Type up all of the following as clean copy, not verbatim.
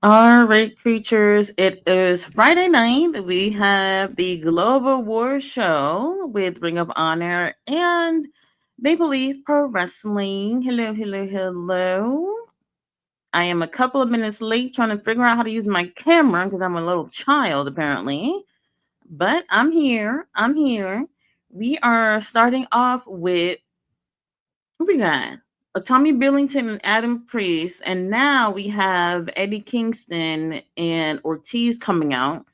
All right, creatures. It is Friday night. We have the Global War Show with Ring of Honor and Maple Leaf Pro Wrestling. Hello, hello, hello. I am a couple of minutes late trying to figure out how to use my camera because I'm a little child, apparently. But I'm here. I'm here. We are starting off with who we got? Tommy Billington and Adam Priest, and now we have Eddie Kingston and Ortiz coming out.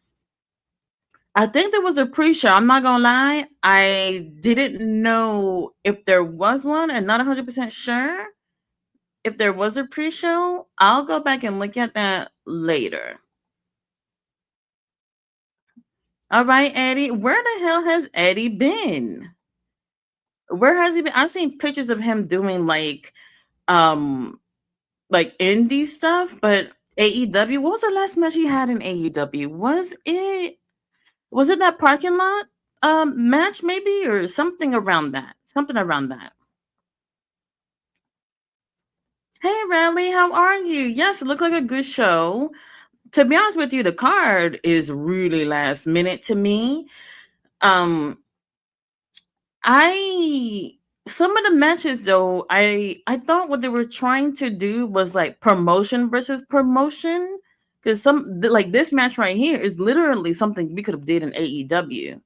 I think there was a pre-show. I'm not gonna lie, I didn't know if there was one, and not 100% sure if there was a pre-show. I'll go back and look at that later. All right, Eddie, where the hell has Eddie been? Where has he been? I've seen pictures of him doing um like indie stuff, but AEW. What was the last match he had in AEW? Was it that parking lot match maybe or something around that? Something around that. Hey Riley, how are you? Yes, it looked like a good show. To be honest with you, the card is really last minute to me. Um I some of the matches though, I thought what they were trying to do was like promotion versus promotion because like this match right here is literally something we could have did in AEW.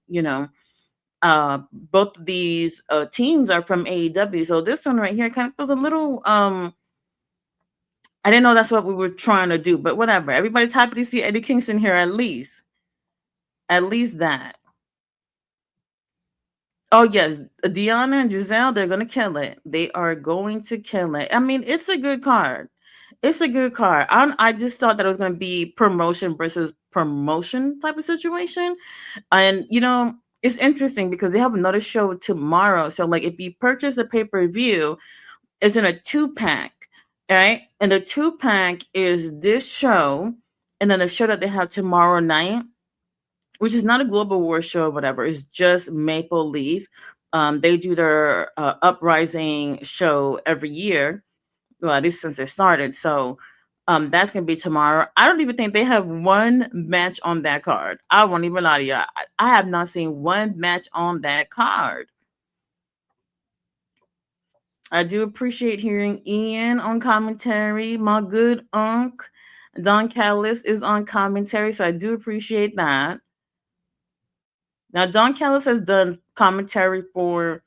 Both of these teams are from AEW, so this one right here kind of feels a little. I didn't know that's what we were trying to do, but whatever. Everybody's happy to see Eddie Kingston here at least that. Oh yes, Deanna and Giselle, they're gonna kill it. They are going to kill it. I mean, it's a good card. It's a good card. I just thought that it was gonna be promotion versus promotion type of situation, and it's interesting because they have another show tomorrow. So like, if you purchase a pay per view, it's in a 2-pack, right? And the 2-pack is this show, and then the show that they have tomorrow night, which is not a Global War show or whatever. It's just Maple Leaf. They do their Uprising show every year, well, at least since they started. So that's going to be tomorrow. I don't even think they have one match on that card. I won't even lie to you. I have not seen one match on that card. I do appreciate hearing Ian on commentary. My good Unc, Don Callis, is on commentary, so I do appreciate that. Now, Don Callis has done commentary for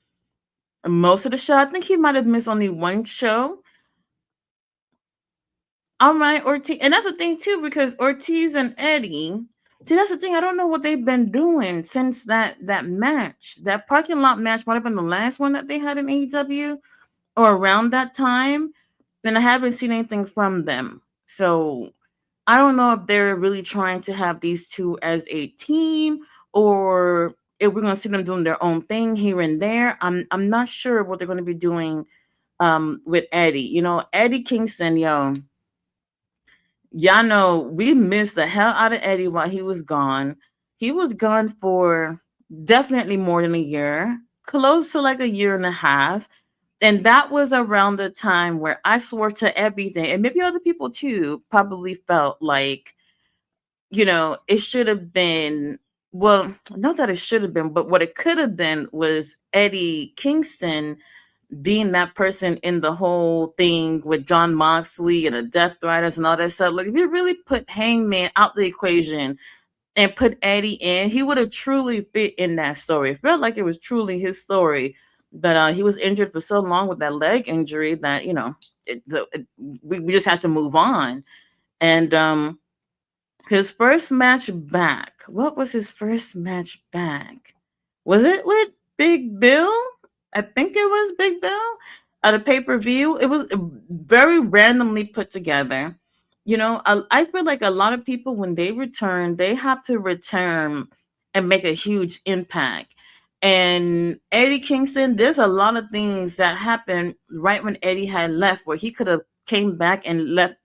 most of the show. I think he might have missed only one show. All right, Ortiz, and that's the thing too, because Ortiz and Eddie. See, that's the thing. I don't know what they've been doing since that match. That parking lot match might have been the last one that they had in AEW, or around that time. And I haven't seen anything from them. So I don't know if they're really trying to have these two as a team, or if we're gonna see them doing their own thing here and there. I'm not sure what they're gonna be doing with Eddie. Eddie Kingston, y'all know we missed the hell out of Eddie while he was gone. He was gone for definitely more than a year, close to like a year and a half. And that was around the time where I swore to everything. And maybe other people too probably felt like, it should have been, well, not that it should have been, but what it could have been was Eddie Kingston being that person in the whole thing with John Moxley and the Death Riders and all that stuff. Like, if you really put Hangman out the equation and put Eddie in, he would have truly fit in that story. It felt like it was truly his story. But he was injured for so long with that leg injury that, we just have to move on. And his first match back, what was his first match back? Was it with Big Bill? I think it was Big Bill at a pay per view. It was very randomly put together. I feel like a lot of people, when they return, they have to return and make a huge impact. And Eddie Kingston, there's a lot of things that happened right when Eddie had left, where he could have came back and left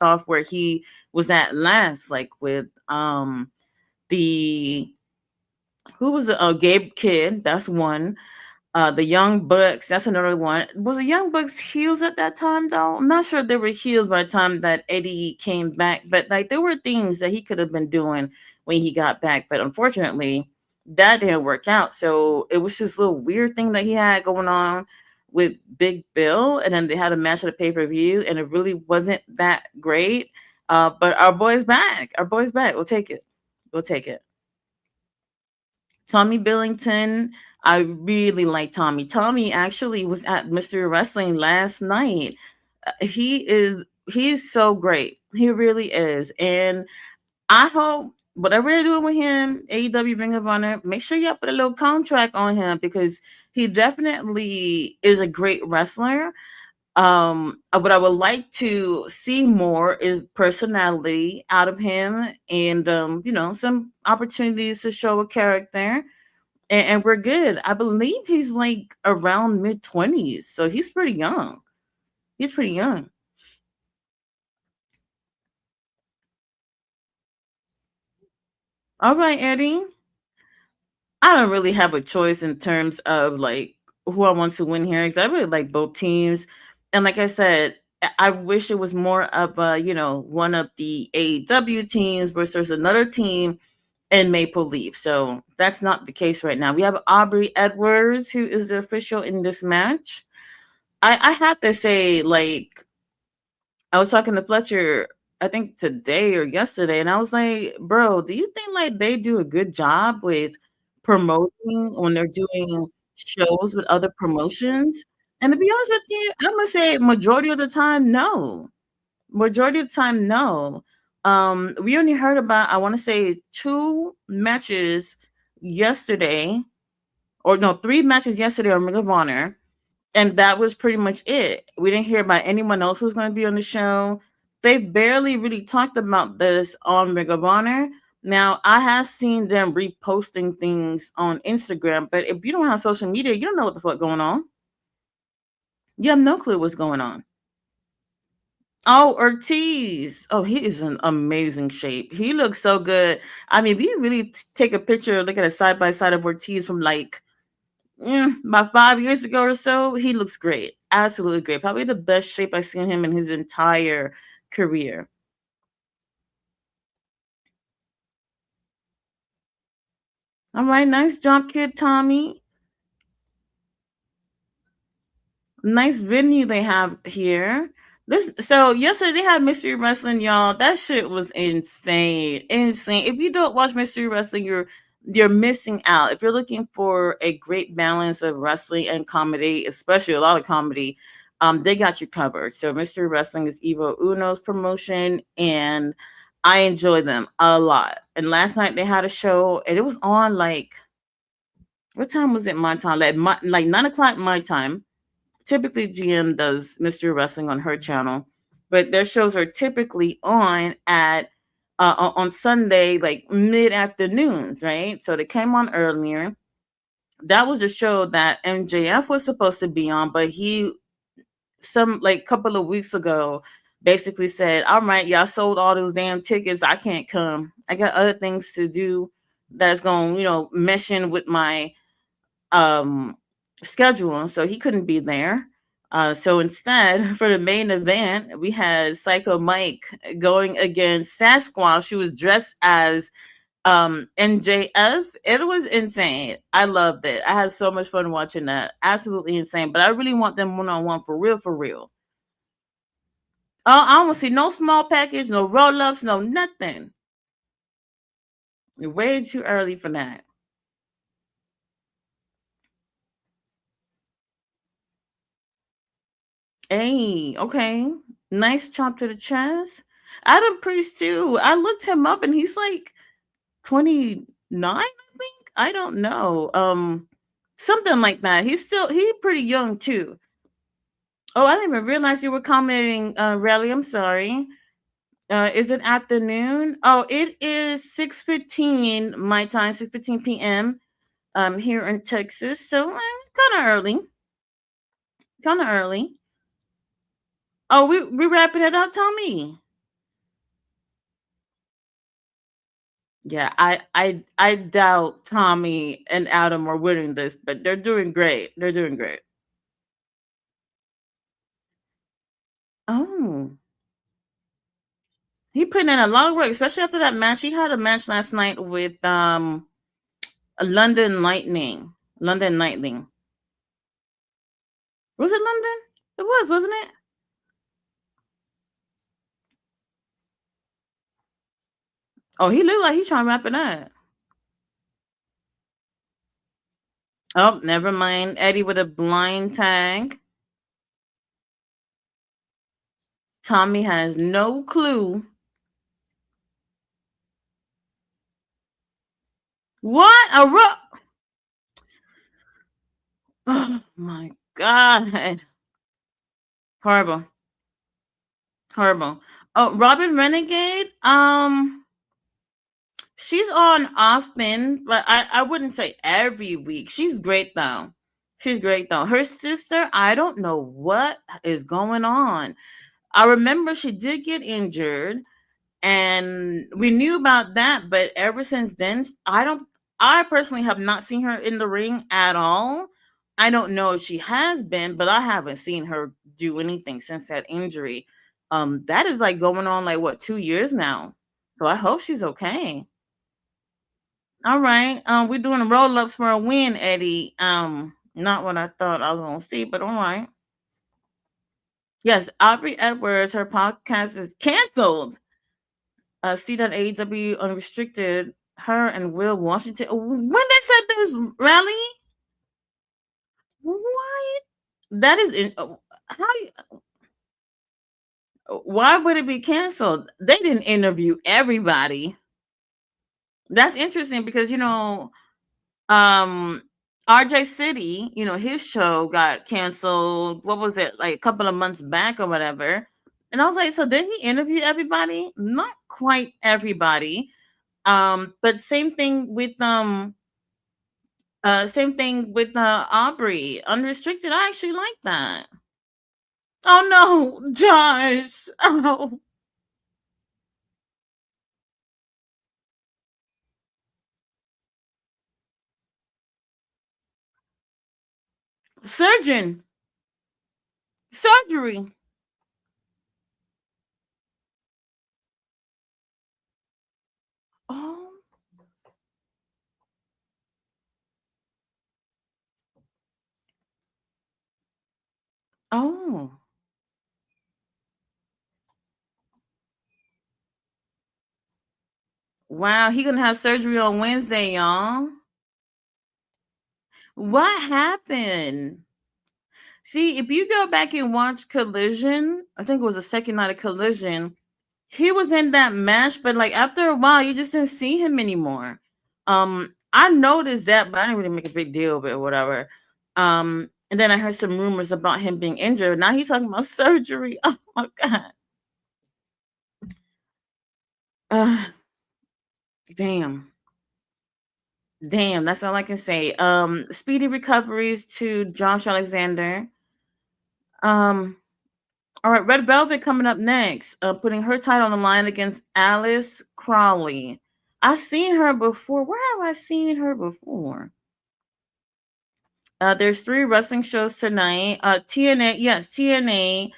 off where he was at last, like with the who was it? Gabe Kidd, that's one. The Young Bucks, that's another one. Was the Young Bucks heels at that time though? I'm not sure if they were heels by the time that Eddie came back, but like there were things that he could have been doing when he got back, but unfortunately that didn't work out. So it was this little weird thing that he had going on with Big Bill, and then they had a match at a pay-per-view, and it really wasn't that great. But our boy's back. Our boy's back. We'll take it. We'll take it. Tommy Billington. I really like Tommy. Tommy actually was at Mystery Wrestling last night. He's so great. He really is. And I hope whatever they're doing with him, AEW Ring of Honor, make sure you put a little contract on him because he definitely is a great wrestler. What I would like to see more is personality out of him, and some opportunities to show a character, and we're good. I believe he's like around mid-20s, so he's pretty young. He's pretty young. All right, Eddie. I don't really have a choice in terms of like who I want to win here because I really like both teams. And like I said, I wish it was more of one of the AEW teams versus another team in Maple Leaf. So that's not the case right now. We have Aubrey Edwards, who is the official in this match. I have to say, like, I was talking to Fletcher, I think today or yesterday, and I was like, bro, do you think like they do a good job with promoting when they're doing shows with other promotions? And to be honest with you, I'm gonna say majority of the time, no. Majority of the time, no. We only heard about I want to say two matches yesterday, or no, three matches yesterday on Ring of Honor, and that was pretty much it. We didn't hear about anyone else who's going to be on the show. They barely really talked about this on Ring of Honor. Now, I have seen them reposting things on Instagram, but if you don't have social media, you don't know what the fuck going on. You have no clue what's going on. Oh, Ortiz. Oh, he is in amazing shape. He looks so good. I mean, if you really take a picture, look at a side by side of Ortiz from like about 5 years ago or so, he looks great. Absolutely great. Probably the best shape I've seen him in his entire career. All right, nice job, kid Tommy. Nice venue they have here. So yesterday they had Mystery Wrestling, y'all. That shit was insane. Insane. If you don't watch Mystery Wrestling, you're missing out. If you're looking for a great balance of wrestling and comedy, especially a lot of comedy, they got you covered. So Mystery Wrestling is Evo Uno's promotion, and I enjoy them a lot. And last night they had a show, and it was on like what time was it my time? Like 9 o'clock my time. Typically GM does Mystery Wrestling on her channel, but their shows are typically on at on Sunday, like mid afternoons, right? So they came on earlier. That was a show that MJF was supposed to be on, but he some like couple of weeks ago basically said, "All right, y'all sold all those damn tickets. I can't come. I got other things to do that's going, mesh in with my um schedule, so he couldn't be there. So instead, for the main event, we had Psycho Mike going against Sasquatch, who was dressed as NJF. It was insane. I loved it. I had so much fun watching that. Absolutely insane. But I really want them one on one for real, for real. Oh, I don't see no small package, no roll ups, no nothing. Way too early for that. Hey, okay. Nice chop to the chest. Adam Priest too. I looked him up and he's like 29, I think. I don't know. Something like that. He's pretty young too. Oh, I didn't even realize you were commenting, Rally. I'm sorry. Is it afternoon? Oh, it is 6:15 my time, 6:15 p.m. Here in Texas. So kind of early. Kind of early. Oh, we wrapping it up, Tommy. Yeah, I doubt Tommy and Adam are winning this, but they're doing great. They're doing great. Oh, he put in a lot of work, especially after that match. He had a match last night with a London Lightning. London Lightning. Was it London? It was, wasn't it? Oh, he looked like he's trying to wrap it up. Oh, never mind. Eddie with a blind tag. Tommy has no clue. What a oh my god. Horrible. Horrible. Oh, Robin Renegade. She's on often, but I wouldn't say every week. She's great though. She's great though. Her sister, I don't know what is going on. I remember she did get injured, and we knew about that, but ever since then, I personally have not seen her in the ring at all. I don't know if she has been, but I haven't seen her do anything since that injury. That is like going on like what, 2 years now. So I hope she's okay. All right. We're doing roll ups for a win, Eddie. Not what I thought I was gonna see, but all right. Yes, Aubrey Edwards, her podcast is canceled. C.AW Unrestricted, her and Will Washington. When they said this rally, what? That is in. Why would it be canceled? They didn't interview everybody. That's interesting because um, RJ City, his show got canceled. What was it, like a couple of months back or whatever? And I was like, so did he interview everybody? Not quite everybody. But same thing with Aubrey. Unrestricted. I actually like that. Oh no, Josh. Oh, surgeon. Surgery. Oh, oh. Wow, he gonna have surgery on Wednesday, y'all. What happened? See, if you go back and watch Collision, I think it was the second night of Collision, he was in that match, but like after a while, you just didn't see him anymore. I noticed that, but I didn't really make a big deal of it or whatever. And then I heard some rumors about him being injured. Now he's talking about surgery. Oh my god. Uh, damn. Damn, that's all I can say. Speedy recoveries to Josh Alexander. Um, all right, Red Velvet coming up next, putting her title on the line against Alice Crawley. I've seen her before. Where have I seen her before? There's three wrestling shows tonight. TNA, yes, TNA,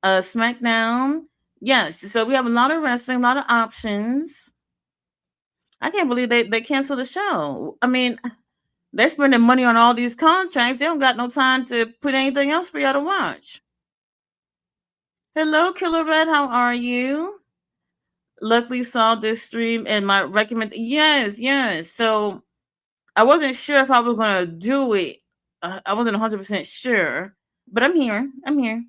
SmackDown, yes. So we have a lot of wrestling, a lot of options. I can't believe they canceled the show. I mean, they're spending money on all these contracts. They don't got no time to put anything else for y'all to watch. Hello, Killer Red. How are you? Luckily saw this stream and my recommend. Yes, yes. So I wasn't sure if I was gonna do it. I wasn't 100% sure, but I'm here. I'm here.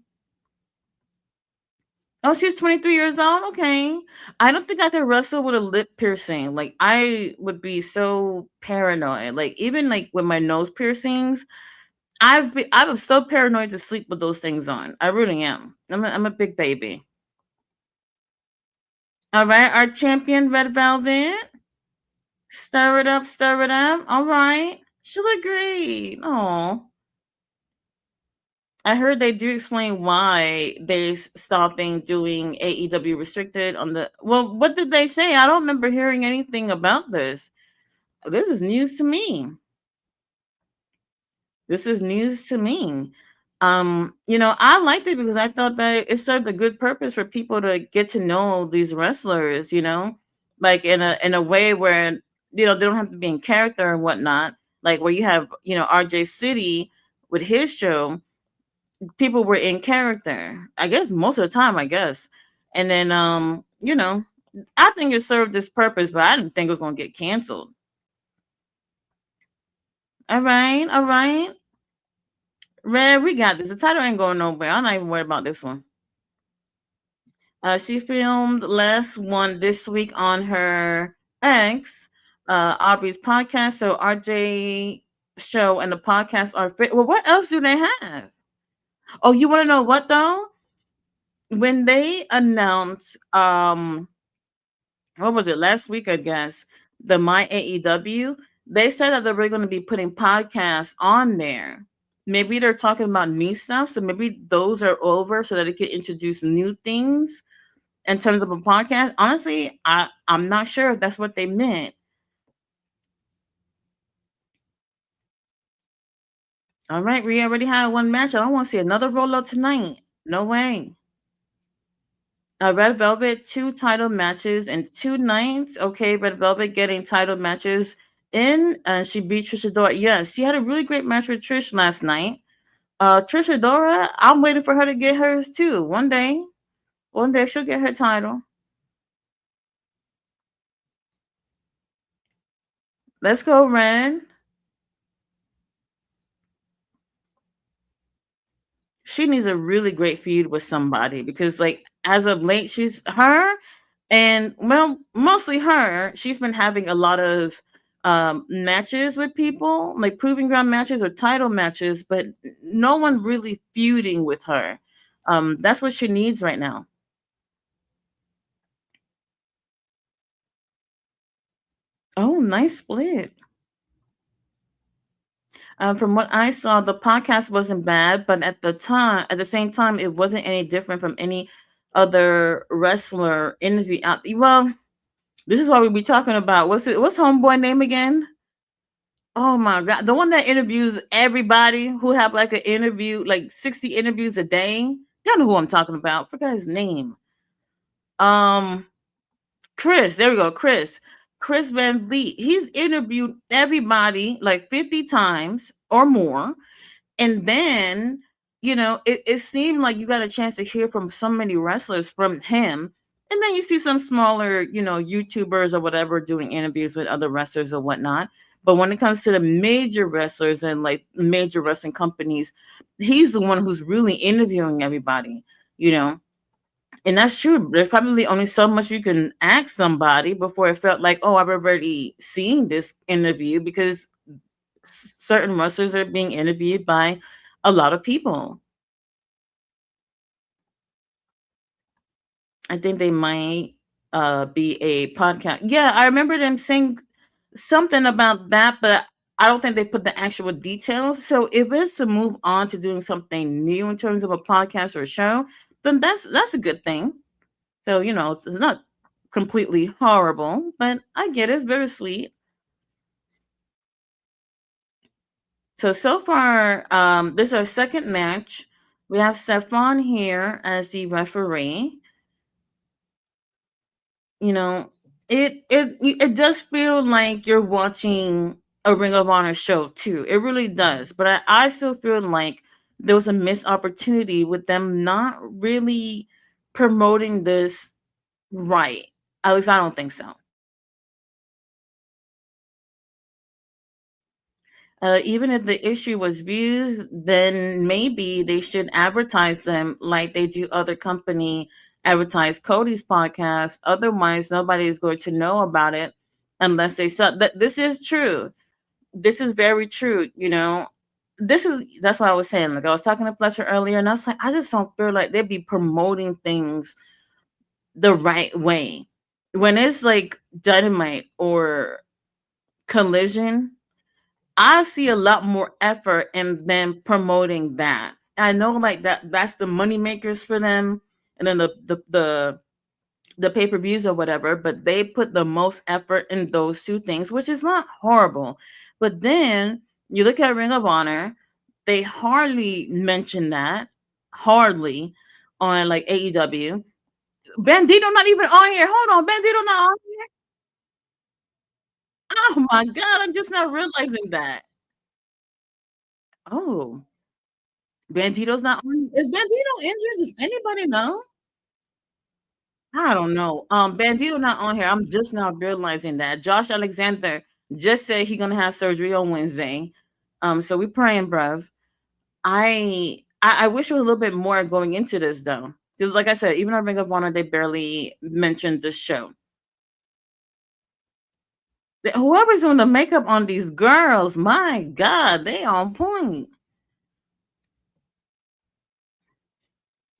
Oh, she's 23 years old. Okay. I don't think I could wrestle with a lip piercing. Like I would be so paranoid. Like even like with my nose piercings, I was so paranoid to sleep with those things on. I really am. I'm a big baby. All right, our champion Red Velvet. Stir it up, stir it up. All right. She'll agree. Oh. I heard they do explain why they stopping doing AEW restricted on the. Well, what did they say? I don't remember hearing anything about this. This is news to me. This is news to me. I liked it because I thought that it served a good purpose for people to get to know these wrestlers, like in a way where they don't have to be in character and whatnot. Like where you have, RJ City with his show, people were in character. I guess most of the time, I guess. And then I think it served this purpose, but I didn't think it was gonna get canceled. All right, all right. Red, we got this. The title ain't going nowhere. I'm not even worried about this one. She filmed last one this week on her ex, Aubrey's podcast. So RJ show and the podcast are fit. Well, what else do they have? Oh, you want to know what though? When they announced, what was it last week? I guess the My AEW. They said that they were going to be putting podcasts on there. Maybe they're talking about new stuff, so maybe those are over so that they can introduce new things in terms of a podcast. Honestly, I'm not sure if that's what they meant. All right, we already had one match. I don't want to see another rollout tonight. No way. Red Velvet, 2 title matches in 2 nights. Okay, Red Velvet getting title matches in. She beat Trish Adora. Yes, she had a really great match with Trish last night. Trish Adora, I'm waiting for her to get hers too. One day she'll get her title. Let's go, Ren. She needs a really great feud with somebody because, like, as of late, she's her and well, mostly her. She's been having a lot of matches with people, like proving ground matches or title matches, but no one really feuding with her. That's what she needs right now. Oh, nice split. From what I saw, the podcast wasn't bad, but at the same time, it wasn't any different from any other wrestler interview. Well, this is what we be talking about. What's homeboy name again? Oh my god, the one that interviews everybody who have like an interview, like 60 interviews a day. Y'all know who I'm talking about. Forgot his name. Um, Chris. There we go, Chris. Chris Van Vliet. He's interviewed everybody like 50 times or more. And then, it seemed like you got a chance to hear from so many wrestlers from him. And then you see some smaller, YouTubers or whatever doing interviews with other wrestlers or whatnot. But when it comes to the major wrestlers and like major wrestling companies, he's the one who's really interviewing everybody, you know. And that's true. There's probably only so much you can ask somebody before it felt like, oh, I've already seen this interview because certain wrestlers are being interviewed by a lot of people. I think they might be a podcast. Yeah, I remember them saying something about that, but I don't think they put the actual details. So if it's to move on to doing something new in terms of a podcast or a show, then that's a good thing. So it's not completely horrible, but I get it. It's very sweet. So far, this is our second match. We have Stefan here as the referee. You know, it does feel like you're watching a Ring of Honor show too. It really does. But I still feel like there was a missed opportunity with them not really promoting this right. At least I don't think so. Even if the issue was views, then maybe they should advertise them like they do other company advertise Cody's podcast. Otherwise, nobody is going to know about it unless they sell. That this is true. This is very true. That's what I was saying. Like I was talking to Fletcher earlier, and I was like, I just don't feel like they'd be promoting things the right way when it's like Dynamite or Collision. I see a lot more effort in them promoting that. I know like that's the money makers for them, and then the pay-per-views or whatever, but they put the most effort in those two things, which is not horrible. But then you look at Ring of Honor, they hardly mention that, hardly, on like AEW. Bandito not even on here. Hold on, Bandito not on here. Oh my god, I'm just not realizing that. Oh, Bandito's not on. Is Bandito injured? Does anybody know? I don't know. Bandito not on here. I'm just now realizing that. Josh Alexander just said he gonna have surgery on Wednesday. So we praying, bruv. I wish there was a little bit more going into this though. Because like I said, even on Ring of Honor, they barely mentioned the show. Whoever's doing the makeup on these girls, my God, they on point.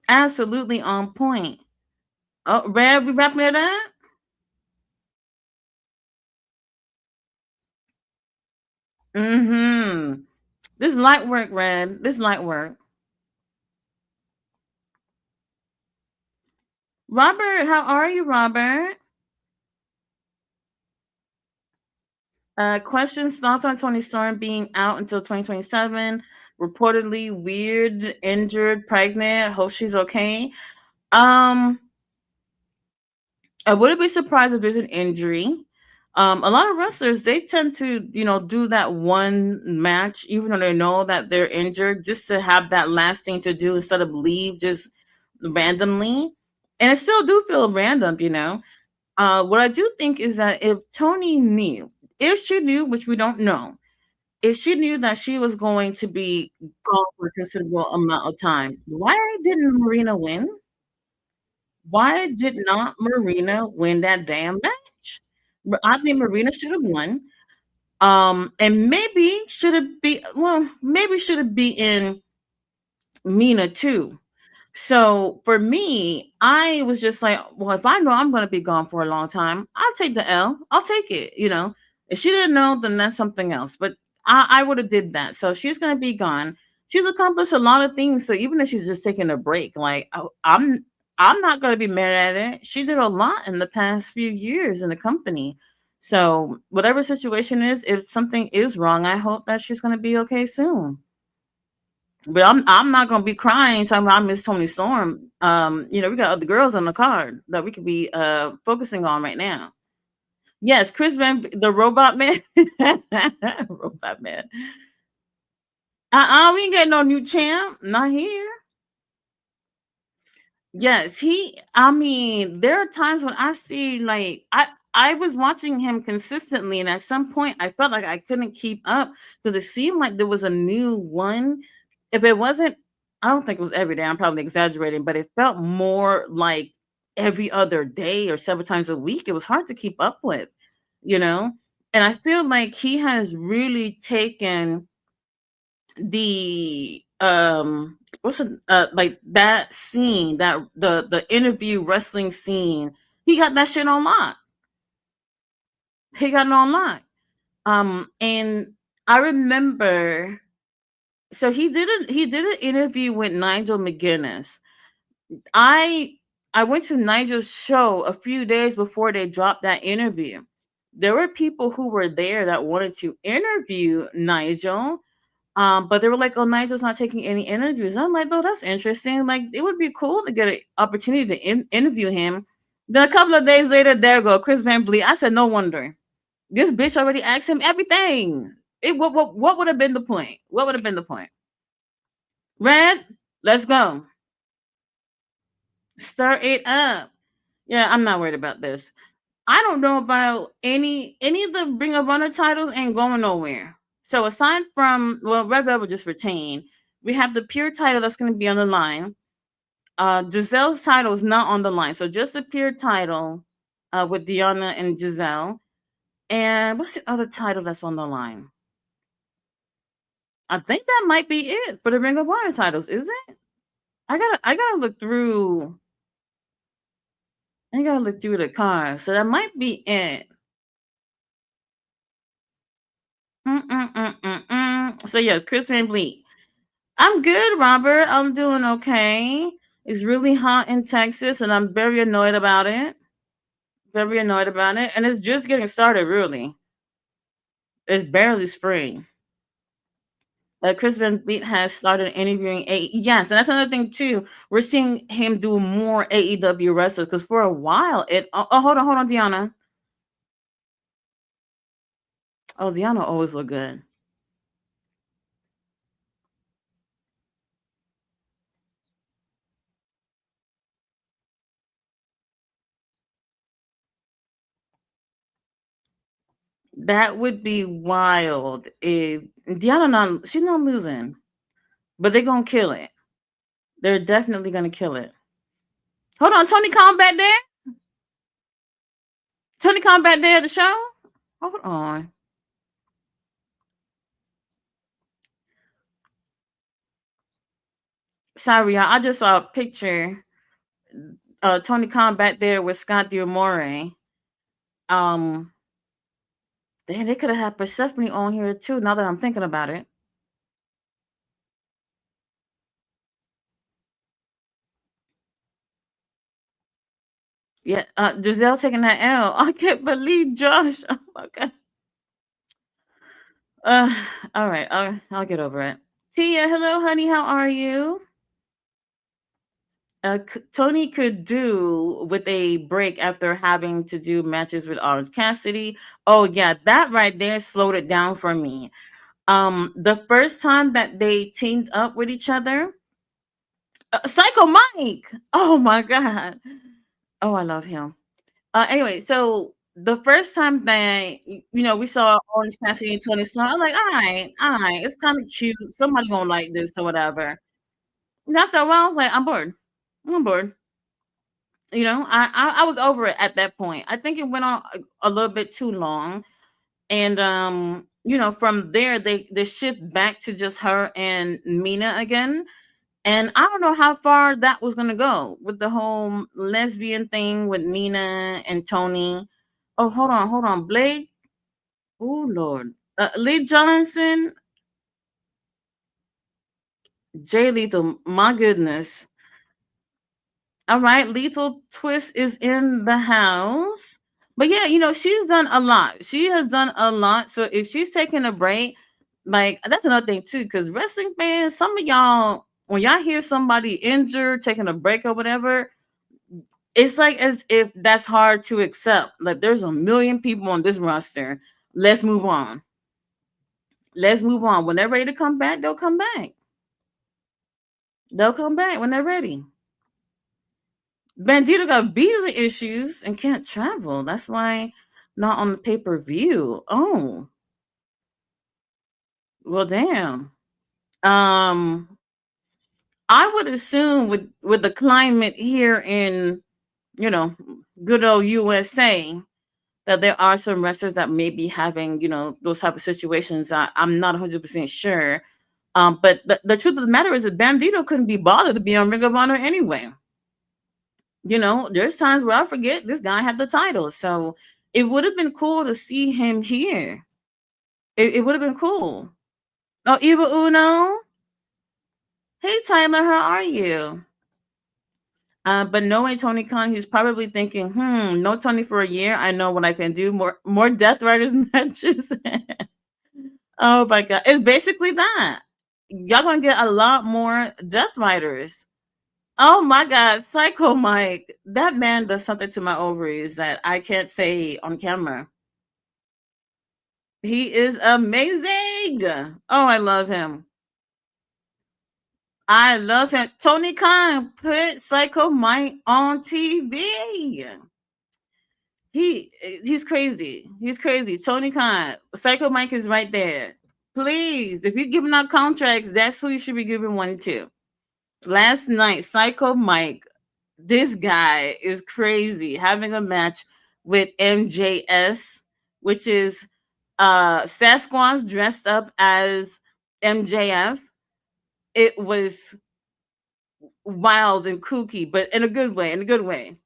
Absolutely on point. Oh, Red, we wrapping it up? Mm-hmm. This is light work, Red. This is light work. Robert, how are you, Robert? Questions, thoughts on Tony Storm being out until 2027. Reportedly weird, injured, pregnant. Hope she's okay. Um, I wouldn't be surprised if there's an injury. A lot of wrestlers they tend to, do that one match, even though they know that they're injured, just to have that last thing to do instead of leave just randomly. And it still do feel random. What I do think is that if Tony knew, if she knew, which we don't know, if she knew that she was going to be gone for a considerable amount of time, why didn't Marina win? Why did not Marina win that damn match? I think Marina should have won. And maybe should have be well, maybe should have be in Mina too. So for me, I was just like, well, if I know I'm going to be gone for a long time, I'll take the L. I'll take it. If she didn't know, then that's something else. But I would have did that. So she's going to be gone. She's accomplished a lot of things. So even if she's just taking a break, like I'm not going to be mad at it. She did a lot in the past few years in the company. So whatever situation is, if something is wrong, I hope that she's going to be okay soon. But I'm not gonna be crying talking about I miss Tony Storm. We got other girls on the card that we could be focusing on right now. Yes, Chris Van the robot man. Robot man. We ain't getting no new champ. Not here. Yes, I mean, there are times when I see like I was watching him consistently, and at some point I felt like I couldn't keep up because it seemed like there was a new one. If it wasn't, I don't think it was every day. I'm probably exaggerating, but it felt more like every other day or several times a week. It was hard to keep up with, you know. And I feel like he has really taken the what's it like that scene, that the interview wrestling scene, he got that shit on lock. He got it on lock. And I remember, so he did an interview with Nigel McGuinness. I went to Nigel's show a few days before they dropped that interview. There were people who were there that wanted to interview Nigel. But they were like, "Oh, Nigel's not taking any interviews." I'm like, "Oh, that's interesting. Like, it would be cool to get an opportunity to interview him." Then a couple of days later, there go Chris Van Vliet. I said, "No wonder this bitch already asked him everything." What would have been the point? What would have been the point? Red, let's go. Stir it up. Yeah, I'm not worried about this. I don't know about any of the Ring of Honor titles ain't going nowhere. So aside from, well, Red Velvet just retained, we have the pure title that's going to be on the line. Giselle's title is not on the line, so just the pure title with Deanna and Giselle. And what's the other title that's on the line? I think that might be it for the Ring of Honor titles, is it? I gotta look through. I gotta look through the card, so that might be it. So yes, Chris Van Vliet. I'm good, Robert. I'm doing okay. It's really hot in Texas, and I'm very annoyed about it. Very annoyed about it, and it's just getting started. Really, it's barely spring. Chris Van Vliet has started interviewing yes, and that's another thing too. We're seeing him do more AEW wrestlers because for a while it. Oh, hold on, Deanna. Oh, Deanna always look good. That would be wild if Deanna not. She's not losing, but they're gonna kill it. They're definitely gonna kill it. Hold on, Tony Khan back there. Tony Khan back there at the show. Hold on. Sorry, y'all. I just saw a picture. Tony Khan back there with Scott D'Amore. Um, they could have had Persephone on here too. Now that I'm thinking about it. Yeah, Giselle taking that L. I can't believe Josh. Oh my god. Uh, all right. I'll get over it. Tia, hello, honey. How are you? Tony could do with a break after having to do matches with Orange Cassidy. Oh yeah, that right there slowed it down for me. The first time that they teamed up with each other, Psycho Mike. Oh my god. Oh, I love him. Anyway, so the first time that we saw Orange Cassidy and Tony Storm, I'm like, all right, it's kind of cute. Somebody gonna like this or whatever. And after a while, I was like, I'm bored. I'm bored. I was over it at that point. I think it went on a little bit too long, and from there they shift back to just her and Mina again. And I don't know how far that was gonna go with the whole lesbian thing with Mina and Tony. Oh, hold on, Blake. Oh Lord, Lee Johnson, Jay Lethal. My goodness. All right, Lethal Twist is in the house. But yeah, she's done a lot. She has done a lot. So if she's taking a break, like that's another thing too, because wrestling fans, some of y'all, when y'all hear somebody injured, taking a break or whatever, it's like as if that's hard to accept. Like there's a million people on this roster. Let's move on. Let's move on. When they're ready to come back, they'll come back. They'll come back when they're ready. Bandito got visa issues and can't travel. That's why not on the pay per view. Oh, well, damn. Um, I would assume with the climate here in you know good old USA that there are some wrestlers that may be having those type of situations. I'm not 100% sure. But the truth of the matter is that Bandito couldn't be bothered to be on Ring of Honor anyway. There's times where I forget this guy had the title. So it would have been cool to see him here. It would have been cool. Oh, Eva Uno. Hey, Tyler, how are you? But knowing Tony Khan, he's probably thinking, no Tony for a year. I know what I can do. More Death Riders matches. Oh my God. It's basically that. Y'all gonna get a lot more Death Riders. Oh my God, Psycho Mike. That man does something to my ovaries that I can't say on camera. He is amazing. Oh, I love him. I love him. Tony Khan put Psycho Mike on TV. He's crazy. He's crazy. Tony Khan, Psycho Mike is right there. Please, if you're giving out contracts, that's who you should be giving one to. Last night, Psycho Mike, this guy is crazy, having a match with MJS, which is Sasquatch dressed up as MJF. It was wild and kooky, but in a good way, in a good way.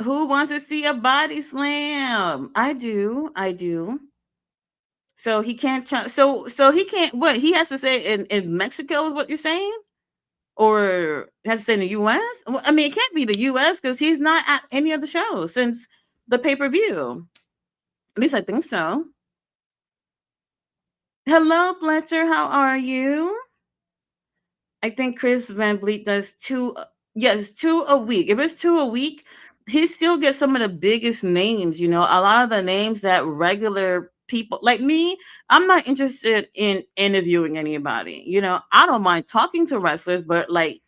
Who wants to see a body slam? I do. I do. So he can't try. So he can't. What he has to say in Mexico is what you're saying, or has to say in the U.S. Well, I mean, it can't be the U.S. because he's not at any of the shows since the pay-per-view. At least I think so. Hello, Fletcher. How are you? I think Chris Van Vliet does two. Yes, two a week. If it's two a week, he still gets some of the biggest names. You know, a lot of the names that regular people like me. I'm not interested in interviewing anybody. You know, I don't mind talking to wrestlers, but like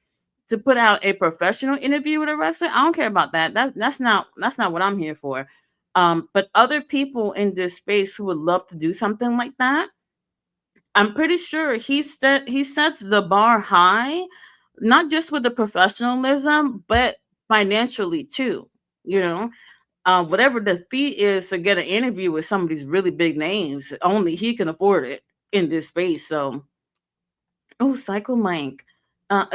to put out a professional interview with a wrestler, I don't care about that. That's not what I'm here for. But other people in this space who would love to do something like that, I'm pretty sure he sets the bar high, not just with the professionalism, but financially too. You know, whatever the fee is to get an interview with some of these really big names, only he can afford it in this space. So, oh, Psycho Mike,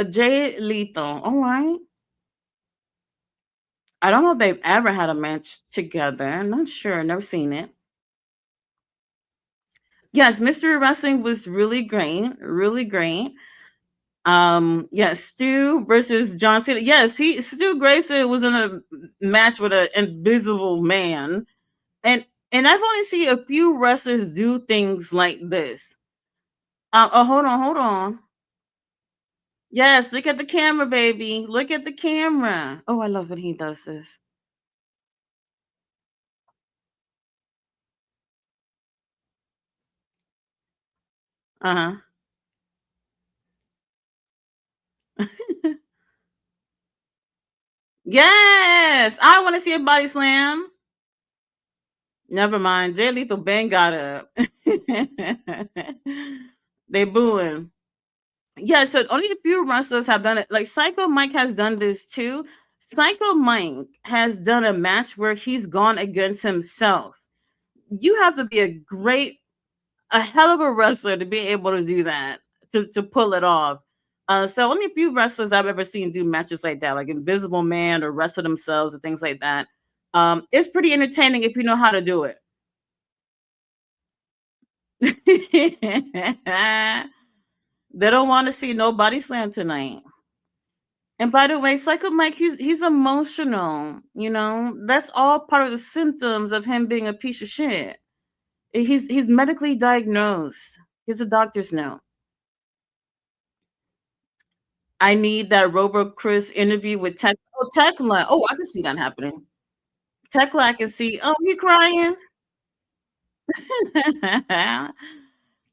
Jay Lethal. All right. I don't know if they've ever had a match together. I'm not sure. Never seen it. Yes, Mystery Wrestling was really great. Really great. Yes, Stu versus John Cena. Yes, Stu Grayson was in a match with an invisible man. And I've only seen a few wrestlers do things like this. Oh, hold on. Yes, look at the camera, baby. Look at the camera. Oh, I love when he does this. Uh-huh. Yes, I want to see a body slam. Never mind. Jay Lethal bang got up. They booing. Yeah, so only a few wrestlers have done it. Like Psycho Mike has done this too. Psycho Mike has done a match where he's gone against himself. You have to be a hell of a wrestler to be able to do that, to pull it off. So only a few wrestlers I've ever seen do matches like that, like Invisible Man or wrestle themselves or things like that. It's pretty entertaining if you know how to do it. They don't want to see no body slam tonight. And by the way, Psycho Mike, he's emotional. You know, that's all part of the symptoms of him being a piece of shit. He's medically diagnosed. He's a doctor's note. I need that Robo Chris interview with Tech. Oh, Tekla. Oh, I can see that happening. Tekla, I can see. Oh, he crying.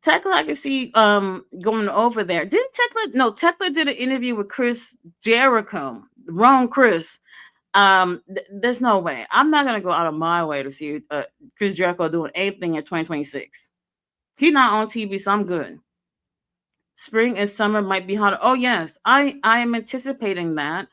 Tekla, I can see going over there. Didn't Tekla? No, Tekla did an interview with Chris Jericho. Wrong Chris. There's no way. I'm not gonna go out of my way to see Chris Jericho doing anything in 2026. He's not on TV, so I'm good. Spring and summer might be hotter. Oh yes, I am anticipating that.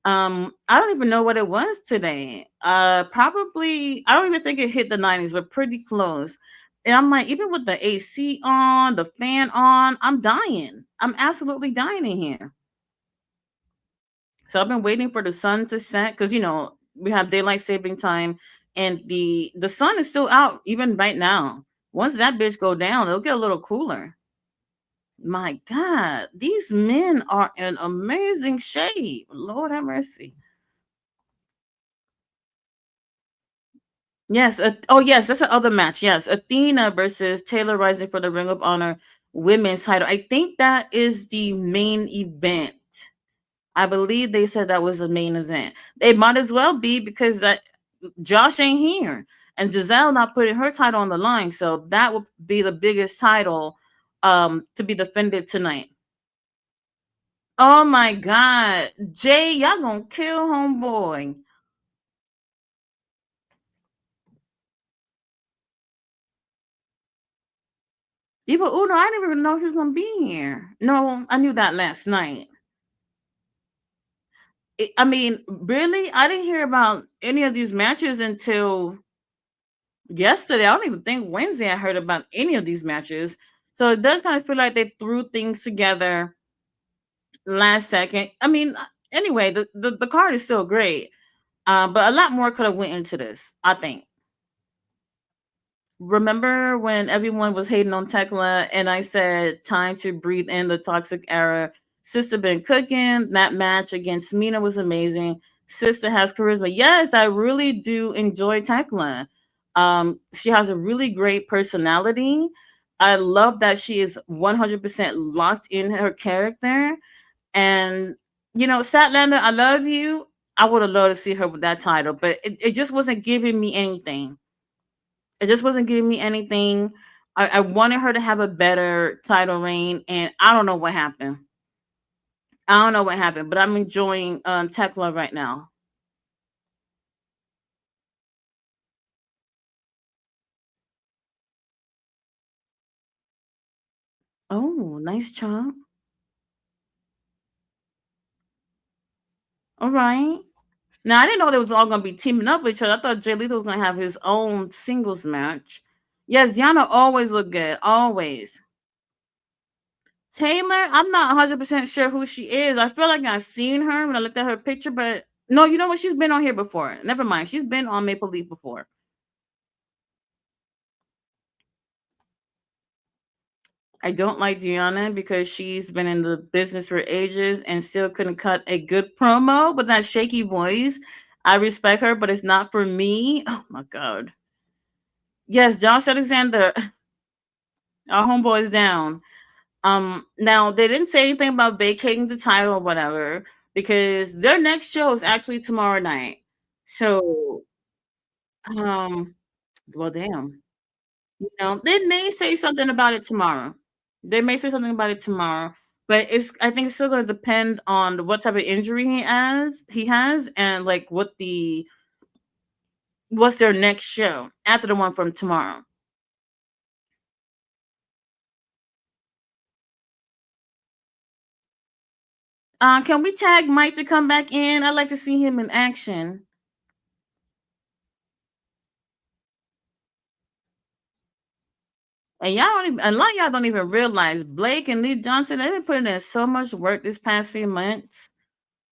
I don't even know what it was today. Probably I don't even think it hit the 90s, but pretty close. And I'm like, even with the AC on, the fan on, I'm dying. I'm absolutely dying in here. So I've been waiting for the sun to set because we have daylight saving time, and the sun is still out even right now. Once that bitch go down, it'll get a little cooler. My God, these men are in amazing shape. Lord have mercy. Yes. Oh, yes. That's the other match. Yes, Athena versus Taylor Rising for the Ring of Honor women's title. I think that is the main event. I believe they said that was the main event. They might as well be because Josh ain't here and Giselle not putting her title on the line. So that would be the biggest title to be defended tonight. Oh my God. Jay, y'all gonna kill homeboy. Even Uno, I didn't even know he was gonna be here. No, I knew that last night. I mean, really? I didn't hear about any of these matches until yesterday. I don't even think Wednesday I heard about any of these matches. So it does kind of feel like they threw things together last second. I mean, anyway, the card is still great. But a lot more could have went into this, I think. Remember when everyone was hating on Tekla and I said, time to breathe in the toxic era? Sister been cooking. That match against Mina was amazing. Sister has charisma. Yes, I really do enjoy Tekla. She has a really great personality. I love that she is 100% locked in her character. And, Statlander, I love you. I would have loved to see her with that title, but it just wasn't giving me anything. It just wasn't giving me anything. I wanted her to have a better title reign, and I don't know what happened. I don't know what happened, but I'm enjoying Tekla right now. Oh, nice job. All right. Now I didn't know they was all gonna be teaming up with each other. I thought Jay Lethal was gonna have his own singles match. Yes, Diana always look good. Always. Taylor, I'm not 100% sure who she is. I feel like I've seen her when I looked at her picture, but no, you know what? She's been on here before. Never mind. She's been on Maple Leaf before. I don't like Deanna because she's been in the business for ages and still couldn't cut a good promo with that shaky voice. I respect her, but it's not for me. Oh my god. Yes, Josh Alexander, our homeboy is down. Now they didn't say anything about vacating the title or whatever because their next show is actually tomorrow night. So, um, well, damn. They may say something about it tomorrow. They may say something about it tomorrow, but I think it's still going to depend on what type of injury he has, and like what's their next show after the one from tomorrow. Can we tag Mike to come back in? I'd like to see him in action. And a lot of y'all don't even realize Blake and Lee Johnson, they've been putting in so much work this past few months.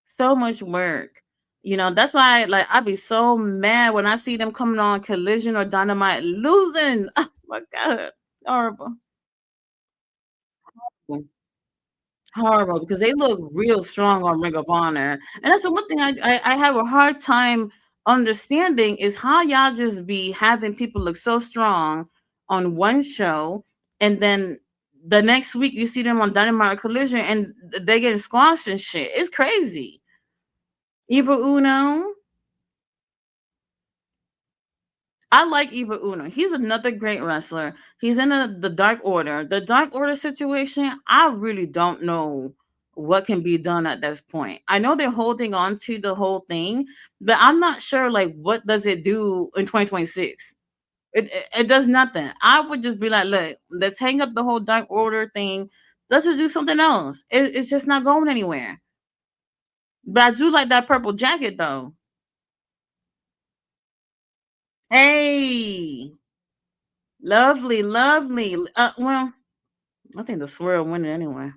So much work. That's why like I'd be so mad when I see them coming on Collision or Dynamite losing. Oh my god. Horrible. Horrible because they look real strong on Ring of Honor. And that's the one thing I have a hard time understanding is how y'all just be having people look so strong on one show and then the next week you see them on Dynamite or Collision and they getting squashed and shit. It's crazy. Evil Uno. I like Evil Uno. He's another great wrestler. He's in the Dark Order. The Dark Order situation, I really don't know what can be done at this point. I know they're holding on to the whole thing, but I'm not sure like what does it do in 2026. It does nothing. I would just be like, look, let's hang up the whole Dark Order thing. Let's just do something else. It's just not going anywhere. But I do like that purple jacket though. Hey, lovely, lovely. Well, I think the Swirl winning anyway.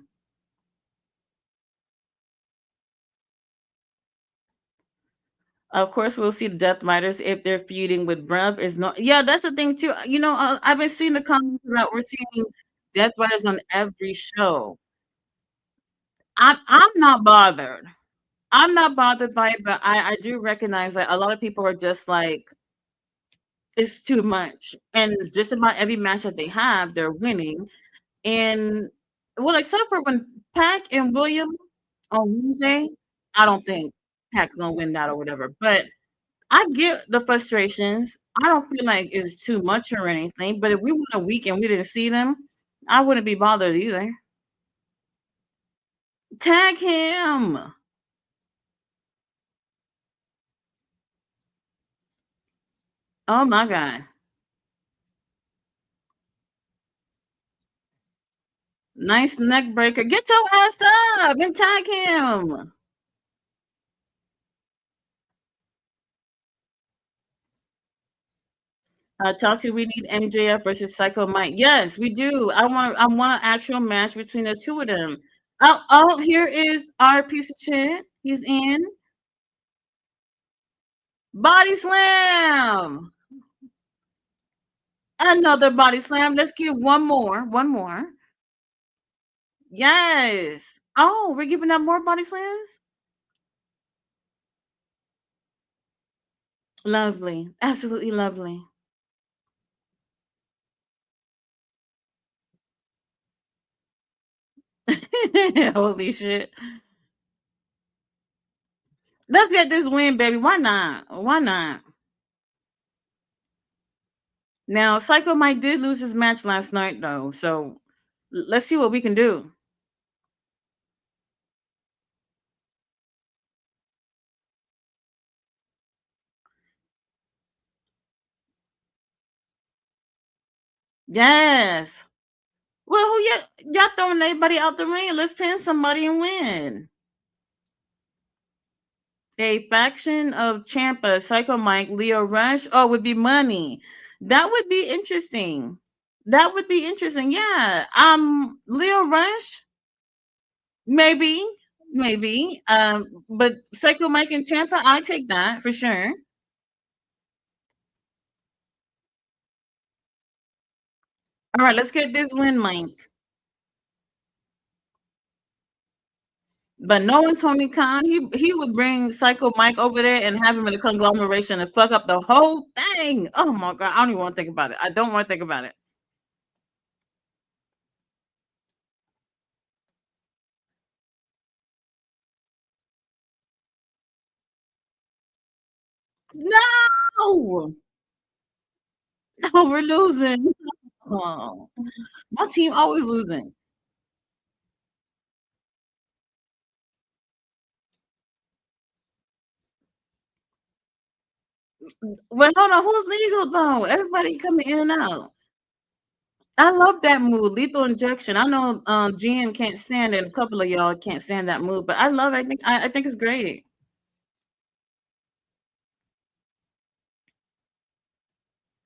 Of course, we'll see the Death Riders if they're feuding with Bruv. Is not. Yeah, that's the thing too. I've been seeing the comments about we're seeing Death Riders on every show. I'm not bothered. I'm not bothered by it, but I do recognize that a lot of people are just like it's too much, and just about every match that they have, they're winning. And well, except for when Pac and William on Wednesday, I don't think Pac's gonna win that or whatever. But I get the frustrations. I don't feel like it's too much or anything. But if we went a week and we didn't see them, I wouldn't be bothered either. Tag him. Oh my god. Nice neck breaker. Get your ass up and tag him. Chelsea, we need MJF versus Psycho Mike. Yes, we do. I want an actual match between the two of them. Oh, here is our piece of shit. He's in Body Slam. Another body slam. Let's get one more. One more. Yes. Oh, we're giving out more body slams? Lovely. Absolutely lovely. Holy shit. Let's get this win, baby. Why not? Why not? Now, Psycho Mike did lose his match last night, though. So let's see what we can do. Yes. Well, who y'all throwing everybody out the ring? Let's pin somebody and win. A faction of Champa, Psycho Mike, Leo Rush. Oh, would be money. That would be interesting. That would be interesting. Yeah. Leo Rush, maybe, maybe. But Psycho Mike and Champa, I take that for sure. All right, let's get this win, Mike. But knowing Tony Khan, he would bring Psycho Mike over there and have him in a conglomeration and fuck up the whole thing. Oh my god, I don't even want to think about it. I don't want to think about it. No, no, we're losing. Oh, my team always losing. Well, hold on, who's legal though? Everybody coming in and out. I love that move, lethal injection. I know GM can't stand it. A couple of y'all can't stand that move, but I love it. I think it's great.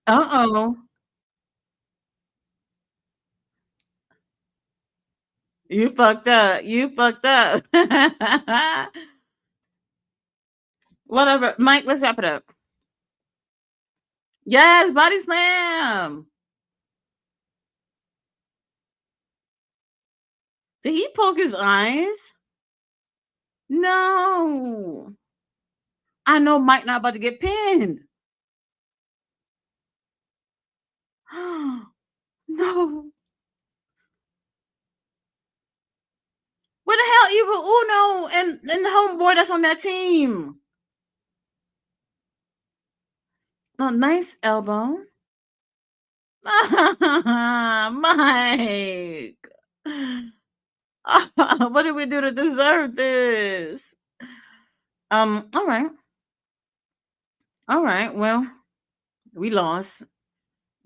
Uh-oh. You fucked up. You fucked up. Whatever. Mike, let's wrap it up. Yes, body slam. Did he poke his eyes? No. I know Mike not about to get pinned. No. Where the hell Evil Uno and the homeboy that's on that team? Oh, nice elbow. Mike. What did we do to deserve this? All right. All right. Well, we lost.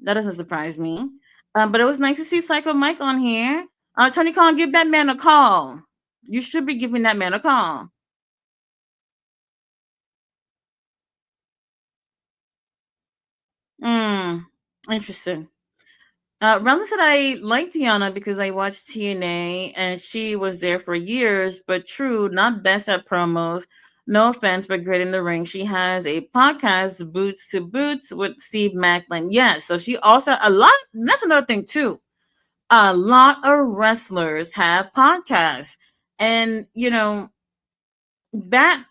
That doesn't surprise me. But it was nice to see Psycho Mike on here. Tony Khan, give that man a call. You should be giving that man a call. Interesting. Rella said I liked Tiana because I watched TNA and she was there for years, but true, not best at promos. No offense, but great in the ring. She has a podcast, Boots to Boots, with Steve Macklin. Yeah, so she also a lot. That's another thing too. A lot of wrestlers have podcasts, and that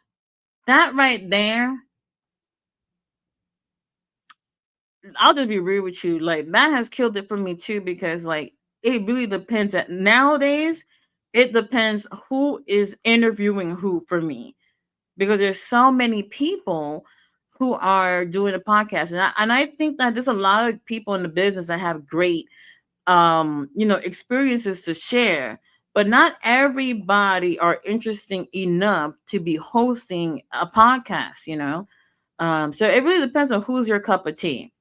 that right there, I'll just be real with you. Like that has killed it for me too, because like it really depends. At nowadays, it depends who is interviewing who for me, because there's so many people who are doing a podcast, and I think that there's a lot of people in the business that have great experiences to share, but not everybody are interesting enough to be hosting a podcast. So it really depends on who's your cup of tea.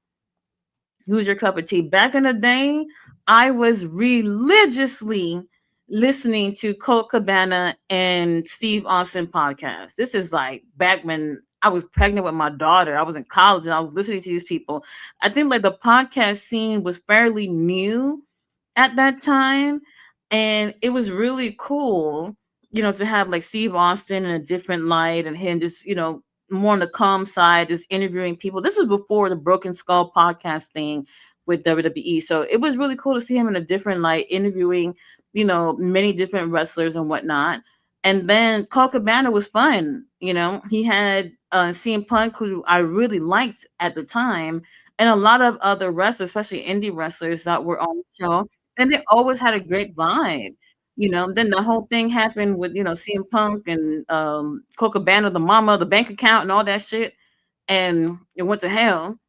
Who's your cup of tea? Back in the day, I was religiously listening to Colt Cabana and Steve Austin podcast. This is like back when I was pregnant with my daughter. I was in college and I was listening to these people. I think like the podcast scene was fairly new at that time. And it was really cool, to have like Steve Austin in a different light and him just, more on the calm side, just interviewing people. This is before the Broken Skull podcast thing with WWE. So it was really cool to see him in a different light, interviewing, many different wrestlers and whatnot. And then Colt Cabana was fun. He had CM Punk, who I really liked at the time, and a lot of other wrestlers, especially indie wrestlers that were on the show, and they always had a great vibe. Then the whole thing happened with CM Punk and Colt Cabana, the mama, the bank account, and all that shit, and it went to hell.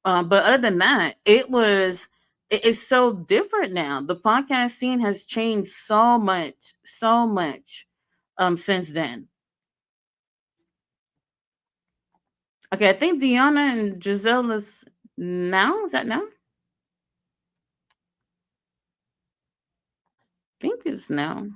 But other than that, it's so different now. The podcast scene has changed so much since then. Okay, I think Deanna and Giselle is now. Is that now? I think it's now.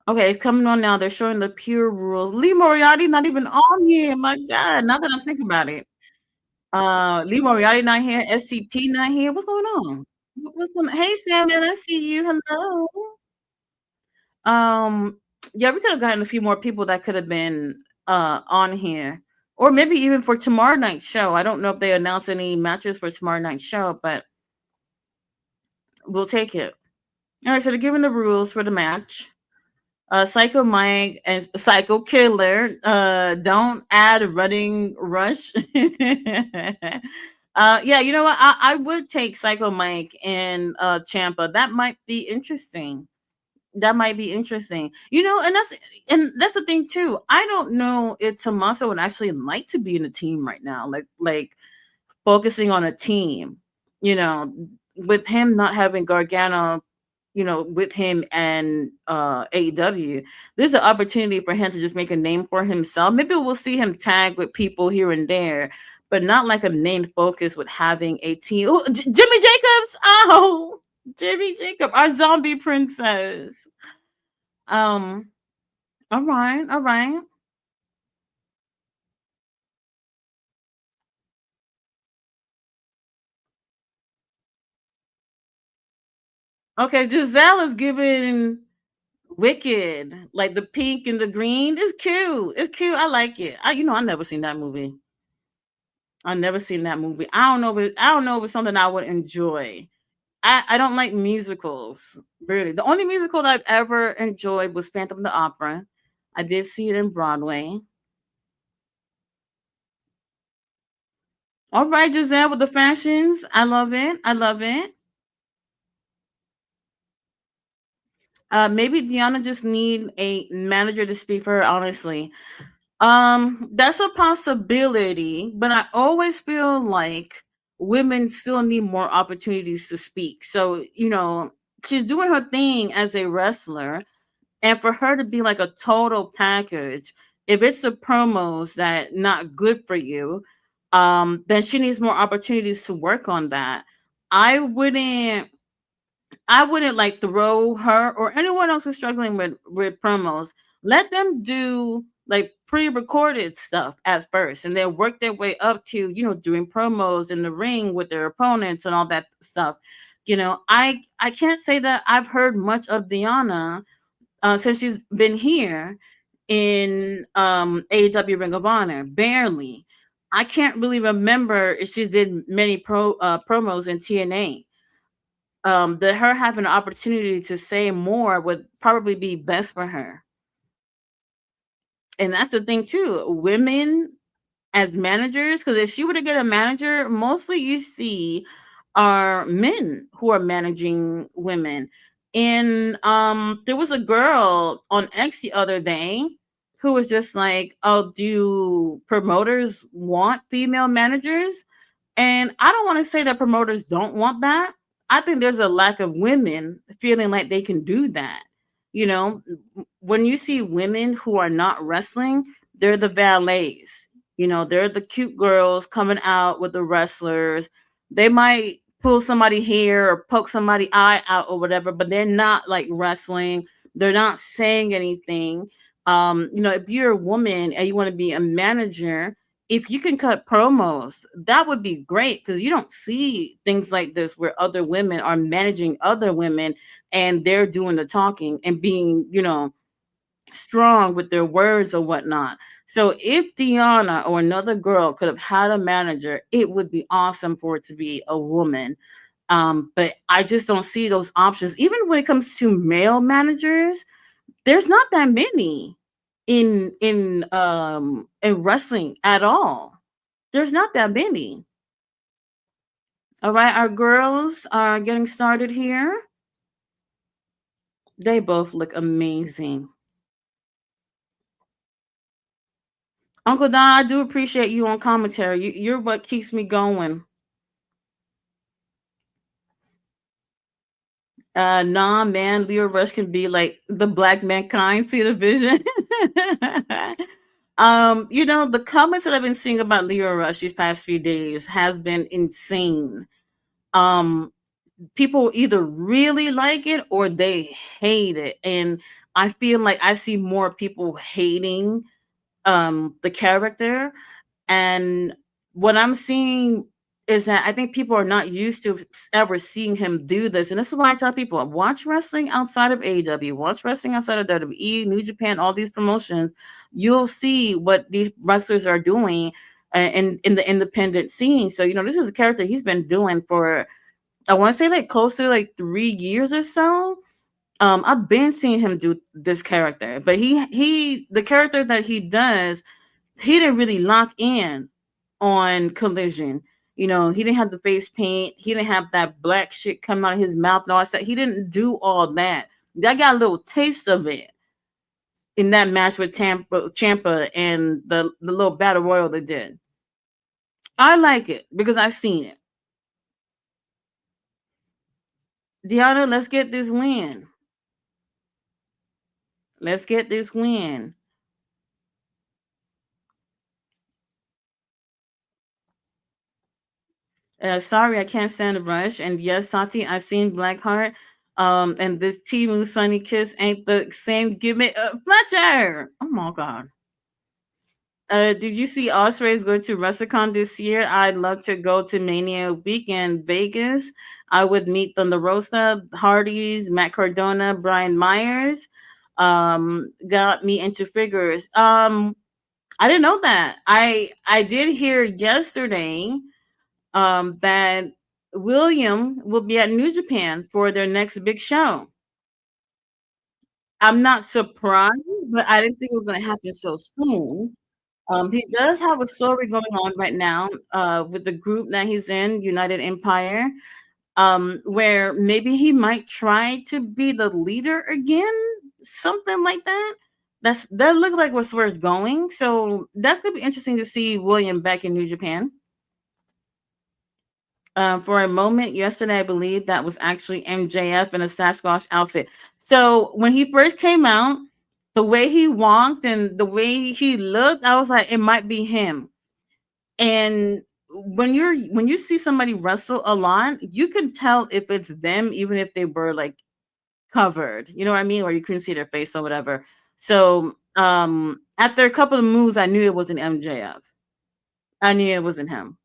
Okay, it's coming on now. They're showing the pure rules. Lee Moriarty not even on here. My God, now that I'm thinking about it. Lee Moriarty not here. SCP not here. What's going on? What's going on? Hey, Samuel, I see you. Hello. Um, yeah, we could have gotten a few more people that could have been on here. Or maybe even for tomorrow night's show. I don't know if they announced any matches for tomorrow night's show, but we'll take it. All right, so they're giving the rules for the match. Psycho Mike and Psycho Killer. Don't add running rush. Yeah, you know what? I would take Psycho Mike and Champa. That might be interesting. That might be interesting. And that's the thing too. I don't know if Tommaso would actually like to be in a team right now. Like focusing on a team. You know, with him not having Gargano, with him and AEW, there's an opportunity for him to just make a name for himself. Maybe we'll see him tag with people here and there, but not like a main focus with having a team. Oh, Jimmy Jacobs! Oh, Jimmy Jacob, our zombie princess. Um, all right, all right. Okay, Giselle is giving Wicked, like the pink and the green. It's cute. It's cute. I like it. I never seen that movie. I never seen that movie. I don't know if it's something I would enjoy. I don't like musicals. Really. The only musical that I've ever enjoyed was Phantom of the Opera. I did see it in Broadway. All right, Giselle with the fashions. I love it. I love it. Maybe Deanna just need a manager to speak for her, honestly. That's a possibility, but I always feel like women still need more opportunities to speak. So, she's doing her thing as a wrestler, and for her to be like a total package, if it's the promos that not good for you, then she needs more opportunities to work on that. I wouldn't I wouldn't like throw her or anyone else who's struggling with promos. Let them do like pre-recorded stuff at first, and then work their way up to doing promos in the ring with their opponents and all that stuff. I can't say that I've heard much of Diana since she's been here in AEW Ring of Honor. Barely. I can't really remember if she did many promos in TNA. That her having an opportunity to say more would probably be best for her. And that's the thing too. Women as managers, because if she were to get a manager, mostly you see are men who are managing women. And there was a girl on X the other day who was just like, "Oh, do promoters want female managers?" And I don't want to say that promoters don't want that. I think there's a lack of women feeling like they can do that. You know, when you see women who are not wrestling, they're the valets. They're the cute girls coming out with the wrestlers. They might pull somebody hair or poke somebody eye out or whatever, but they're not like wrestling. They're not saying anything. If you're a woman and you want to be a manager, if you can cut promos, that would be great because you don't see things like this where other women are managing other women and they're doing the talking and being, strong with their words or whatnot. So if Deanna or another girl could have had a manager, it would be awesome for it to be a woman. But I just don't see those options. Even when it comes to male managers, there's not that many in wrestling at all. There's not that many. All right, our girls are getting started here. They both look amazing. Uncle Don, I do appreciate you on commentary. You're what keeps me going. Nah, man, Leo Rush can be like the black mankind. See the vision. The comments that I've been seeing about Leo Rush these past few days has been insane. Um, People either really like it or they hate it, and I feel like I see more people hating the character. And what I'm seeing is that I think people are not used to ever seeing him do this. And this is why I tell people, watch wrestling outside of AEW, watch wrestling outside of WWE, New Japan, all these promotions. You'll see what these wrestlers are doing in the independent scene. So, this is a character he's been doing for, I want to say like close to like 3 years or so. I've been seeing him do this character, but the character that he does, he didn't really lock in on Collision. He didn't have the face paint. He didn't have that black shit coming out of his mouth and all that stuff. He didn't do all that. I got a little taste of it in that match with Champa and the little battle royal they did. I like it because I've seen it. Deanna, let's get this win. Let's get this win. Sorry, I can't stand the rush. And yes, Sati, I've seen Blackheart. And this T-Moon Sunny Kiss ain't the same gimmick. Fletcher! Oh my god. Did you see Osprey is going to WrestleCon this year? I'd love to go to Mania Week in Vegas. I would meet Thunder Rosa, Hardy's, Matt Cardona, Brian Myers. Got me into figures. I didn't know that. I did hear yesterday that William will be at New Japan for their next big show. I'm not surprised, but I didn't think it was going to happen so soon. He does have a story going on right now with the group that he's in, United Empire, where maybe he might try to be the leader again, something like that. That look like where it's going. So that's gonna be interesting to see William back in New Japan. For a moment yesterday, I believe that was actually MJF in a Sasquatch outfit. So when he first came out, the way he walked and the way he looked, I was like, it might be him. And when you see somebody wrestle a lot, you can tell if it's them, even if they were like covered. You know what I mean? Or you couldn't see their face or whatever. So after a couple of moves, I knew it wasn't MJF. I knew it wasn't him.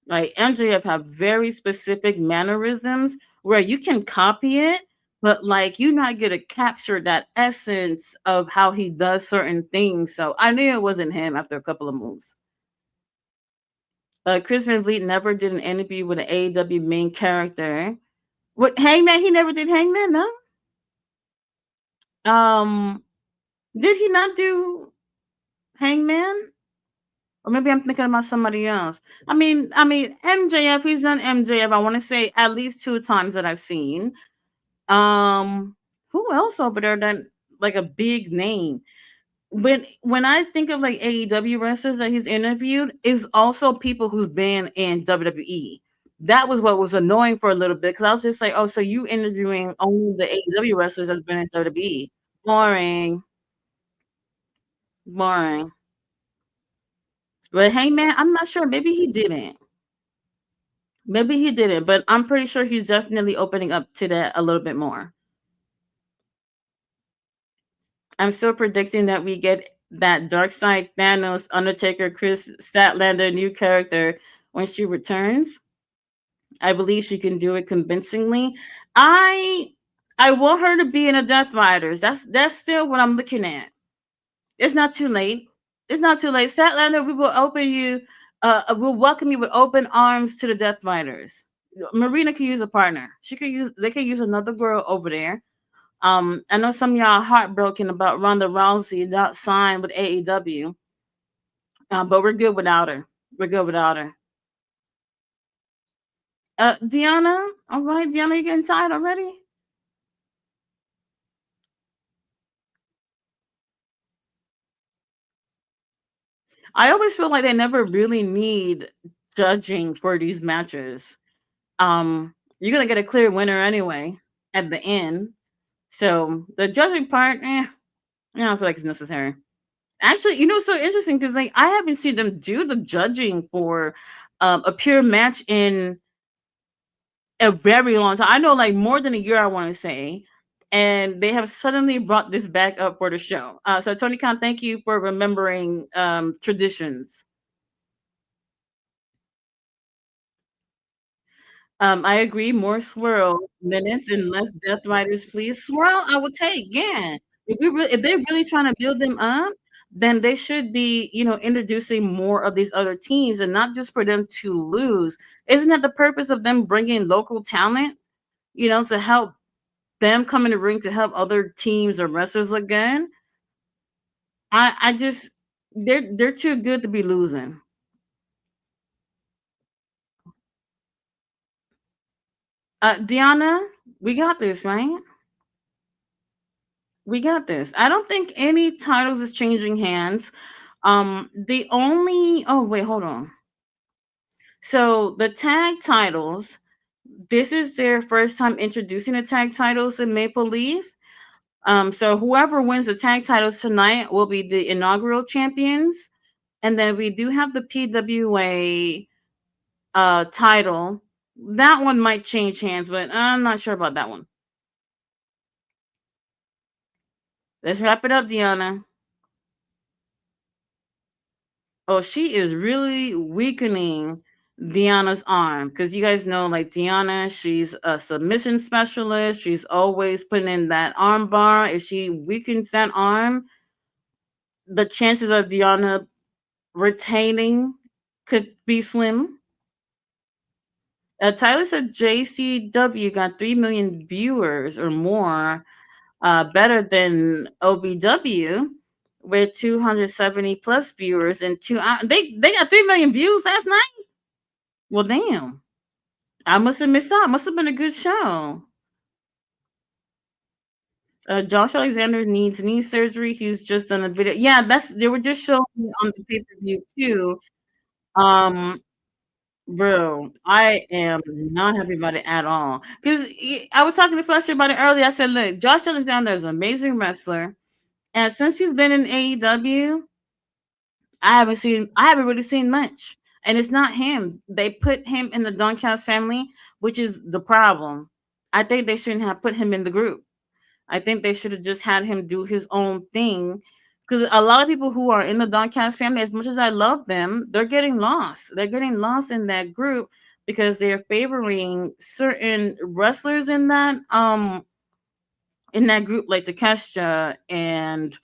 Like MJF have very specific mannerisms where you can copy it, but like you're not gonna capture that essence of how he does certain things. So I knew it wasn't him after a couple of moves. Chris Van Vliet never did an interview with an AEW main character. What Hangman? He never did Hangman, no. Um, did he not do Hangman? Or maybe I'm thinking about somebody else. I mean, MJF. He's done MJF. I want to say at least 2 times that I've seen. Um, who else over there that like a big name? When I think of like AEW wrestlers that he's interviewed, is also people who's been in WWE. That was what was annoying for a little bit because I was just like, oh, so you interviewing only the AEW wrestlers that's been in WWE? Boring, boring. But hey, man, I'm not sure. Maybe he didn't. Maybe he didn't, but I'm pretty sure he's definitely opening up to that a little bit more. I'm still predicting that we get that Darkseid Thanos Undertaker Chris Statlander new character when she returns. I believe she can do it convincingly. I I want her to be in the Death Riders. That's still what I'm looking at. It's not too late. It's not too late. Statlander, we will open you. We'll welcome you with open arms to the Death Riders. Marina could use a partner. She could use. They could use another girl over there. I know some of y'all are heartbroken about Ronda Rousey not signed with AEW, but we're good without her. We're good without her. Deanna, all right, Deanna, you getting tired already? I always feel like they never really need judging for these matches. You're gonna get a clear winner anyway at the end. So the judging part, I don't feel like it's necessary. Actually, it's so interesting because like I haven't seen them do the judging for a pure match in a very long time. I know like more than a year, I want to say. And they have suddenly brought this back up for the show. So Tony Khan, thank you for remembering traditions. I agree. More swirl minutes and less Death Riders, please. Swirl, I would take. Yeah, if they're really trying to build them up, then they should be, introducing more of these other teams, and not just for them to lose. Isn't that the purpose of them bringing local talent? To help them come in the ring to help other teams or wrestlers look good. I just they're too good to be losing. Deanna, we got this, right? We got this. I don't think any titles is changing hands. The only oh wait, hold on. So the tag titles, this is their first time introducing the tag titles in Maple Leaf. So whoever wins the tag titles tonight will be the inaugural champions. And then we do have the PWA title. That one might change hands, but I'm not sure about that one. Let's wrap it up, Deanna. Oh, she is really weakening Deanna's arm because you guys know, like Deanna, she's a submission specialist. She's always putting in that arm bar. If she weakens that arm, the chances of Deanna retaining could be slim. Tyler said JCW got 3 million viewers or more, better than OBW with 270 plus viewers and they got 3 million views last night. Well, damn. I must have missed out. Must have been a good show. Josh Alexander needs knee surgery. He's just done a video. Yeah, they were just showing on the pay per view too. Um, Bro, I am not happy about it at all. Because I was talking to Fletcher about it earlier. I said, look, Josh Alexander is an amazing wrestler. And since he's been in AEW, I haven't really seen much. And it's not him. They put him in the Duncast family, which is the problem. I think they shouldn't have put him in the group. I think they should have just had him do his own thing. Because a lot of people who are in the Doncast family, as much as I love them, they're getting lost. They're getting lost in that group because they're favoring certain wrestlers in that group, like Takeshita and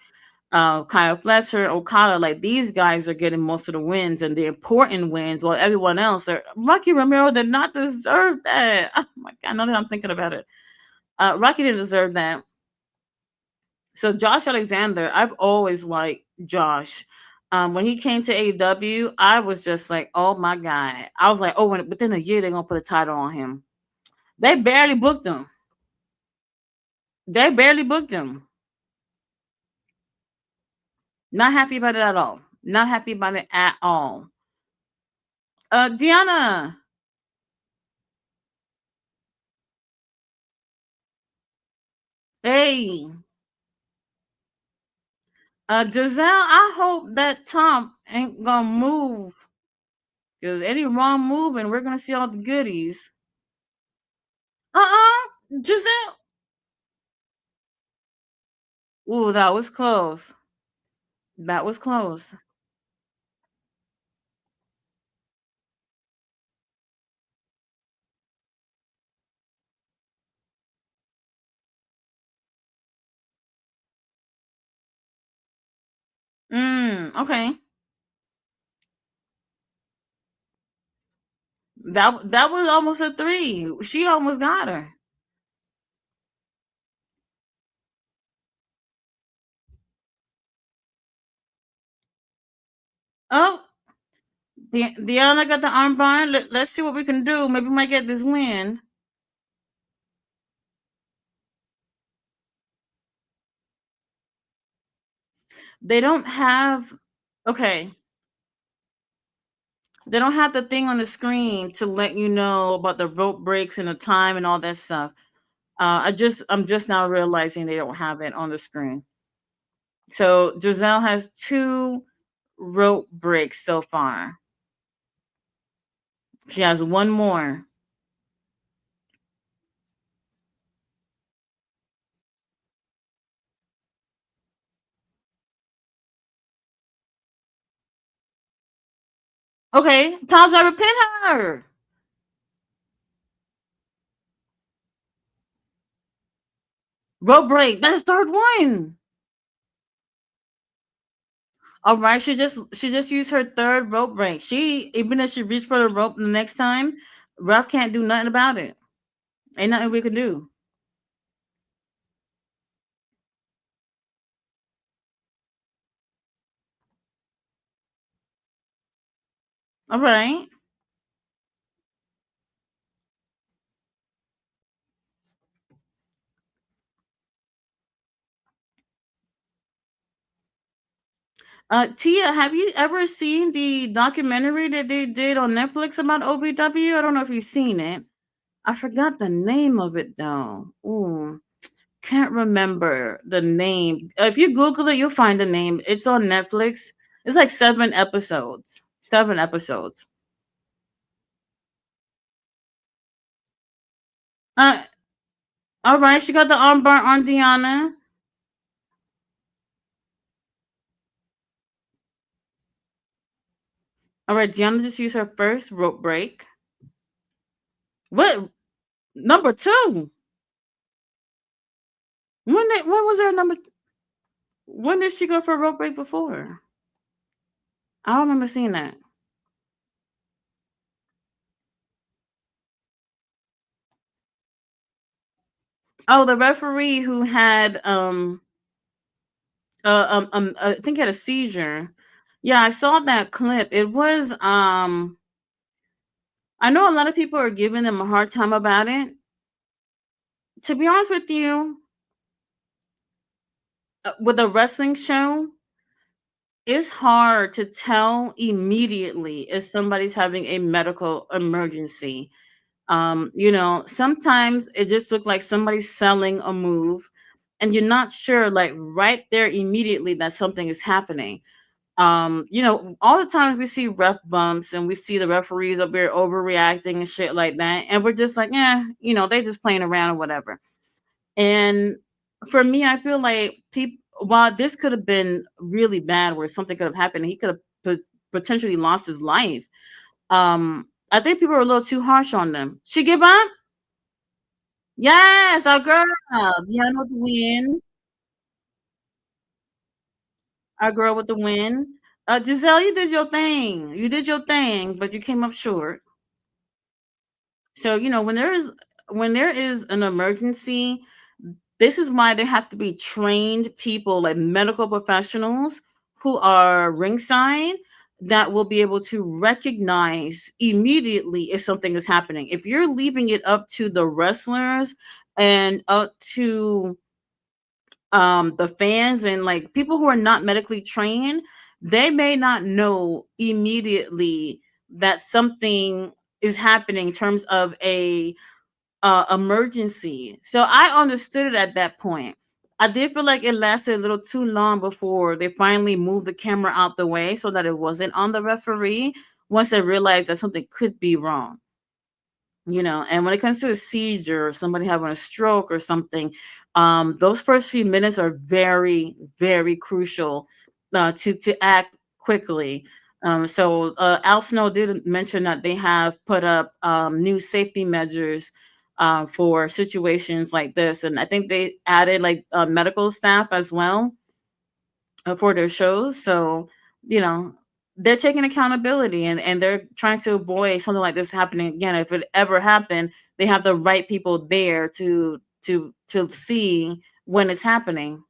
Kyle Fletcher, Okada. Like these guys are getting most of the wins and the important wins, while everyone else are. Rocky Romero did not deserve that. Oh my god! Now that I'm thinking about it, Rocky didn't deserve that. So Josh Alexander, I've always liked Josh. When he came to AEW, I was just like, oh my god! I was like, oh, within a year they're gonna put a title on him. They barely booked him. They barely booked him. Not happy about it at all. Not happy about it at all. Deanna, hey, Giselle, I hope that Tom ain't gonna move because any wrong move and we're gonna see all the goodies. Giselle. Ooh, that was close. That was close. Okay. That was almost a three. She almost got her. Oh, Deanna got the armbar. Let's see what we can do. Maybe we might get this win. They don't have. Okay. They don't have the thing on the screen to let you know about the rope breaks and the time and all that stuff. I'm just now realizing they don't have it on the screen. So Giselle has two rope breaks so far. She has one more. Okay, Tom's driver pin her. Rope break. That's the third one. All right, she just used her third rope break. She even if she reached for the rope the next time, Ruff can't do nothing about it. Ain't nothing we can do. All right. Tia, have you ever seen the documentary that they did on Netflix about OVW? I don't know if you've seen it. I forgot the name of it though. Ooh, can't remember the name. If you Google it, you'll find the name. It's on Netflix. It's like 7 episodes. 7 episodes. Uh, all right. She got the armbar on Deanna. All right, Deanna just used her first rope break. What number two? When was there number? When did she go for a rope break before? I don't remember seeing that. Oh, the referee who had I think he had a seizure. Yeah, I saw that clip. It was I know a lot of people are giving them a hard time about it. To be honest with you, with a wrestling show, it's hard to tell immediately if somebody's having a medical emergency. Sometimes it just looks like somebody's selling a move and you're not sure, like right there immediately, that something is happening. All the times we see ref bumps and we see the referees up there overreacting and shit like that, and we're just like, yeah, they just playing around or whatever. And for me, I feel like people, while this could have been really bad, where something could have happened, he could have potentially lost his life. I think people are a little too harsh on them. She give up? Yes, our girl, Deanna with the win. Our girl with the win. Giselle, you did your thing. You did your thing, but you came up short. So when there is an emergency, this is why there have to be trained people, like medical professionals, who are ringside, that will be able to recognize immediately if something is happening. If you're leaving it up to the wrestlers and up to the fans and like people who are not medically trained, they may not know immediately that something is happening in terms of a emergency. So I understood it at that point. I did feel like it lasted a little too long before they finally moved the camera out the way so that it wasn't on the referee once they realized that something could be wrong. And when it comes to a seizure or somebody having a stroke or something, those first few minutes are very, very crucial to act quickly. Al Snow did mention that they have put up new safety measures for situations like this, and I think they added like medical staff as well for their shows. So, you know, they're taking accountability, and they're trying to avoid something like this happening again. If it ever happened, they have the right people there to see when it's happening.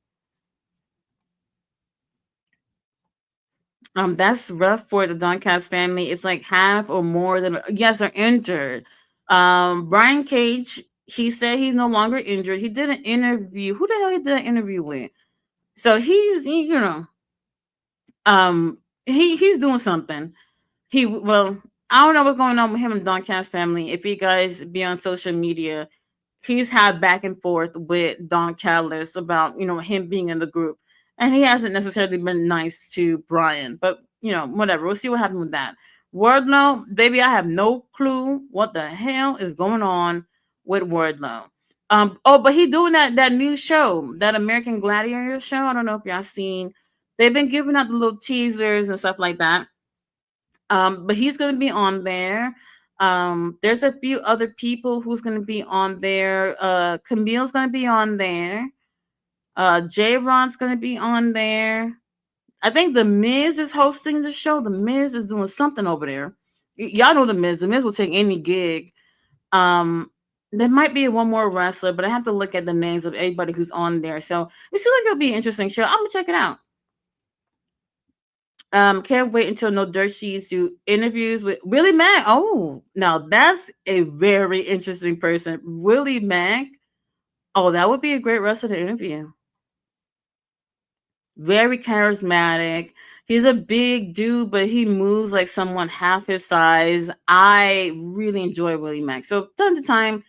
That's rough for the Doncaster family. It's like half or more than yes are injured. Brian Cage, he said he's no longer injured. He did an interview. Who the hell he did an interview with? So he's doing something. I don't know what's going on with him and Doncaster family. If you guys be on social media, he's had back and forth with Don Callis about him being in the group, and he hasn't necessarily been nice to Brian. But whatever. We'll see what happens with that. Wardlow, baby, I have no clue what the hell is going on with Wardlow. Oh, but he doing that new show, that American Gladiator show. I don't know if y'all seen. They've been giving out the little teasers and stuff like that. But he's going to be on there. There's a few other people who's going to be on there. Camille's going to be on there. J Ron's going to be on there. I think the Miz is hosting the show. The Miz is doing something over there. Y'all know the Miz. The Miz will take any gig. There might be one more wrestler, but I have to look at the names of everybody who's on there. So it seems like it'll be an interesting show. I'm gonna check it out. Can't wait until No Dirt Sheets do interviews with Willie Mack. Oh, now that's a very interesting person. Willie Mack. Oh, that would be a great wrestler to interview. Very charismatic. He's a big dude, but he moves like someone half his size. I really enjoy Willie Mack. So time to time,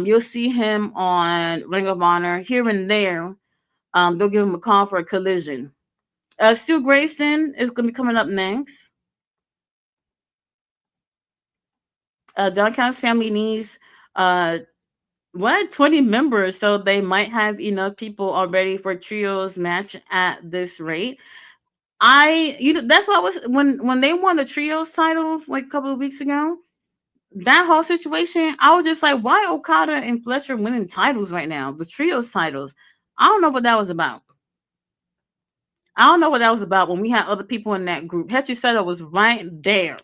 you'll see him on Ring of Honor here and there. They'll give him a call for a collision. Stu Grayson is going to be coming up next. Don Count's family needs 20 members, so they might have enough people already for trios match at this rate. That's what was when they won the trios titles like a couple of weeks ago. That whole situation, I was just like, why Okada and Fletcher winning titles right now? The trios titles. I don't know what that was about. I don't know what that was about when we had other people in that group. Hetchy Seto was right there.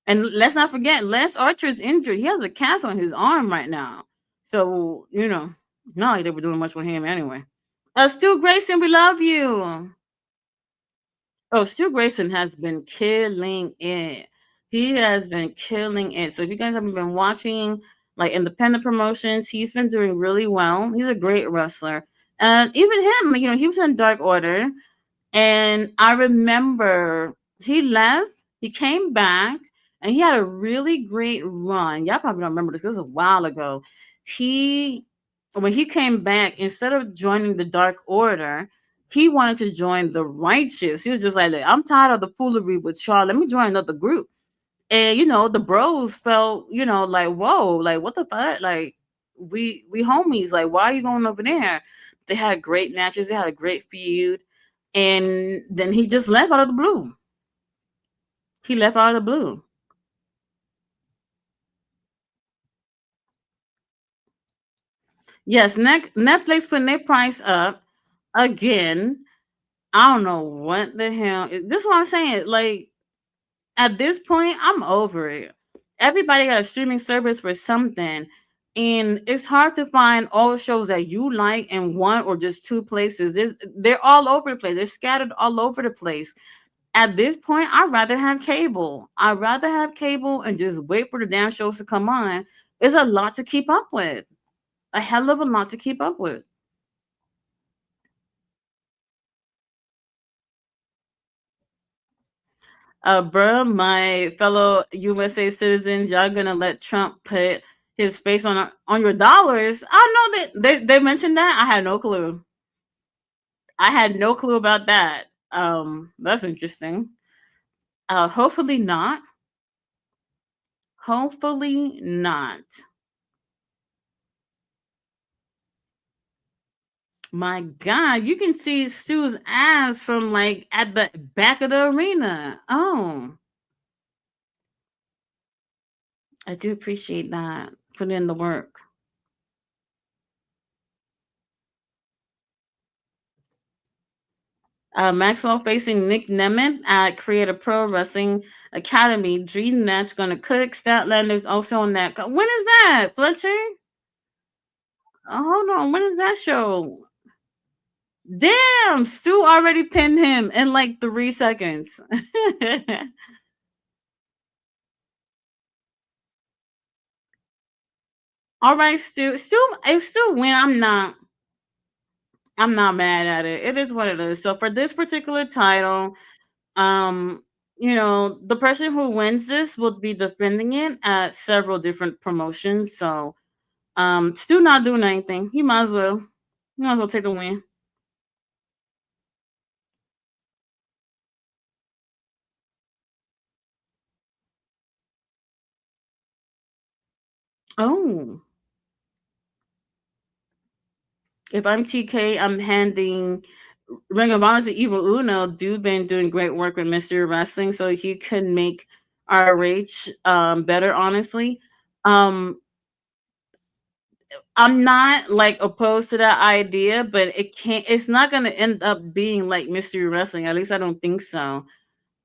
And let's not forget, Les Archer is injured. He has a cast on his arm right now. So, not like they were doing much with him anyway. Stu Grayson, we love you. Oh, Stu Grayson has been killing it. He has been killing it. So if you guys haven't been watching like independent promotions, he's been doing really well. He's a great wrestler. And even him, he was in Dark Order. And I remember he left, he came back, and he had a really great run. Y'all probably don't remember this. This was a while ago. When he came back, instead of joining the Dark Order, he wanted to join the Righteous. He was just like, I'm tired of the foolery with y'all. Let me join another group. And the bros felt, like, whoa, like what the fuck? Like we homies. Like, why are you going over there? They had great matches, they had a great feud. And then he just left out of the blue. He left out of the blue. Yes, Netflix putting their price up again. I don't know what the hell. This is what I'm saying. Like, at this point, I'm over it. Everybody got a streaming service for something. And it's hard to find all the shows that you like in one or just two places. They're all over the place. They're scattered all over the place. At this point, I'd rather have cable. I'd rather have cable and just wait for the damn shows to come on. It's a lot to keep up with. A hell of a lot to keep up with. Bruh, my fellow USA citizens, y'all gonna let Trump put his face on your dollars? I know that they mentioned that. I had no clue. I had no clue about that. That's interesting. Hopefully not. Hopefully not. My God, you can see Stu's ass from like at the back of the arena. Oh, I do appreciate that. Put in the work. Maxwell facing Nick Nemeth at Creator Pro Wrestling Academy. Dream match gonna cook. Statlander's also on that. When is that, Fletcher? Hold on. When is that show? Damn, Stu already pinned him in like 3 seconds. All right, Stu. If Stu win, I'm not mad at it. It is what it is. So for this particular title, um, the person who wins this will be defending it at several different promotions. So Stu not doing anything. He might as well. He might as well take the win. Oh. If I'm TK, I'm handing Ring of Honor to Evil Uno. Dude been doing great work with Mystery Wrestling, so he could make ROH better, honestly. Um, I'm not like opposed to that idea, but it's not gonna end up being like Mystery Wrestling. At least I don't think so.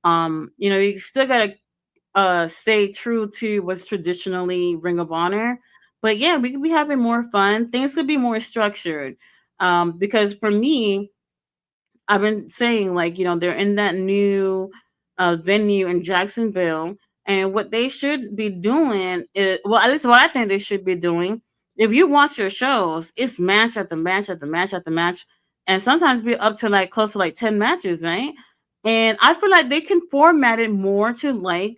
You still gotta stay true to what's traditionally Ring of Honor. But yeah, we could be having more fun. Things could be more structured. Because for me, I've been saying like, they're in that new venue in Jacksonville, and what they should be doing is, well, at least what I think they should be doing. If you watch your shows, it's match after match after match after match, and sometimes be up to like close to like 10 matches, right? And I feel like they can format it more to like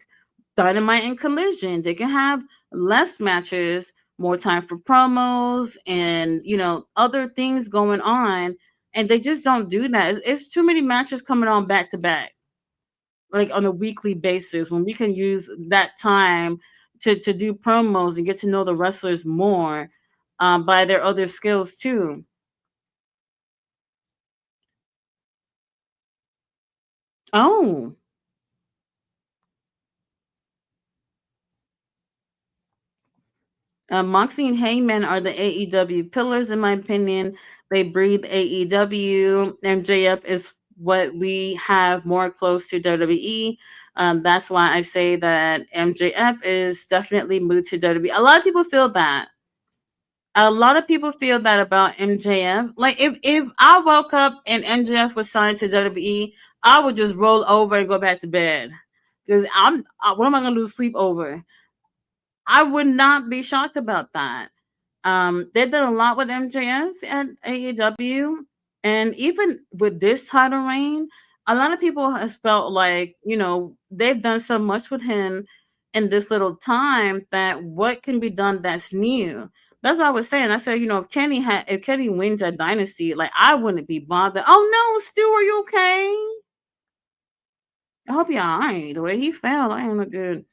Dynamite and Collision. They can have less matches, more time for promos, and other things going on, and they just don't do that. It's too many matches coming on back to back, like on a weekly basis, when we can use that time to do promos and get to know the wrestlers more by their other skills too. Oh, Moxie and Heyman are the AEW pillars, in my opinion. They breathe AEW. MJF is what we have more close to WWE. That's why I say that MJF is definitely moved to WWE. A lot of people feel that. A lot of people feel that about MJF. Like if I woke up and MJF was signed to WWE, I would just roll over and go back to bed because what am I gonna lose sleep over? I would not be shocked about that. They've done a lot with MJF at AEW, and even with this title reign, a lot of people has felt like they've done so much with him in this little time that what can be done that's new. That's what I was saying. I said, if Kenny wins that dynasty, like I wouldn't be bothered. Oh no, Stu, are you okay? I hope you're alright. The way he fell, I ain't look good.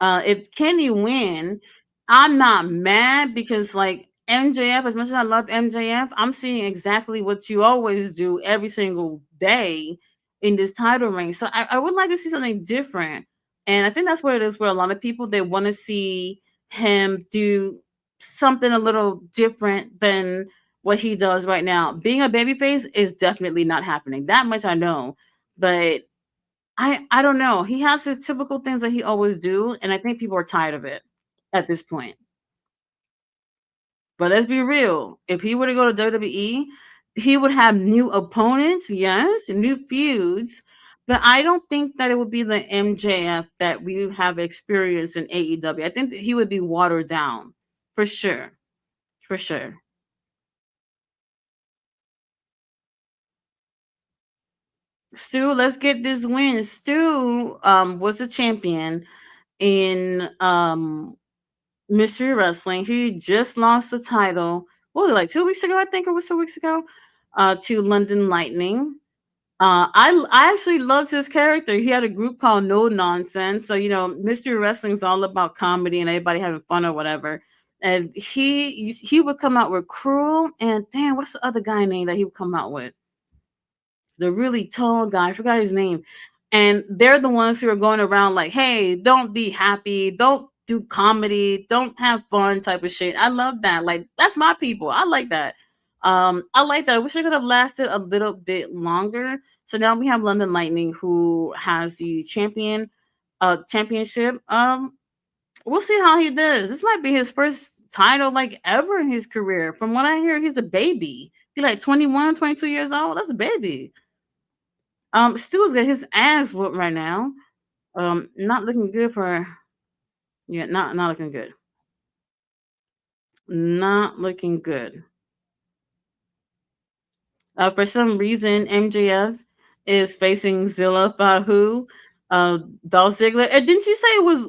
If Kenny win, I'm not mad because like MJF, as much as I love MJF, I'm seeing exactly what you always do every single day in this title reign. So I would like to see something different. And I think that's what it is for a lot of people. They want to see him do something a little different than what he does right now. Being a babyface is definitely not happening. That much I know. But I don't know. He has his typical things that he always do, and I think people are tired of it at this point. But let's be real. If he were to go to WWE, he would have new opponents, yes, new feuds. But I don't think that it would be the MJF that we have experienced in AEW. I think that he would be watered down for sure. For sure. Stu, let's get this win. Stu was the champion in Mystery Wrestling. He just lost the title. What was it, like 2 weeks ago? I think it was 2 weeks ago. To London Lightning. I actually loved his character. He had a group called No Nonsense. So Mystery Wrestling is all about comedy and everybody having fun or whatever. And he would come out with Cruel and damn, what's the other guy name that he would come out with? The really tall guy, I forgot his name. And they're the ones who are going around like, hey, don't be happy, don't do comedy, don't have fun type of shit. I love that. Like, that's my people. I like that. I like that. I wish it could have lasted a little bit longer. So now we have London Lightning who has the championship. We'll see how he does. This might be his first title like ever in his career. From what I hear, he's a baby. He's like 21, 22 years old. That's a baby. Stu's got his ass whooped right now. Not looking good for yeah, not looking good. Not looking good. For some reason, MJF is facing Zilla Fahu, Dolph Ziggler. And didn't you say it was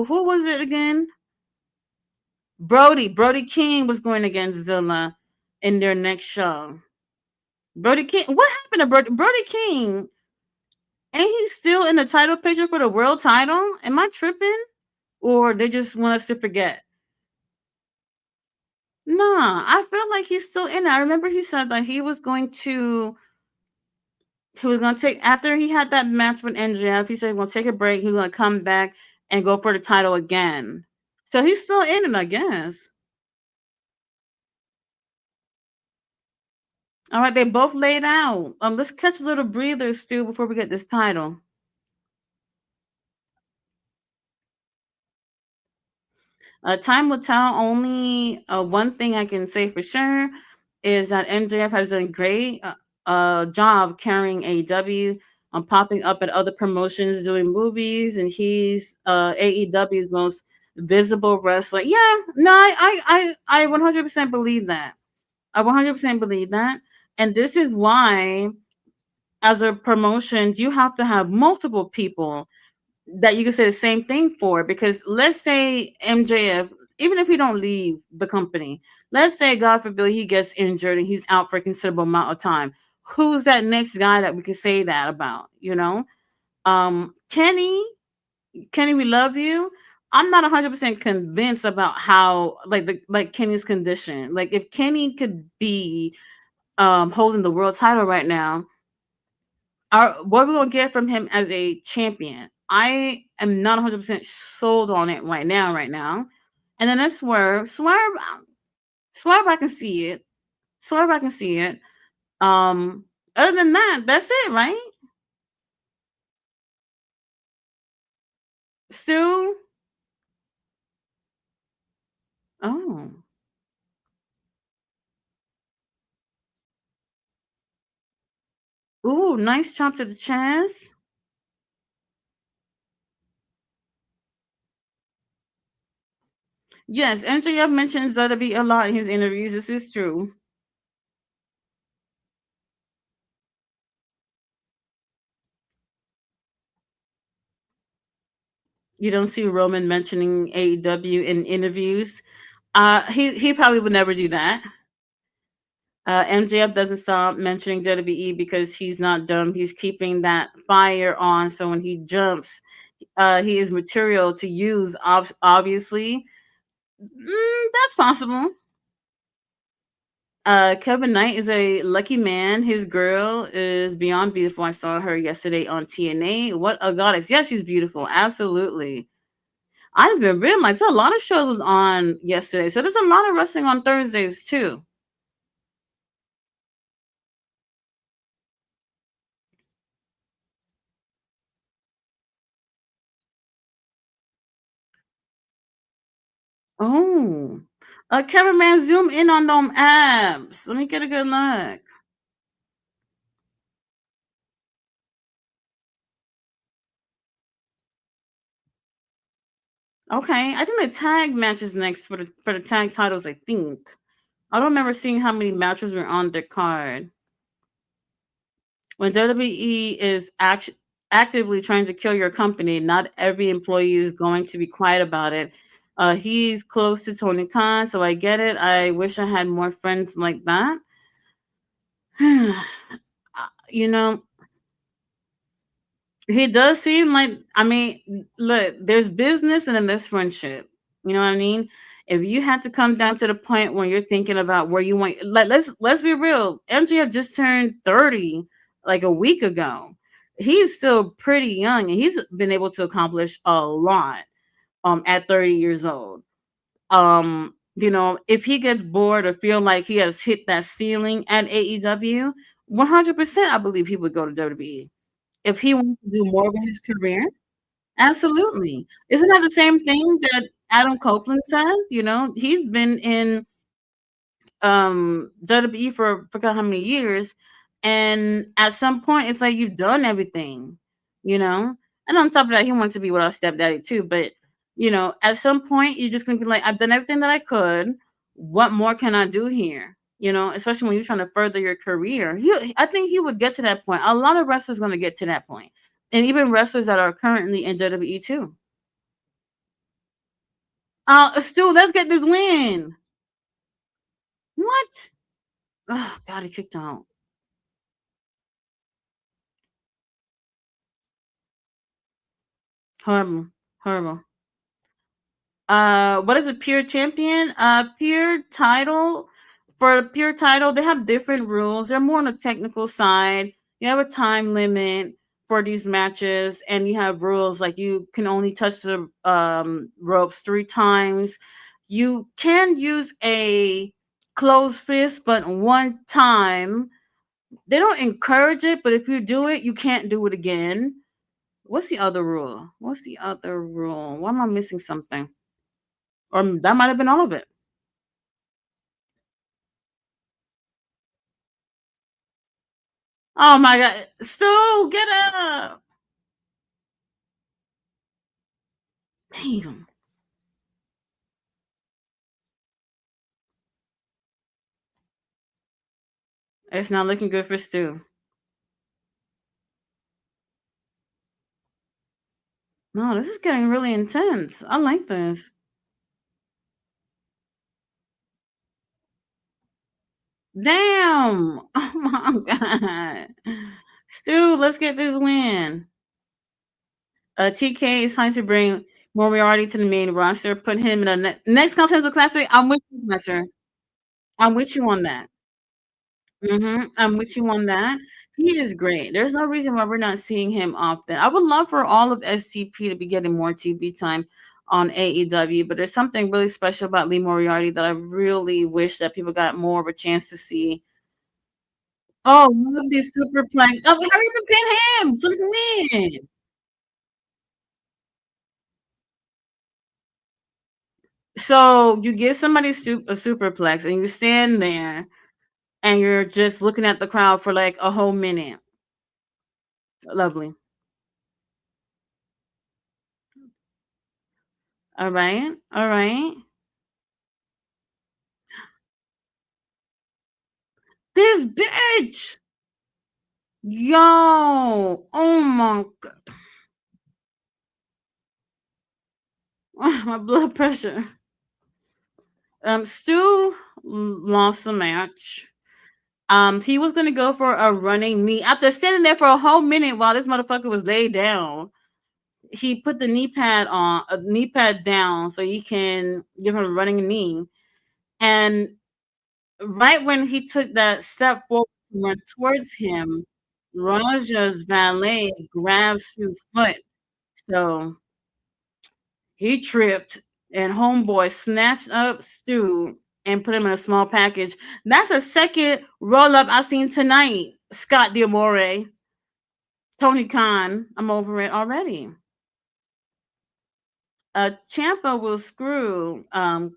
who was it again? Brody King was going against Zilla in their next show. Brody King, what happened to Brody King? Ain't he still in the title picture for the world title? Am I tripping? Or they just want us to forget? Nah, I feel like he's still in it. I remember he said that he was gonna take after he had that match with NJF, he said he was gonna take a break, he was gonna come back and go for the title again. So he's still in it, I guess. All right, they both laid out. Let's catch a little breather, Stu, before we get this title. Time will tell. Only one thing I can say for sure is that MJF has done a great job carrying AEW, popping up at other promotions, doing movies, and he's AEW's most visible wrestler. Yeah, no, I 100% believe that. I 100% believe that, and this is why, as a promotion, you have to have multiple people that you can say the same thing for, because let's say MJF, even if he don't leave the company, let's say God forbid he gets injured and he's out for a considerable amount of time. Who's that next guy that we could say that about? You know, Kenny, we love you. I'm not 100% convinced about how like Kenny's condition. Like if Kenny could be holding the world title right now, what are we gonna get from him as a champion? I am not 100% sold on it right now. And then let's Swerve. I can see it. Swerve, I can see it. Other than that, that's it, right? Stu. Oh, ooh, nice chop to the chest. Yes, MJF mentions be a lot in his interviews. This is true. You don't see Roman mentioning AEW in interviews. He probably would never do that. MJF doesn't stop mentioning WWE because he's not dumb. He's keeping that fire on. So when he jumps, he is material to use. Obviously, that's possible. Kevin Knight is a lucky man. His girl is beyond beautiful. I saw her yesterday on TNA. What a goddess! Yeah, she's beautiful. Absolutely. I didn't realize a lot of shows was on yesterday. So there's a lot of wrestling on Thursdays too. Oh, cameraman, zoom in on them abs. Let me get a good look. Okay, I think the tag match is next for the tag titles. I think I don't remember seeing how many matches were on the card. When WWE is actively trying to kill your company, not every employee is going to be quiet about it. He's close to Tony Khan, so I get it. I wish I had more friends like that. You know, he does seem like, I mean, look, there's business and then there's friendship. You know what I mean? If you had to come down to the point when you're thinking about where you want, like let's be real. MJF just turned 30 like a week ago. He's still pretty young and he's been able to accomplish a lot at 30 years old. If he gets bored or feel like he has hit that ceiling at AEW, 100% I believe he would go to WWE. If he wants to do more with his career, absolutely. Isn't that the same thing that Adam Copeland said? He's been in WWE for forgot how many years, and at some point it's like you've done everything, you know. And on top of that, he wants to be with our stepdaddy too. But at some point you're just gonna be like, I've done everything that I could. What more can I do here? Especially when you're trying to further your career. I think he would get to that point. A lot of wrestlers gonna get to that point, and even wrestlers that are currently in WWE too. Stu, let's get this win. What? Oh, God, he kicked out. Horrible. Horrible. What is a pure champion? Pure title. For a pure title, they have different rules. They're more on the technical side. You have a time limit for these matches, and you have rules like you can only touch the ropes 3 times. You can use a closed fist, but one time. They don't encourage it, but if you do it, you can't do it again. What's the other rule? What's the other rule? Why am I missing something? Or that might have been all of it. Oh my god. Stu, get up. Damn. It's not looking good for Stu. No, this is getting really intense. I like this. Damn. Oh my god. Stu, let's get this win. TK is trying to bring Moriarty to the main roster, put him in the next Continental Classic. I'm with you, Fletcher. I'm with you on that. I'm with you on that. He is great. There's no reason why we're not seeing him often. I would love for all of STP to be getting more TV time on AEW, but there's something really special about Lee Moriarty that I really wish that people got more of a chance to see. Oh, one of these superplex. Oh, hurry up and pin him so we can win. So you give somebody a superplex and you stand there and you're just looking at the crowd for like a whole minute. Lovely. All right. All right. This bitch. Yo. Oh my god. My blood pressure. Stu lost the match. He was gonna go for a running knee after standing there for a whole minute while this motherfucker was laid down. He put the knee pad down so he can give him a running knee. And right when he took that step forward to run towards him, Raja's valet grabs his foot. So he tripped, and homeboy snatched up Stu and put him in a small package. That's a second roll up I seen tonight. Scott D'Amore, Tony Khan. I'm over it already. Champa will screw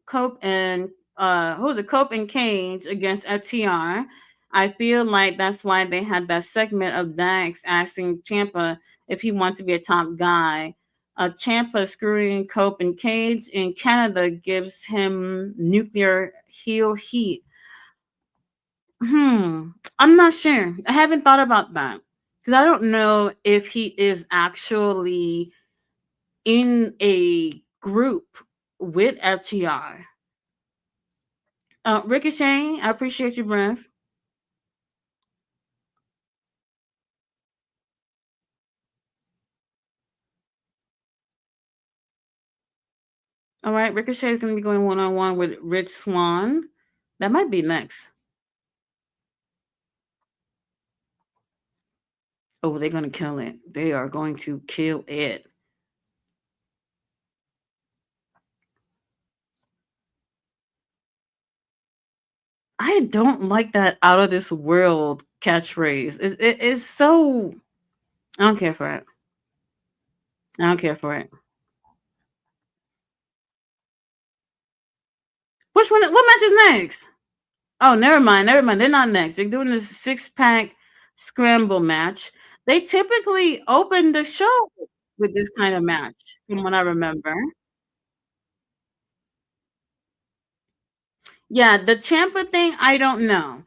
Cope and who's it? Cope and Cage against FTR. I feel like that's why they had that segment of Dax asking Champa if he wants to be a top guy. Champa screwing Cope and Cage in Canada gives him nuclear heel heat. I'm not sure. I haven't thought about that because I don't know if he is actually in a group with FTR. Ricochet, I appreciate your breath. All right, Ricochet is going to be going one on one with Rich Swan. That might be next. Oh, they're going to kill it. They are going to kill it. I don't like that out of this world catchphrase. It's so. I don't care for it. I don't care for it. Which one? What match is next? Oh, never mind. Never mind. They're not next. They're doing this 6 pack scramble match. They typically open the show with this kind of match, from what I remember. Yeah, the Champa thing, I don't know.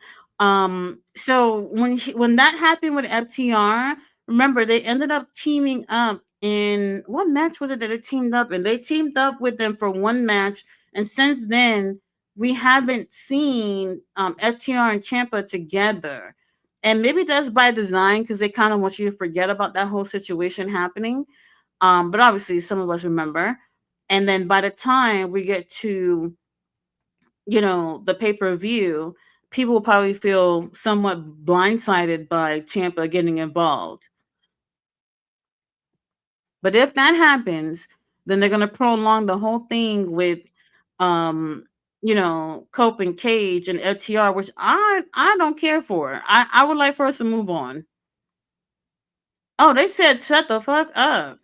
So when that happened with FTR, remember they ended up teaming up in what match was it that they teamed up in? They teamed up with them for one match, and since then we haven't seen FTR and Champa together. And maybe that's by design because they kind of want you to forget about that whole situation happening. But obviously some of us remember. And then by the time we get to the pay-per-view, people will probably feel somewhat blindsided by Champa getting involved. But if that happens, then they're gonna prolong the whole thing with um Cope and Cage and FTR, which I don't care for. I would like for us to move on. Oh, they said shut the fuck up.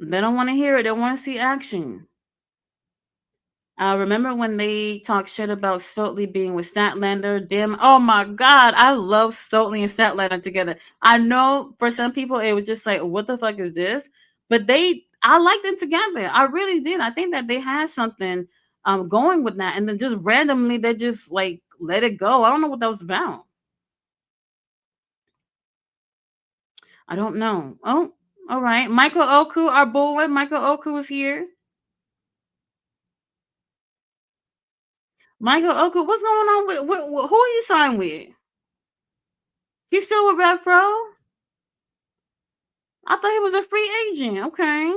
They don't want to hear it. They want to see action. Remember when they talked shit about Stoltly being with Statlander? Damn! Oh my god, I love Stoltly and Statlander together. I know for some people it was just like, what the fuck is this? But I like them together. I really did. I think that they had something going with that, and then just randomly they just like let it go. I don't know what that was about. I don't know. Oh, all right. Michael Oku, our boy, Michael Oku is here. Michael Oku, what's going on with who are you signed with? He's still with Rev Pro? I thought he was a free agent. Okay.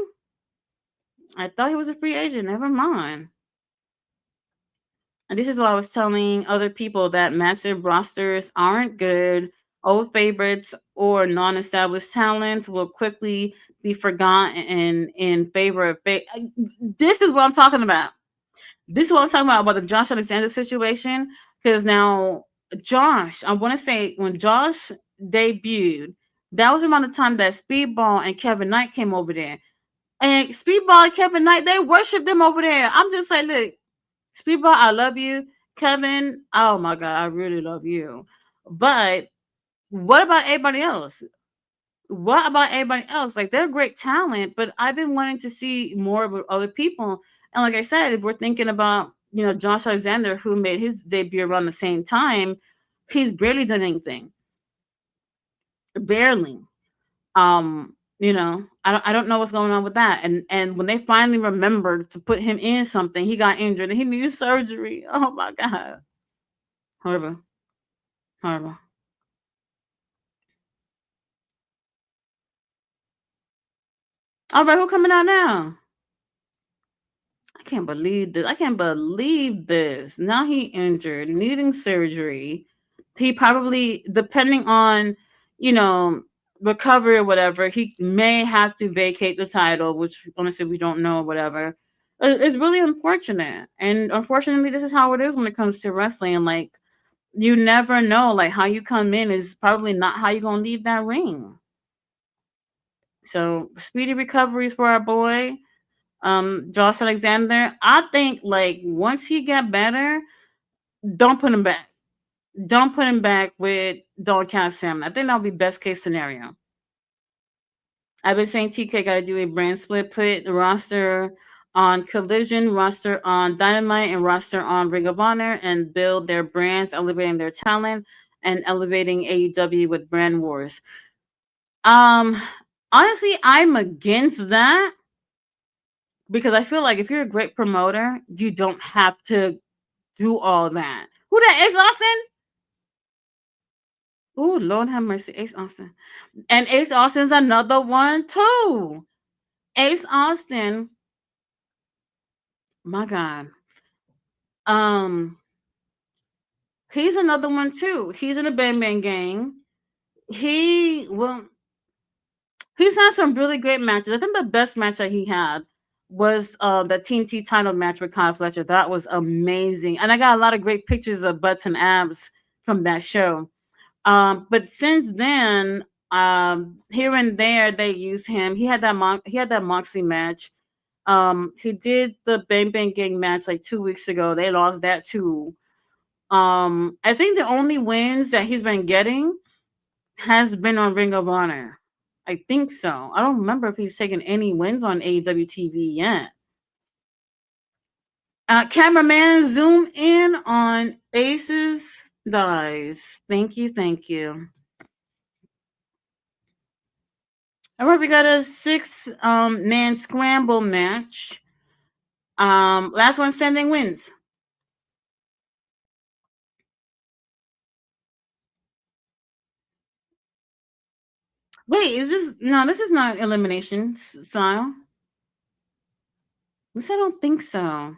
I thought he was a free agent. Never mind. And this is what I was telling other people that massive rosters aren't good. Old favorites or non established talents will quickly be forgotten in favor of. This is what I'm talking about. This is what I'm talking about the Josh Alexander situation. Because now, Josh, I want to say when Josh debuted, that was around the time that Speedball and Kevin Knight came over there. And Speedball and Kevin Knight, they worship them over there. I'm just like, look, Speedball, I love you. Kevin, oh my God, I really love you. But what about everybody else? What about everybody else? Like, they're great talent, but I've been wanting to see more of other people. And like I said, if we're thinking about, Josh Alexander, who made his debut around the same time, he's barely done anything. Barely. I don't know what's going on with that. And when they finally remembered to put him in something, he got injured and he needed surgery. Oh my God. Horrible. Horrible. All right, who coming out now? I can't believe this. I can't believe this. Now he injured, needing surgery. He probably, depending on, you know, recovery or whatever, he may have to vacate the title, which honestly we don't know, whatever. It's really unfortunate. And unfortunately, this is how it is when it comes to wrestling. Like, you never know. Like, how you come in is probably not how you're going to leave that ring. So, speedy recoveries for our boy. Josh Alexander, I think like once he get better, don't put him back. Don't put him back with Don Callis Salmon. I think that would be best case scenario. I've been saying TK got to do a brand split, put the roster on Collision, roster on Dynamite, and roster on Ring of Honor, and build their brands, elevating their talent, and elevating AEW with brand wars. Um, Honestly, I'm against that because I feel like if you're a great promoter, you don't have to do all that. Who that? Ace Austin? Oh, Lord have mercy, Ace Austin. And Ace Austin's another one too. Ace Austin, my God. Um, he's another one too. He's in the Bang Bang Gang. He well, he's had some really great matches. I think the best match that he had was the TNT title match with Kyle Fletcher. That was amazing, and I got a lot of great pictures of butts and abs from that show. But since then, here and there they use him. He had that Moxie match. He did the Bang Bang Gang match like 2 weeks ago. They lost that too. I think the only wins that he's been getting has been on Ring of Honor. I think so. I don't remember if he's taken any wins on AEW TV yet. Cameraman, zoom in on Ace's thighs. Thank you, thank you. All right, we got a six man scramble match. Last one standing wins. Wait, is this no? This is not elimination style. This I don't think so.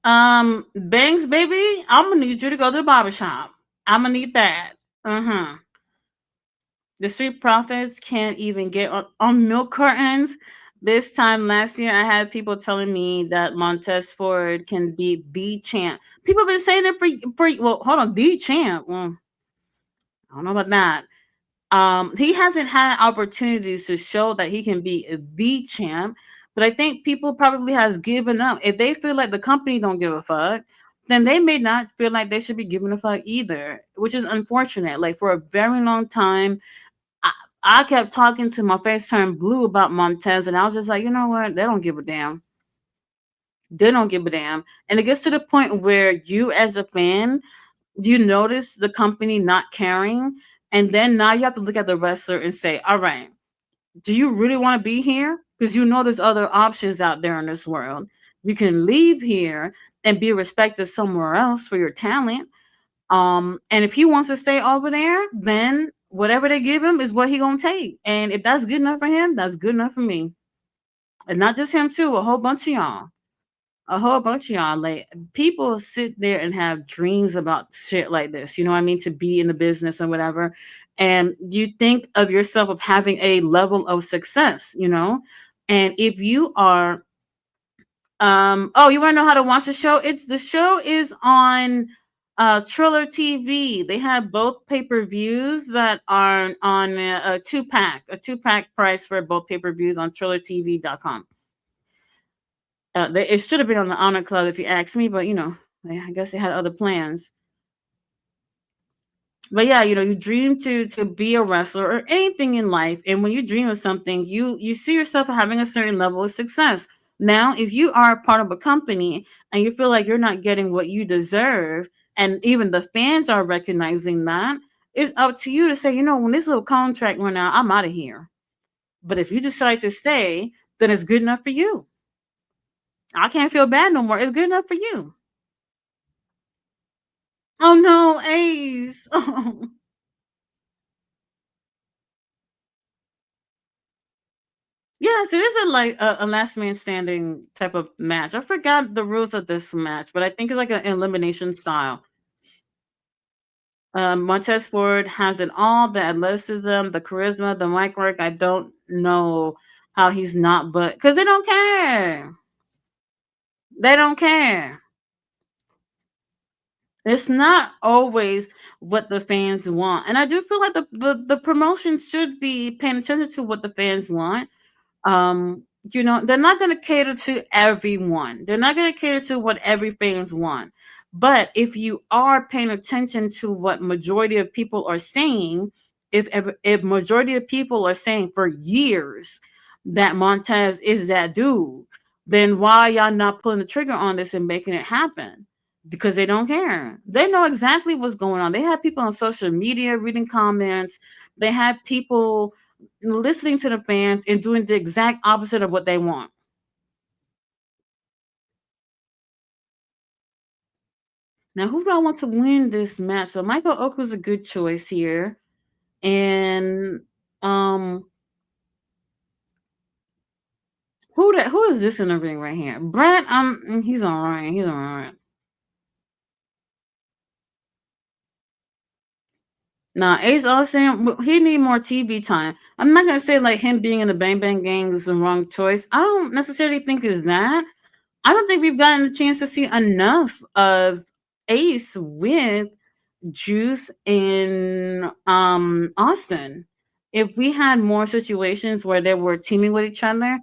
Bangs, baby, I'm gonna need you to go to the barbershop. I'm gonna need that. Uh-huh. The Street Profits can't even get on milk cartons. This time last year, I had people telling me that Montez Ford can be the champ. People have been saying it for well, hold on, the champ. Well, I don't know about that. He hasn't had opportunities to show that he can be the champ, but I think people probably has given up. If they feel like the company don't give a fuck, then they may not feel like they should be giving a fuck either, which is unfortunate. Like for a very long time, I, I kept talking to my face turned blue about Montez, and I was just like, you know what? They don't give a damn. They don't give a damn. And it gets to the point where you, as a fan, you notice the company not caring, and then now you have to look at the wrestler and say, all right, do you really want to be here? Because you know there's other options out there in this world. You can leave here and be respected somewhere else for your talent. And if he wants to stay over there, then whatever they give him is what he gonna take. And if that's good enough for him, that's good enough for me. And not just him too, a whole bunch of y'all. A whole bunch of y'all. Like people sit there and have dreams about shit like this, you know what I mean? To be in the business and whatever. And you think of yourself of having a level of success, you know? And if you are oh, you want to know how to watch the show? It's the show is on Triller TV. They have both pay-per-views that are on a two pack price for both pay-per-views on trillertv.com. It should have been on the Honor Club if you ask me, but you know, I guess they had other plans. But yeah, you know, you dream to be a wrestler or anything in life, and when you dream of something, you see yourself having a certain level of success. Now, if you are a part of a company and you feel like you're not getting what you deserve, and even the fans are recognizing that, it's up to you to say, you know, when this little contract run out, I'm out of here. But if you decide to stay, then it's good enough for you. I can't feel bad no more. It's good enough for you. Oh no, Ace. Oh. Yes, it is a like a last man standing type of match. I forgot the rules of this match, but I think it's like an elimination style. Montez Ford has it all: the athleticism, the charisma, the mic work. I don't know how he's not, but because they don't care. They don't care. It's not always what the fans want, and I do feel like the promotion should be paying attention to what the fans want. You know, they're not going to cater to everyone. They're not going to cater to what every fans want. But if you are paying attention to what majority of people are saying, if majority of people are saying for years that Montez is that dude, then why y'all not pulling the trigger on this and making it happen? Because they don't care. They know exactly what's going on. They have people on social media reading comments. They have people listening to the fans and doing the exact opposite of what they want. Now, who do I want to win this match? So Michael Oku's a good choice here, and um, Who is this in the ring right here? Brent, he's all right. He's all right. Nah, Ace Austin, he need more TV time. I'm not gonna say like him being in the Bang Bang Gang is the wrong choice. I don't necessarily think it's that. I don't think we've gotten a chance to see enough of Ace with Juice in Austin. If we had more situations where they were teaming with each other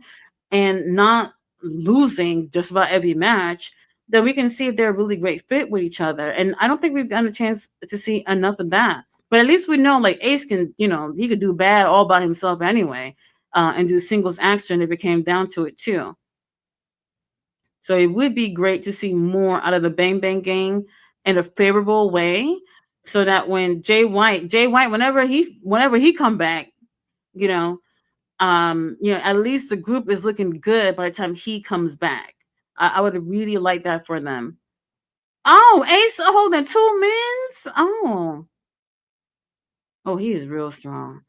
and not losing just about every match, then we can see if they're a really great fit with each other. And I don't think we've gotten a chance to see enough of that. But at least we know like Ace can, he could do bad all by himself anyway, and do singles action if it came down to it too. So it would be great to see more out of the Bang Bang Gang in a favorable way, so that when Jay White, whenever he come back, you know, at least the group is looking good by the time he comes back. I would really like that for them. Oh, Ace holding two men's. Oh, he is real strong.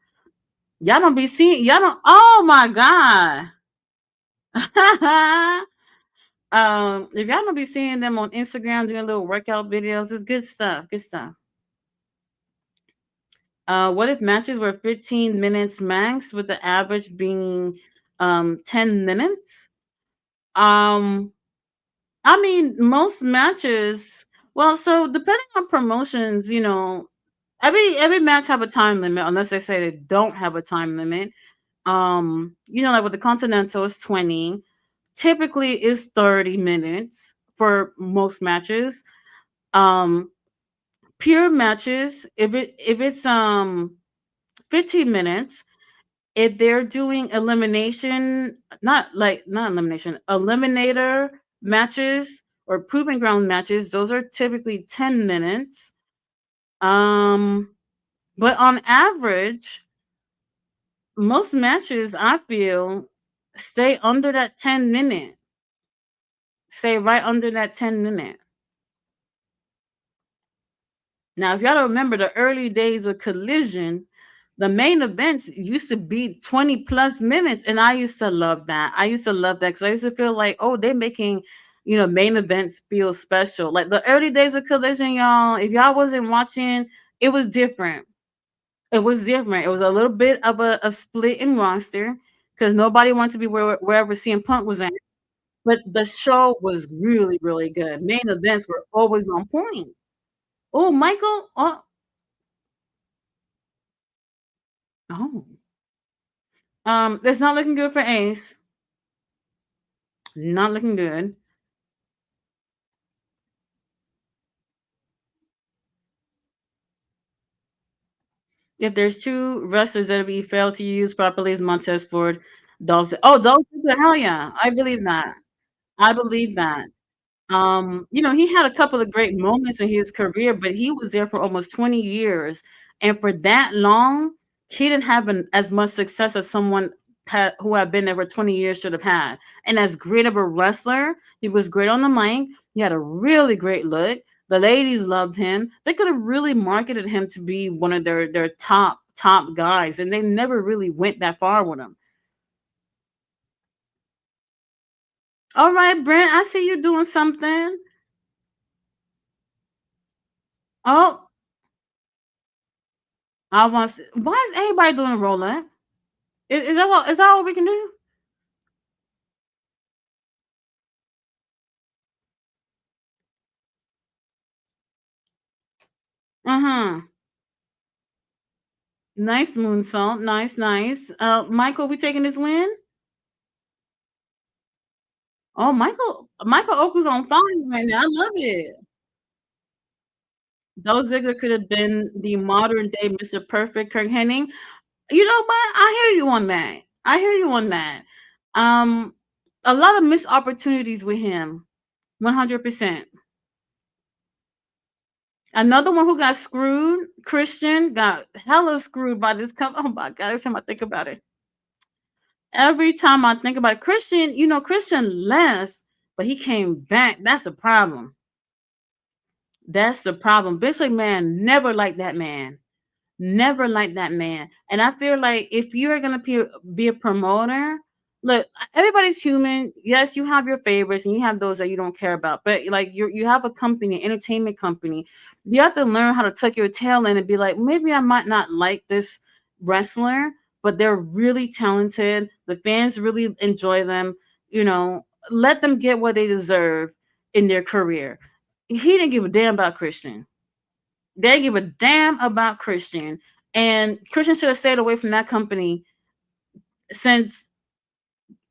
Y'all don't be seeing. Y'all don't. Oh my god. If y'all don't be seeing them on Instagram doing little workout videos, it's good stuff. Good stuff. What if matches were 15 minutes max, with the average being 10 minutes? Um, I mean, most matches. Well, so depending on promotions, every match have a time limit, unless they say they don't have a time limit. Like with the Continental, it's 20. Typically, is 30 minutes for most matches. Um, Pure matches, if it's 15 minutes, if they're doing elimination, not elimination, eliminator matches or proving ground matches, those are typically 10 minutes. But on average, most matches I feel stay under that 10 minute. Stay right under that 10 minute. Now, if y'all don't remember the early days of Collision, the main events used to be 20 plus minutes, and I used to love that. I used to love that because I used to feel like, oh, they're making, main events feel special. Like the early days of Collision, y'all, if y'all wasn't watching, it was different. It was different. It was a little bit of a split in roster because nobody wanted to be wherever CM Punk was at. But the show was really, really good. Main events were always on point. Oh, Michael. Oh. It's not looking good for Ace. Not looking good. If there's two wrestlers that we failed to use properly, is Montez Ford, Dolph. Oh, Dolph Ziggler, hell yeah. I believe that. I believe that. He had a couple of great moments in his career, but he was there for almost 20 years. And for that long, he didn't have as much success as someone who had been there for 20 years should have had. And as great of a wrestler, he was great on the mic. He had a really great look. The ladies loved him. They could have really marketed him to be one of their top guys, and they never really went that far with him. All right, Brent, I see you doing something. Oh, why is everybody doing a roll up? Is that all we can do? Uh-huh. Nice moonsault. Nice, nice. Michael, we taking this win? Oh, Michael Oku's on fire right now. I love it. Dolph Ziggler could have been the modern day Mr. Perfect Kirk Hennig. You know what? I hear you on that. I hear you on that. Um, a lot of missed opportunities with him. 100%. Another one who got screwed, Christian, got hella screwed by this company. Oh my god, every time I think about it. Every time I think about it, Christian, Christian left, but he came back. That's the problem. That's the problem. Basically, man, never liked that man. Never liked that man. And I feel like if you're gonna be a promoter, Look, everybody's human. Yes, you have your favorites and you have those that you don't care about. But like you have a company, entertainment company. You have to learn how to tuck your tail in and be like, maybe I might not like this wrestler, but they're really talented. The fans really enjoy them. You know, let them get what they deserve in their career. He didn't give a damn about Christian. They didn't give a damn about Christian. And Christian should have stayed away from that company since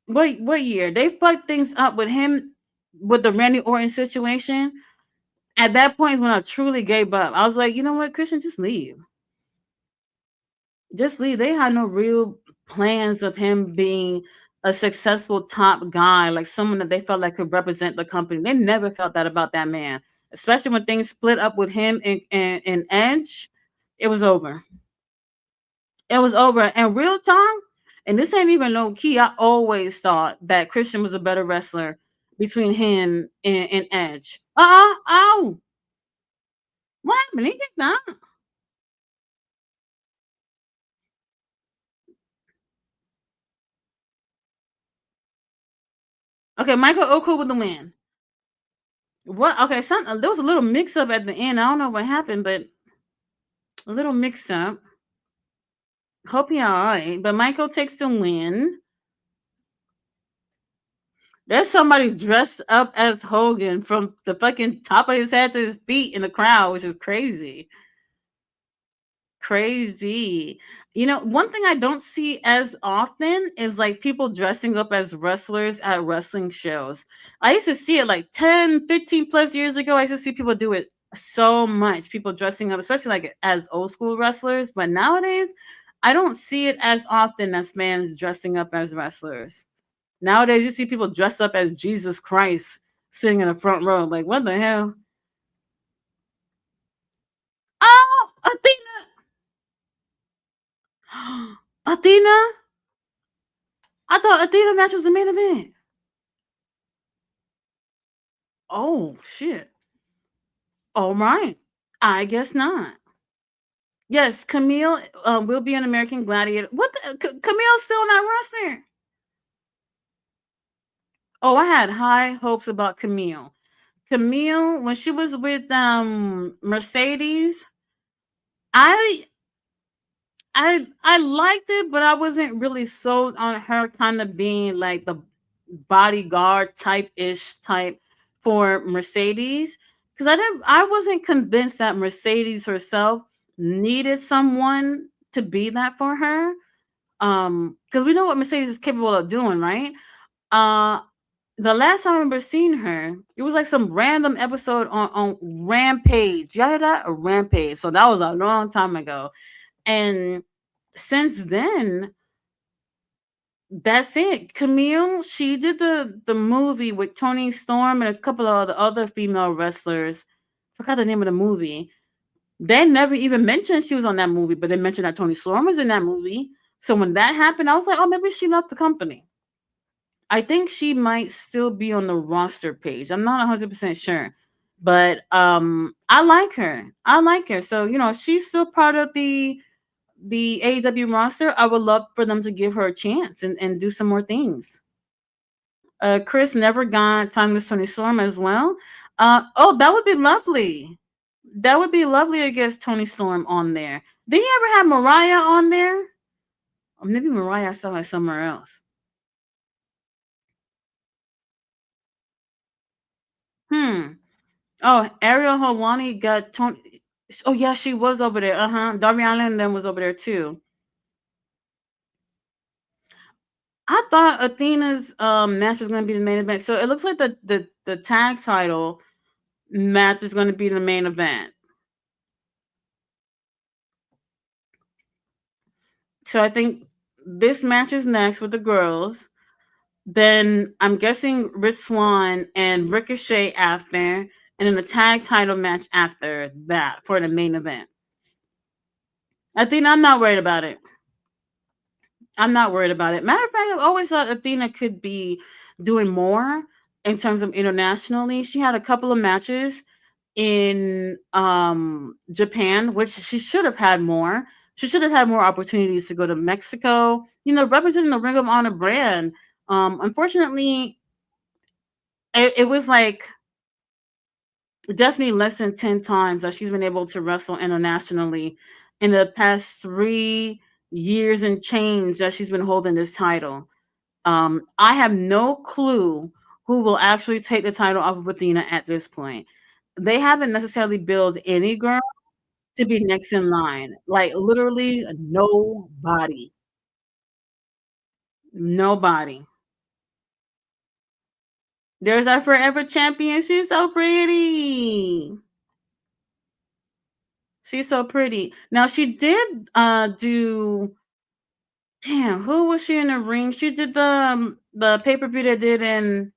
what year? They fucked things up with him with the Randy Orton situation. At that point is when I truly gave up. I was like, you know what, Christian, just leave. Just leave. They had no real plans of him being a successful top guy, like someone that they felt like could represent the company. They never felt that about that man. Especially when things split up with him and Edge. It was over. It was over. And real time, and this ain't even low key. I always thought that Christian was a better wrestler between him and Edge. Oh, what happened? He kicked out. Okay, Michael Oku with the win. What? Okay, there was a little mix up at the end. I don't know what happened, but a little mix up. Hope he all right. But Michael takes the win. There's somebody dressed up as Hogan from the fucking top of his head to his feet in the crowd, which is crazy. Crazy. You know, one thing I don't see as often is like people dressing up as wrestlers at wrestling shows. I used to see it like 10, 15 plus years ago. I used to see people do it so much. People dressing up, especially like as old school wrestlers. But nowadays, I don't see it as often as fans dressing up as wrestlers. Nowadays, you see people dressed up as Jesus Christ sitting in the front row. Like, what the hell? Oh, Athena! Athena? I thought Athena match was the main event. Oh shit. All right. I guess not. Yes, Camille will be an American Gladiator. What? Camille's still not wrestling. Oh, I had high hopes about Camille. Camille, when she was with Mercedes, I I liked it, but I wasn't really sold on her kind of being like the bodyguard type for Mercedes because I wasn't convinced that Mercedes herself needed someone to be that for her. Because we know what Mercedes is capable of doing, right? Uh the last time I remember seeing her, it was like some random episode on Rampage. Y'all hear that? A Rampage. So that was a long time ago. And since then, that's it. Camille, she did the movie with Tony Storm and a couple of the other female wrestlers. Forgot the name of the movie. They never even mentioned she was on that movie, but they mentioned that Tony Storm was in that movie. So when that happened, I was like, oh, maybe she left the company. I think she might still be on the roster page. I'm not 100% sure. But I like her. I like her. So, you know, she's still part of the AEW roster. I would love for them to give her a chance and do some more things. Chris never got Timeless Tony Storm as well. Oh, that would be lovely. That would be lovely to get Tony Storm on there. Did he ever have Mariah on there? Or maybe Mariah saw her somewhere else. Hmm. Oh, Ariel Hawani got Tony. Oh yeah, she was over there. Darby Allin then was over there too. I thought Athena's match was going to be the main event. So it looks like the tag title match is going to be the main event. So I think this match is next with the girls. Then I'm guessing Rich Swan and Ricochet after, and then a tag title match after that for the main event. I think I'm not worried about it. I'm not worried about it. Matter of fact, I've always thought Athena could be doing more in terms of internationally. She had a couple of matches in Japan, which she should have had more. She should have had more opportunities to go to Mexico. You know, representing the Ring of Honor brand. Unfortunately, it was like definitely less than 10 times that she's been able to wrestle internationally in the past 3 years and change that she's been holding this title. I have no clue who will actually take the title off of Athena at this point. They haven't necessarily built any girl to be next in line. Like literally nobody. Nobody. There's our forever champion. She's so pretty. She's so pretty. Now she did do damn, who was she in the ring? She did the pay-per-view they did in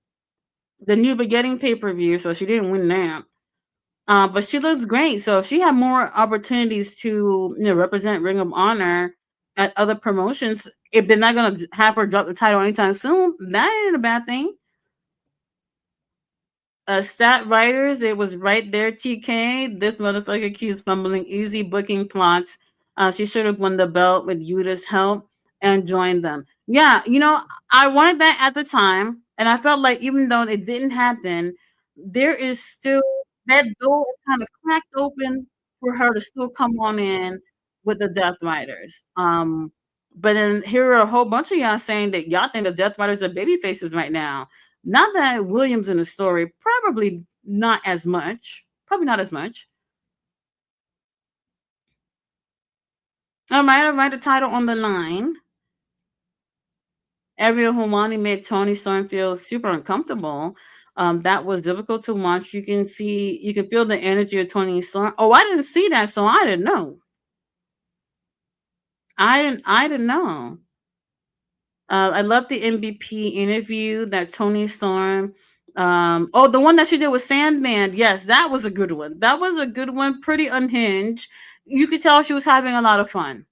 the New Beginning pay-per-view, so she didn't win that. But she looks great. So if she had more opportunities to represent Ring of Honor at other promotions, if they're not gonna have her drop the title anytime soon, that ain't a bad thing. Stat writers, it was right there, TK. This motherfucker keeps fumbling easy booking plots. She should have won the belt with Yuta's help and joined them. Yeah, I wanted that at the time, and I felt like even though it didn't happen, there is still that door is kind of cracked open for her to still come on in with the Death Riders. But then here are a whole bunch of y'all saying that y'all think the Death Riders are baby faces right now. Not that Williams in the story, probably not as much. Probably not as much. All right, the title on the line. Ariel Helwani made Tony Storm feel super uncomfortable. That was difficult to watch. You can feel the energy of Tony Storm. Oh, I didn't see that, so I didn't know. I didn't know. I love the MVP interview that Tony Storm. Oh, the one that she did with Sandman. Yes, that was a good one. That was a good one. Pretty unhinged. You could tell she was having a lot of fun.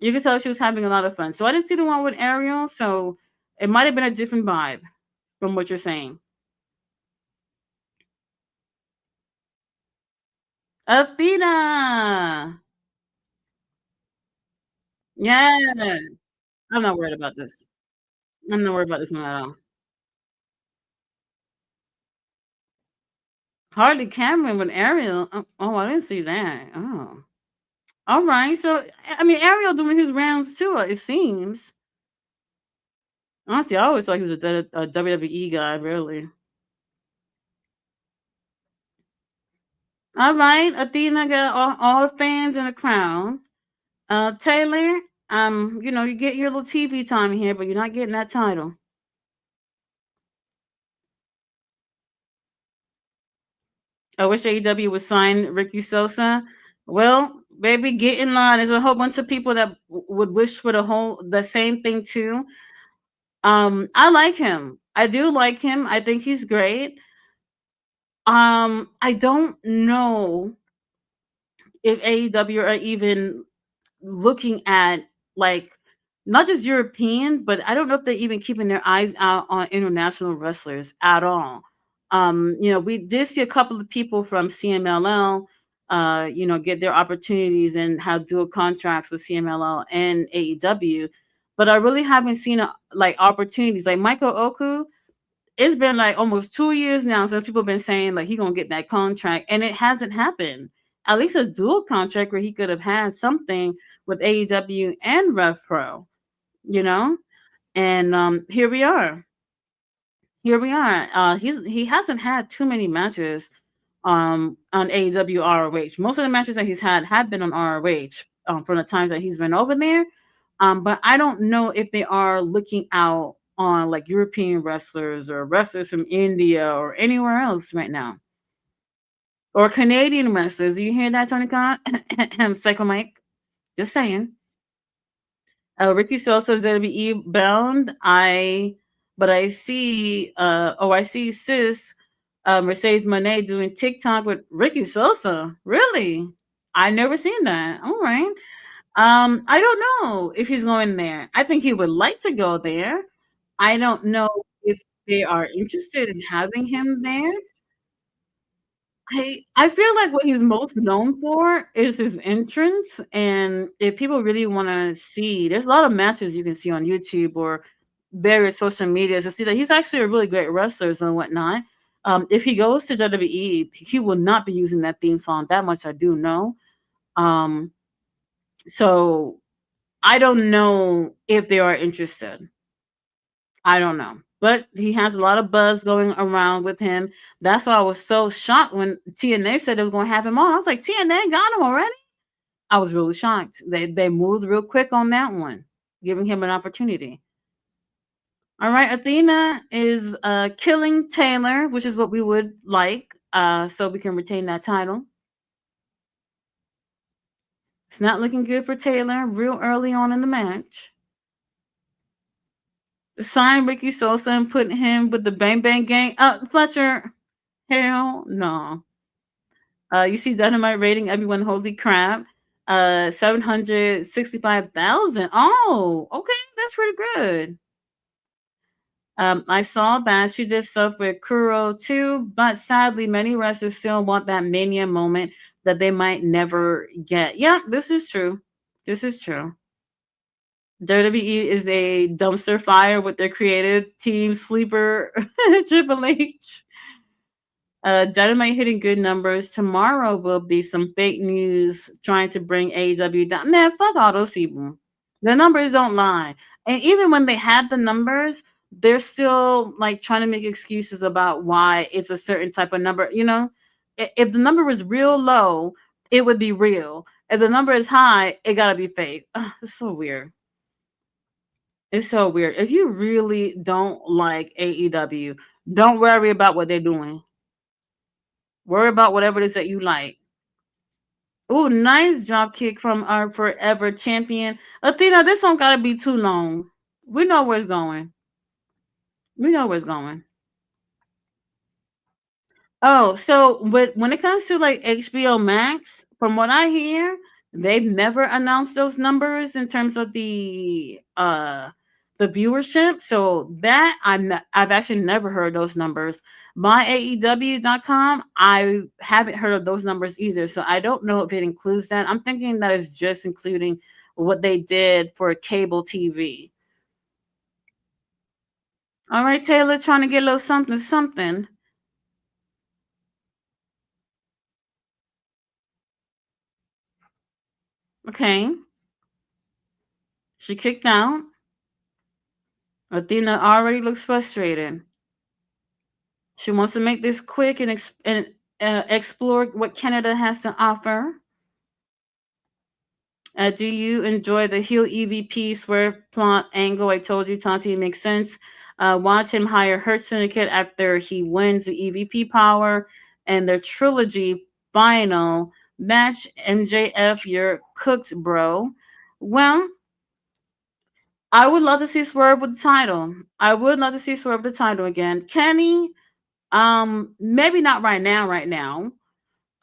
You could tell she was having a lot of fun. So I didn't see the one with Ariel. So it might have been a different vibe from what you're saying. Athena. Yes. I'm not worried about this. I'm not worried about this one at all. Hardly Cameron with Ariel. Oh, I didn't see that. Oh. All right. So, I mean, Ariel doing his rounds too, it seems. Honestly, I always thought he was a WWE guy, really. All right. Athena got all the fans in the crown. Taylor, you get your little TV time here, but you're not getting that title. I wish AEW would sign Ricky Sosa. Well, baby, get in line. There's a whole bunch of people that would wish for the same thing too. I like him. I do like him. I think he's great. I don't know if AEW are even looking at like not just European, but I don't know if they're even keeping their eyes out on international wrestlers at all. We did see a couple of people from CMLL, get their opportunities and have dual contracts with CMLL and AEW, but I really haven't seen like opportunities like Michael Oku. It's been like almost 2 years now since people have been saying like he gonna get that contract, and it hasn't happened. At least a dual contract where he could have had something with AEW and Rev Pro, you know. And here we are. Here we are. He hasn't had too many matches on AEW ROH. Most of the matches that he's had have been on ROH from the times that he's been over there. But I don't know if they are looking out on like European wrestlers or wrestlers from India or anywhere else right now. Or Canadian wrestlers. Do you hear that, Tony Khan? Psycho Mike. Just saying. Ricky Sosa is WWE bound. I see I see sis Mercedes Monet doing TikTok with Ricky Sosa. Really? I never seen that. All right. I don't know if he's going there. I think he would like to go there. I don't know if they are interested in having him there. I feel like what he's most known for is his entrance, and if people really want to see, there's a lot of matches you can see on YouTube or various social medias to see that he's actually a really great wrestler and whatnot. If he goes to WWE, he will not be using that theme song. That much I do know. Um, so I don't know if they are interested. I don't know. But he has a lot of buzz going around with him. That's why I was so shocked when TNA said they were going to have him on. I was like, TNA got him already? I was really shocked. They moved real quick on that one, giving him an opportunity. All right, Athena is killing Taylor, which is what we would like, so we can retain that title. It's not looking good for Taylor real early on in the match. Sign Ricky Sosa and putting him with the Bang Bang Gang. Fletcher, hell no. You see Dynamite rating everyone, holy crap. 765,000. Oh, okay, that's pretty good. I saw that she did stuff with Kuro too, but sadly, many wrestlers still want that mania moment that they might never get. Yeah, this is true. This is true. WWE is a dumpster fire with their creative team sleeper Triple H. Dynamite hitting good numbers. Tomorrow will be some fake news trying to bring AEW down. Man, fuck all those people. The numbers don't lie. And even when they had the numbers, they're still like trying to make excuses about why it's a certain type of number. You know, if the number was real low, it would be real. If the number is high, it gotta be fake. Ugh, it's so weird. It's so weird. If you really don't like AEW, don't worry about what they're doing. Worry about whatever it is that you like. Ooh, nice drop kick from our forever champion. Athena, this don't gotta be too long. We know where it's going. We know where it's going. Oh, so when it comes to like HBO Max, from what I hear, they've never announced those numbers in terms of the viewership. So that I've actually never heard those numbers. MyAEW.com, I haven't heard of those numbers either. So I don't know if it includes that. I'm thinking that is just including what they did for cable TV. All right, Taylor, trying to get a little something, something. Okay. She kicked out. Athena already looks frustrated. She wants to make this quick and explore what Canada has to offer. Do you enjoy the heel EVP swerve plot angle? I told you, Tati, it makes sense. Watch him hire Hurt Syndicate after he wins the EVP power and the trilogy final match. MJF, you're cooked, bro. Well, I would love to see Swerve with the title. I would love to see Swerve with the title again. Kenny, maybe not right now. Right now,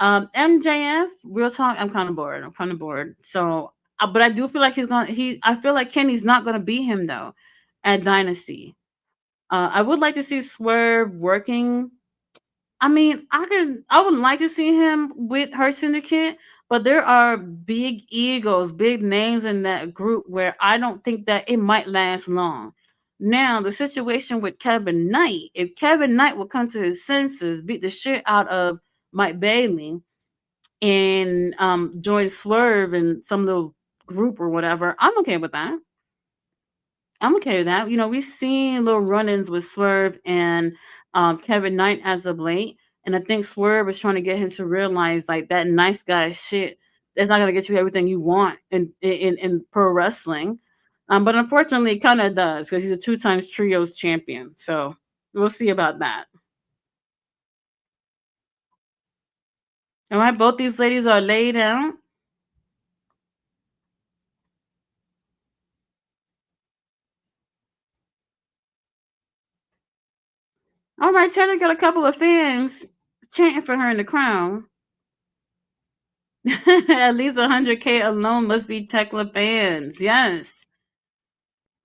MJF. Real talk. I'm kind of bored. I'm kind of bored. So, but I do feel like he's gonna. I feel like Kenny's not gonna beat him though, at Dynasty. I would like to see Swerve working. I mean, I would like to see him with her syndicate, but there are big egos, big names in that group where I don't think that it might last long. Now, the situation with Kevin Knight, if Kevin Knight will come to his senses, beat the shit out of Mike Bailey, and join Swerve and some little group or whatever, I'm okay with that. I'm okay with that. You know, we've seen little run-ins with Swerve and Kevin Knight as of late, and I think Swerve is trying to get him to realize like that nice guy shit that's not gonna get you everything you want in pro wrestling. But unfortunately, it kind of does because he's a 2 times trios champion. So we'll see about that. All right, both these ladies are laid out. All right, Taylor got a couple of fans chanting for her in the crown. At least 100K alone must be Tekla fans. Yes.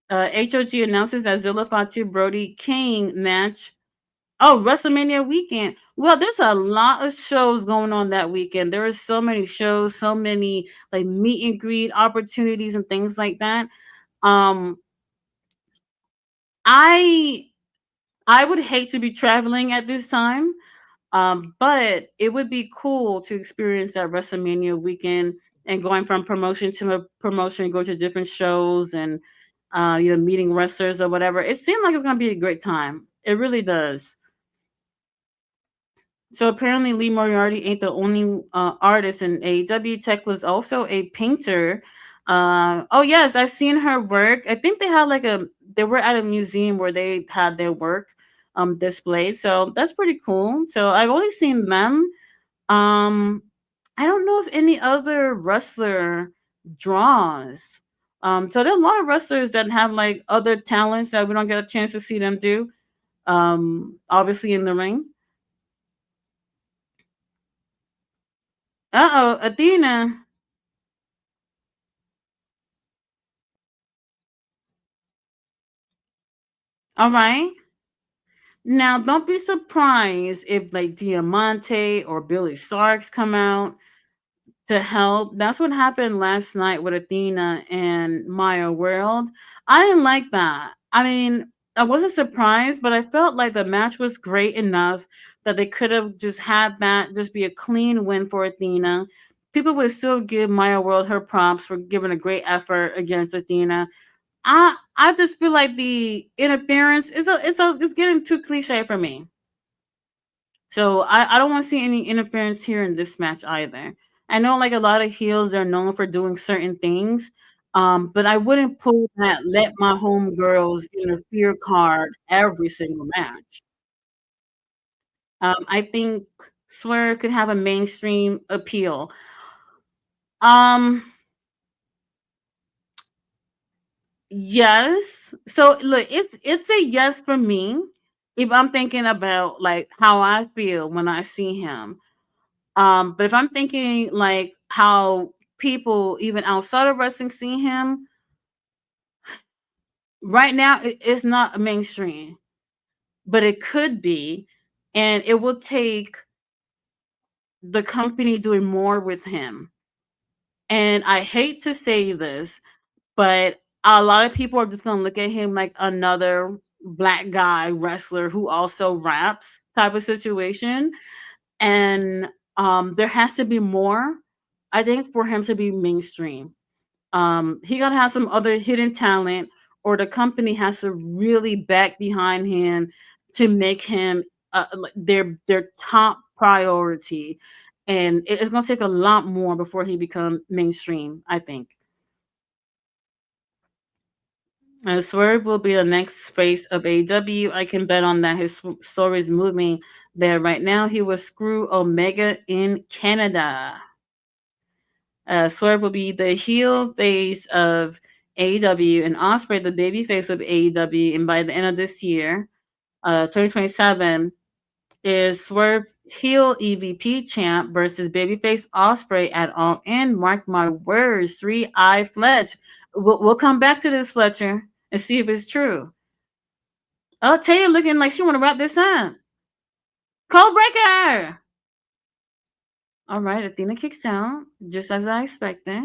HOG announces that Zilla Fatu Brody King match. Oh, WrestleMania weekend. Well, there's a lot of shows going on that weekend. There are so many shows, so many like meet and greet opportunities and things like that. Um, I I would hate to be traveling at this time. But it would be cool to experience that WrestleMania weekend and going from promotion to a promotion, go to different shows and meeting wrestlers or whatever. It seemed like it's gonna be a great time. It really does. So apparently, Lee Moriarty ain't the only artist in AEW. Tekla's also a painter. Oh yes, I've seen her work. I think they had like a they were at a museum where they had their work displayed. So that's pretty cool. So I've only seen them. Um, I don't know if any other wrestler draws. So there are a lot of wrestlers that have like other talents that we don't get a chance to see them do. Obviously in the ring. Uh oh, Athena. All right. Now, don't be surprised if like Diamante or Billy Starks come out to help. That's what happened last night with Athena and Maya World. I didn't like that. I mean, I wasn't surprised, but I felt like the match was great enough that they could have just had that just be a clean win for Athena. People would still give Maya World her props for giving a great effort against Athena. I just feel like the interference it's getting too cliche for me. So I don't want to see any interference here in this match either. I know like a lot of heels are known for doing certain things, but I wouldn't pull that let my homegirls interfere card every single match. I think Swerve could have a mainstream appeal. Um, yes. So look, it's a yes for me if I'm thinking about like how I feel when I see him. But if I'm thinking like how people even outside of wrestling see him, right now it's not mainstream, but it could be, and it will take the company doing more with him. And I hate to say this, but a lot of people are just gonna look at him like another black guy wrestler who also raps type of situation. And there has to be more, I think, for him to be mainstream. He got to have some other hidden talent, or the company has to really back behind him to make him like their top priority. And it's going to take a lot more before he become mainstream, I think. Swerve will be the next face of AEW. I can bet on that. His story is moving there right now. He will screw Omega in Canada. Swerve will be the heel face of AEW and Osprey the baby face of AEW. And by the end of this year, 2027, is Swerve heel EVP champ versus babyface Osprey at All In. Mark my words, 3-Eye Fletch. We'll come back to this, Fletcher, and see if it's true. Oh, Taylor looking like she want to wrap this up. Code breaker. All right, Athena kicks out, just as I expected.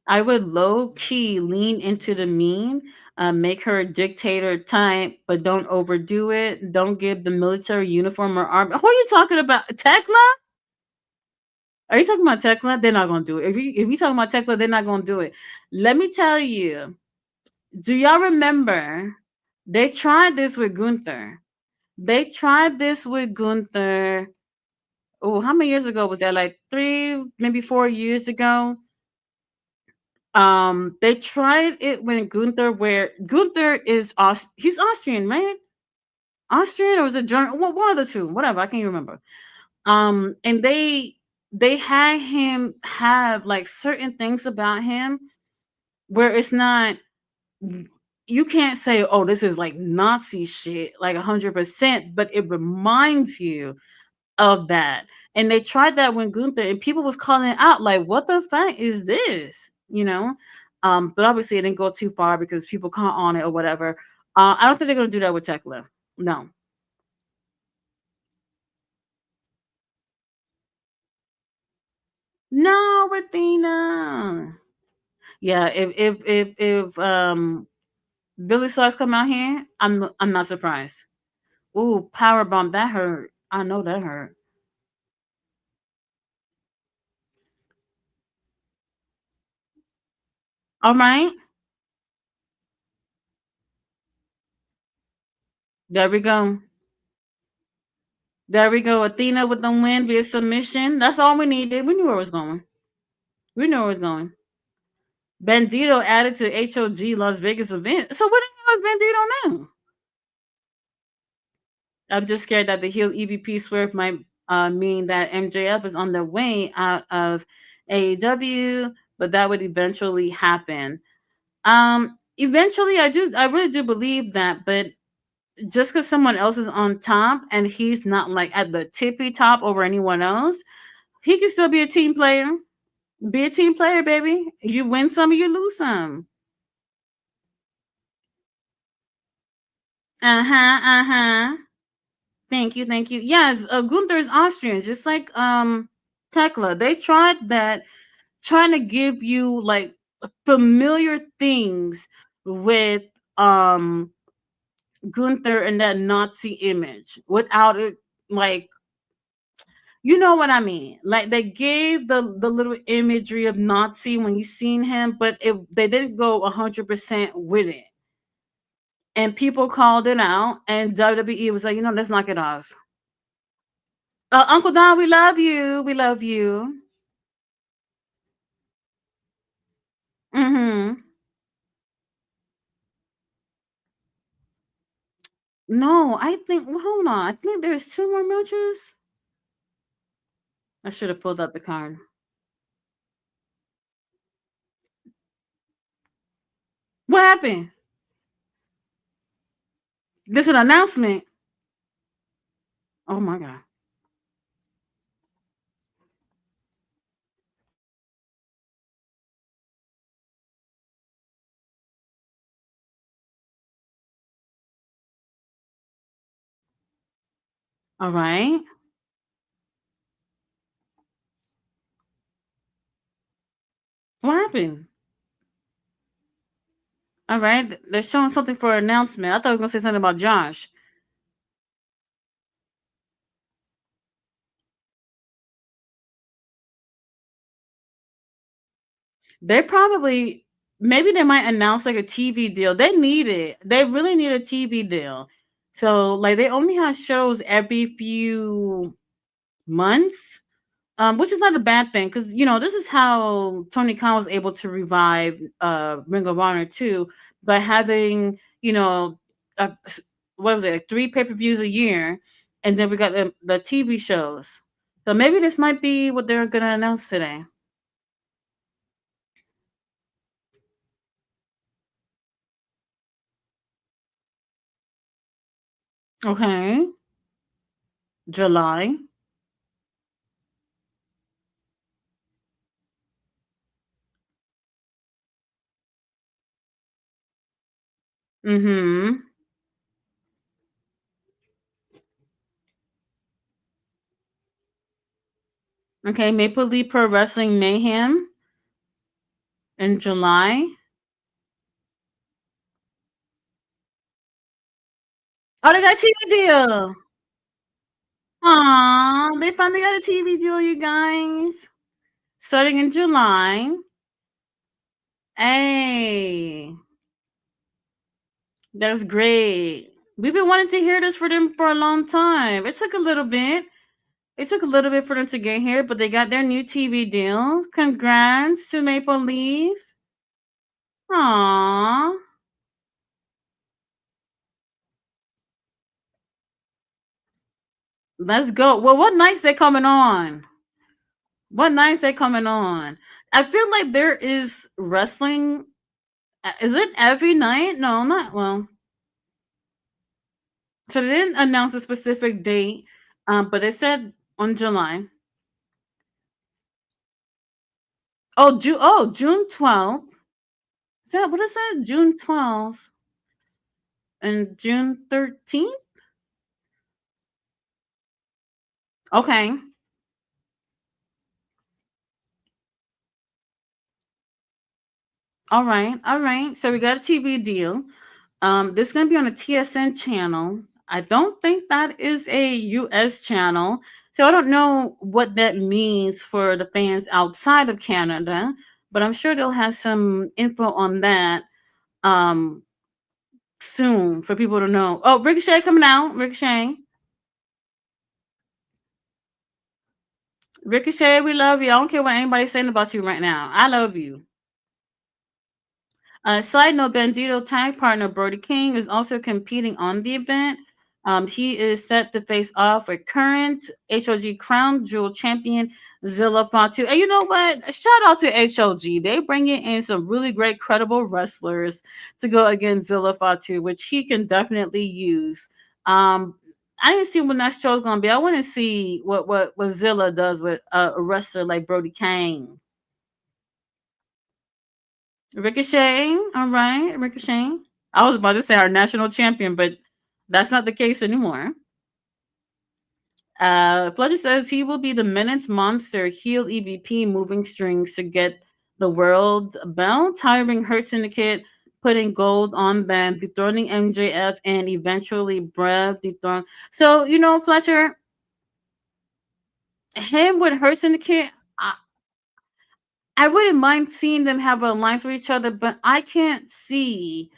I would low key lean into the meme, make her a dictator type, but don't overdo it. Don't give the military uniform or army. Who are you talking about? Tekla? Are you talking about Tekla? They're not gonna do it. If you talking about Tekla, they're not gonna do it. Let me tell you. Do y'all remember? They tried this with Gunther. They tried this with Gunther. Oh, how many years ago was that? Like 3, maybe 4 years ago. They tried it when Gunther, where Gunther is he's Austrian, right? Austrian or was it German? One of the two, whatever. I can't remember. And they had him have like certain things about him where it's not. You can't say, "Oh, this is like Nazi shit," like 100%, but it reminds you of that. And they tried that when Gunther, and people was calling it out like, what the fuck is this? But obviously it didn't go too far because people caught on it or whatever. I don't think they're gonna do that with Tekla. No. No, Athena. Yeah, if Billy Stars come out here, I'm not surprised. Ooh, power bomb, that hurt. I know that hurt. All right, there we go. There we go. Athena with the win via submission. That's all we needed. We knew where it was going. We knew where it was going. Bandito added to HOG Las Vegas event. So what the hell is Bandito now? I'm just scared that the heel EVP swerve might mean that MJF is on the way out of AEW, but that would eventually happen. Eventually, I really do believe that, but just because someone else is on top and he's not like at the tippy top over anyone else, he can still be a team player. Be a team player, baby. You win some, you lose some. Uh huh. Uh huh. Thank you. Thank you. Yes, Gunther is Austrian, just like Tekla. They tried that, trying to give you like familiar things with Gunther and that Nazi image without it, like, you know what I mean. Like they gave the little imagery of Nazi when you seen him, but they didn't go 100% with it. And people called it out, and WWE was like, let's knock it off. Uncle Don, we love you. We love you. Mm-hmm. No, I think. Well, hold on. I think there's two more matches. I should have pulled up the card. What happened? This is an announcement. Oh my god. All right. What happened? All right. They're showing something for an announcement. I thought we were gonna say something about Josh. They probably, maybe they might announce like a TV deal. They need it. They really need a TV deal. So like they only have shows every few months, which is not a bad thing because this is how Tony Khan was able to revive Ring of Honor too, by having a, what was it, like 3 pay-per-views a year, and then we got the TV shows. So maybe this might be what they're gonna announce today. Okay, July. Mm-hmm. Okay, Maple Leaf Pro Wrestling Mayhem in July. Oh, they got a TV deal. Aw, they finally got a TV deal, you guys. Starting in July. Hey, that's great. We've been wanting to hear this for them for a long time. It took a little bit. It took a little bit for them to get here, but they got their new TV deal. Congrats to Maple Leaf. Aww. Let's go. Well, what nights they coming on? What nights they coming on? I feel like there is wrestling. Is it every night? No, not well. So they didn't announce a specific date, but they said on July. Oh, June 12th. Is that what is that? June 12th and June 13th. Okay. All right, all right. So we got a TV deal. This is gonna be on a TSN channel. I don't think that is a US channel. So I don't know what that means for the fans outside of Canada, but I'm sure they'll have some info on that um soon for people to know. Oh, Ricochet coming out. Ricochet. Ricochet, we love you. I don't care what anybody's saying about you right now. I love you. Side note, Bandito tag partner Brody King is also competing on the event. He is set to face off with current HOG Crown Jewel champion Zilla Fatu. And you know what? Shout out to HOG. They bringing in some really great, credible wrestlers to go against Zilla Fatu, which he can definitely use. Um, I didn't see when that show's gonna be. I want to see what Zilla does with a wrestler like Brody King. Ricochet, all right, Ricochet. I was about to say our national champion, but that's not the case anymore. Fletcher says he will be the Menace Monster heel EVP, moving strings to get the world belt, hiring Hurt Syndicate, putting gold on them, dethroning MJF, and eventually Brev dethrone. So you know, Fletcher, him with Hurt Syndicate, I wouldn't mind seeing them have an alliance with each other, but I can't see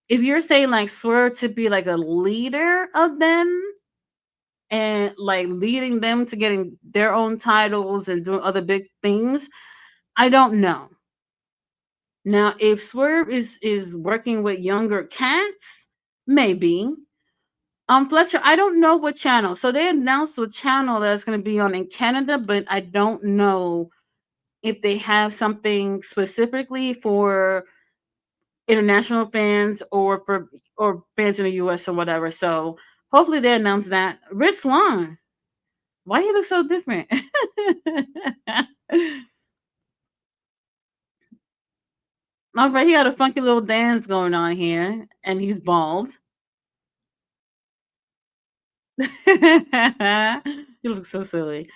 if you're saying like Swerve to be like a leader of them and like leading them to getting their own titles and doing other big things, I don't know. Now, if Swerve is working with younger cats, maybe. Fletcher, I don't know what channel. So they announced the channel that's going to be on in Canada, but I don't know if they have something specifically for international fans or fans in the US or whatever. So hopefully they announce that. Rich Swan, why he look so different? All right, he had a funky little dance going on here, and he's bald. He looks so silly.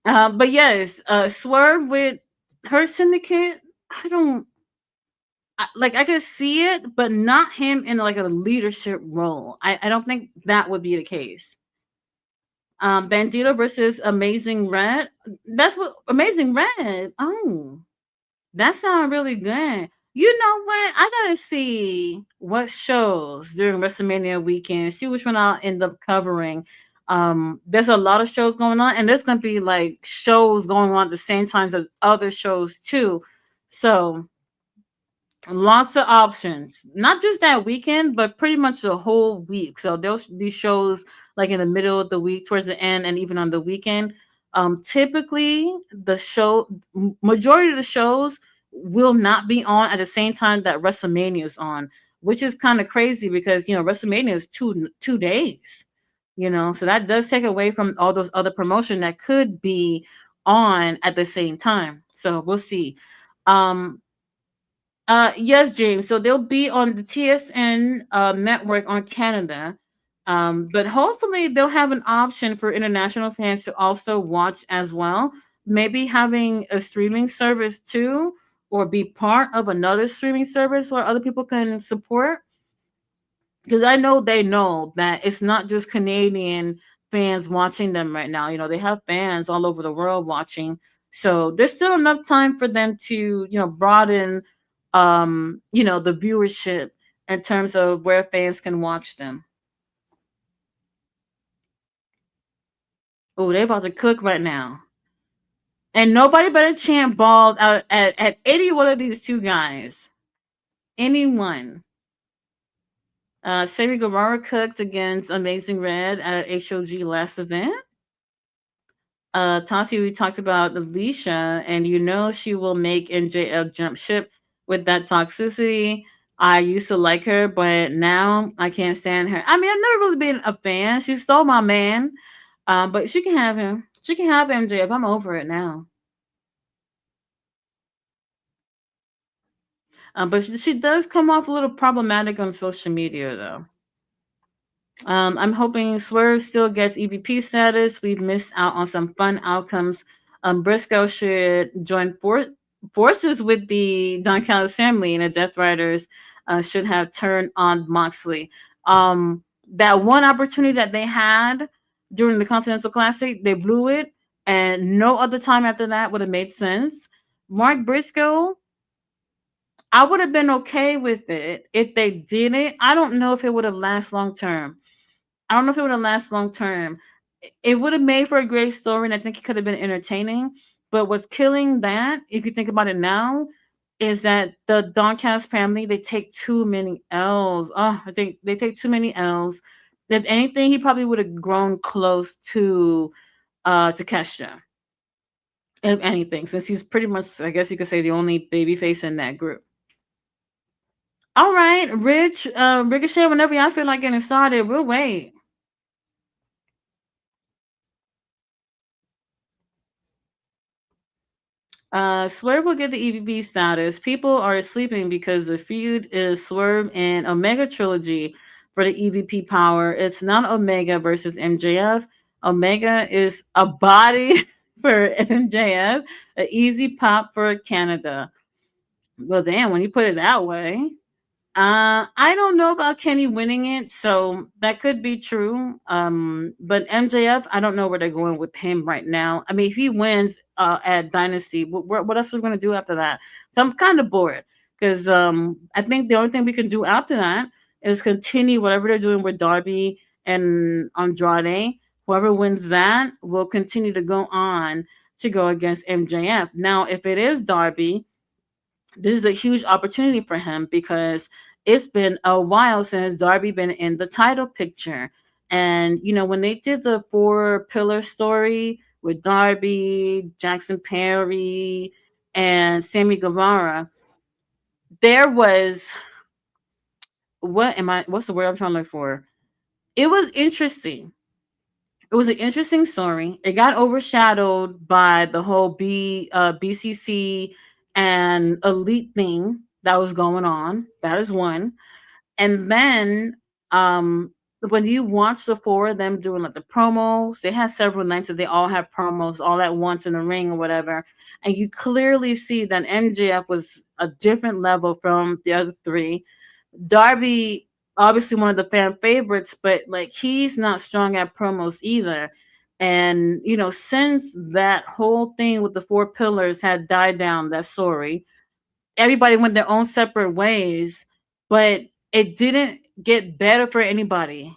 But yes, Swerve with her syndicate. I don't like. I could see it, but not him in like a leadership role. I don't think that would be the case. Bandito versus Amazing Red. That's what Amazing Red. Oh, that sounds really good. You know what? I gotta see what shows during WrestleMania weekend. See which one I'll end up covering. There's a lot of shows going on, and there's gonna be like shows going on at the same times as other shows too. So lots of options, not just that weekend, but pretty much the whole week. So there's these shows like in the middle of the week, towards the end, and even on the weekend. Typically, the majority of the shows will not be on at the same time that WrestleMania is on, which is kind of crazy because you know WrestleMania is two days. You know, so that does take away from all those other promotion that could be on at the same time. So we'll see. Um, yes, James. So they'll be on the TSN network on Canada. But hopefully they'll have an option for international fans to also watch as well. Maybe having a streaming service too, or be part of another streaming service where other people can support. Because I know they know that it's not just Canadian fans watching them right now. You know, they have fans all over the world watching. So there's still enough time for them to, broaden the viewership in terms of where fans can watch them. Oh, they about to cook right now. And nobody better chant balls out at any one of these two guys. Anyone. Sammy Guevara cooked against Amazing Red at HOG last event. Tati, we talked about Alicia, and you know she will make MJF jump ship with that toxicity. I used to like her, but now I can't stand her. I mean, I've never really been a fan. She stole my man, but she can have him. She can have MJF. I'm over it now. But she does come off a little problematic on social media, though. I'm hoping Swerve still gets EVP status. We've missed out on some fun outcomes. Briscoe should join fourth. forces with the Don Callis family, and the Death Riders should have turned on Moxley. That one opportunity that they had during the Continental Classic, they blew it, and no other time after that would have made sense. Mark Briscoe, I would have been okay with it if they did it. I don't know if it would have lasted long term. I don't know if it would have lasted long term. It would have made for a great story, and I think it could have been entertaining. But what's killing that, if you think about it now, is that the Doncast family, they take too many L's. Oh, I think they take too many L's. If anything, he probably would have grown close to Kesha. If anything, since he's pretty much, I guess you could say, the only baby face in that group. All right, Rich, Ricochet, whenever y'all feel like getting started, we'll wait. Swerve will get the EVP status. People are sleeping because the feud is Swerve and Omega trilogy for the EVP power. It's not Omega versus MJF. Omega is a body for MJF, an easy pop for Canada. Well, damn, when you put it that way. I don't know about Kenny winning it, so that could be true. But MJF, I don't know where they're going with him right now. I mean, if he wins at Dynasty, what else are we going to do after that? So I'm kind of bored because I think the only thing we can do after that is continue whatever they're doing with Darby and Andrade. Whoever wins that will continue to go on to go against MJF. Now, if it is Darby, this is a huge opportunity for him because it's been a while since Darby been in the title picture. And you know, when they did the four pillar story with Darby, Jackson Perry, and Sammy Guevara, there was what's the word I'm trying to look for? It was interesting. It was an interesting story. It got overshadowed by the whole BCC and elite thing that was going on. That is one. And then um when you watch the four of them doing like the promos, they had several nights that they all had promos all at once in the ring or whatever, and you clearly see that MJF was a different level from the other three. Darby, obviously one of the fan favorites, but like he's not strong at promos either. And you know, since that whole thing with the four pillars had died down, that story, everybody went their own separate ways, but it didn't get better for anybody.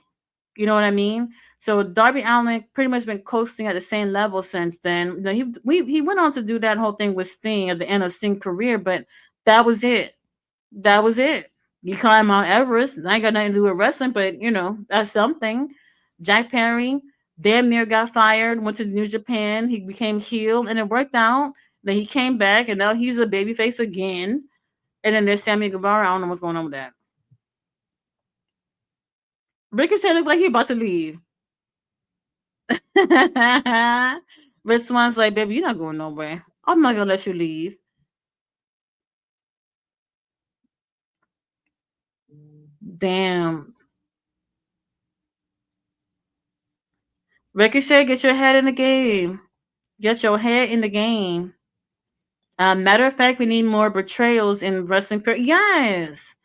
You know what I mean? So Darby Allin pretty much been coasting at the same level since then. You know, he went on to do that whole thing with Sting at the end of Sting's career, but that was it. That was it. You climb Mount Everest. I ain't got nothing to do with wrestling, but you know, that's something. Jack Perry damn near got fired, went to New Japan. He became heel and it worked out. Then he came back and now he's a babyface again. And then there's Sammy Guevara. I don't know what's going on with that. Ricochet looked like he about to leave. Red Swan's like, baby, you're not going nowhere. I'm not gonna let you leave. Damn. Ricochet, get your head in the game. Get your head in the game. Matter of fact, we need more betrayals in wrestling. Yes.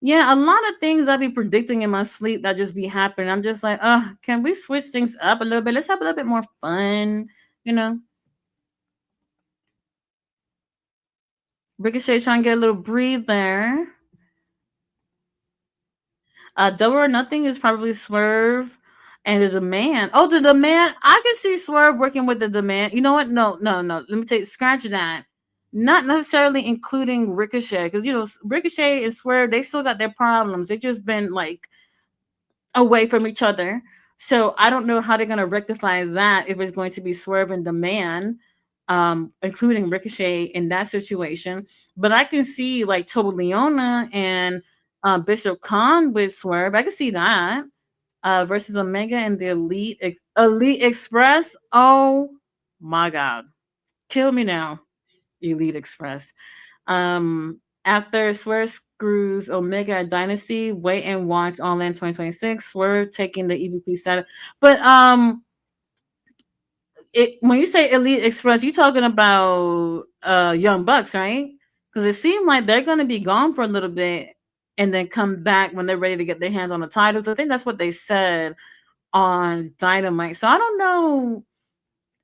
Yeah, a lot of things I be predicting in my sleep that just be happening. I'm just like, can we switch things up a little bit? Let's have a little bit more fun, you know? Ricochet trying to get a little breather. Double or Nothing is probably Swerve and the Demand. Oh, the Demand. I can see Swerve working with the Demand. You know what? No, no, no. Let me take scratch that. Not necessarily including Ricochet, because you know Ricochet and Swerve, they still got their problems. They just been like away from each other. So I don't know how they're gonna rectify that if it's going to be Swerve and Demand, including Ricochet in that situation. But I can see like Toba Leona and Bishop Khan with Swerve. I can see that versus Omega and the Elite Express. Oh my God, kill me now, Elite Express. After Swerve screws Omega at Dynasty, wait and watch All In 2026. Swerve taking the EVP status, but when you say Elite Express, you talking about Young Bucks, right? Because it seemed like they're going to be gone for a little bit and then come back when they're ready to get their hands on the titles. I think that's what they said on Dynamite. So I don't know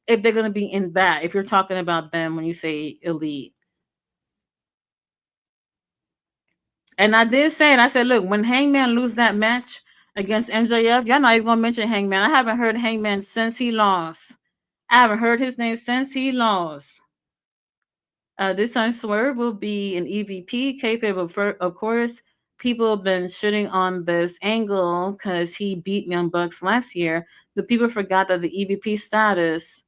if they're going to be in that. If you're talking about them when you say Elite, and I did say it. I said, look, when Hangman lose that match against MJF, y'all not even gonna mention Hangman. I haven't heard Hangman since he lost. I haven't heard his name since he lost. This time Swerve will be an EVP. Kayfabe, of course, people have been shitting on this angle because he beat Young Bucks last year. But people forgot that the EVP status,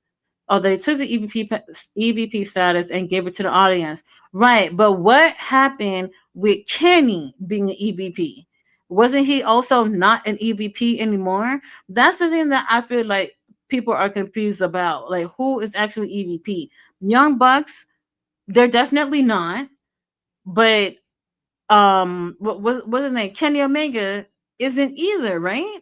oh, they took the EVP status and gave it to the audience. Right. But what happened with Kenny being an EVP? Wasn't he also not an EVP anymore? That's the thing that I feel like people are confused about. Like, who is actually EVP? Young Bucks, they're definitely not. But what's his name? Kenny Omega isn't either, right?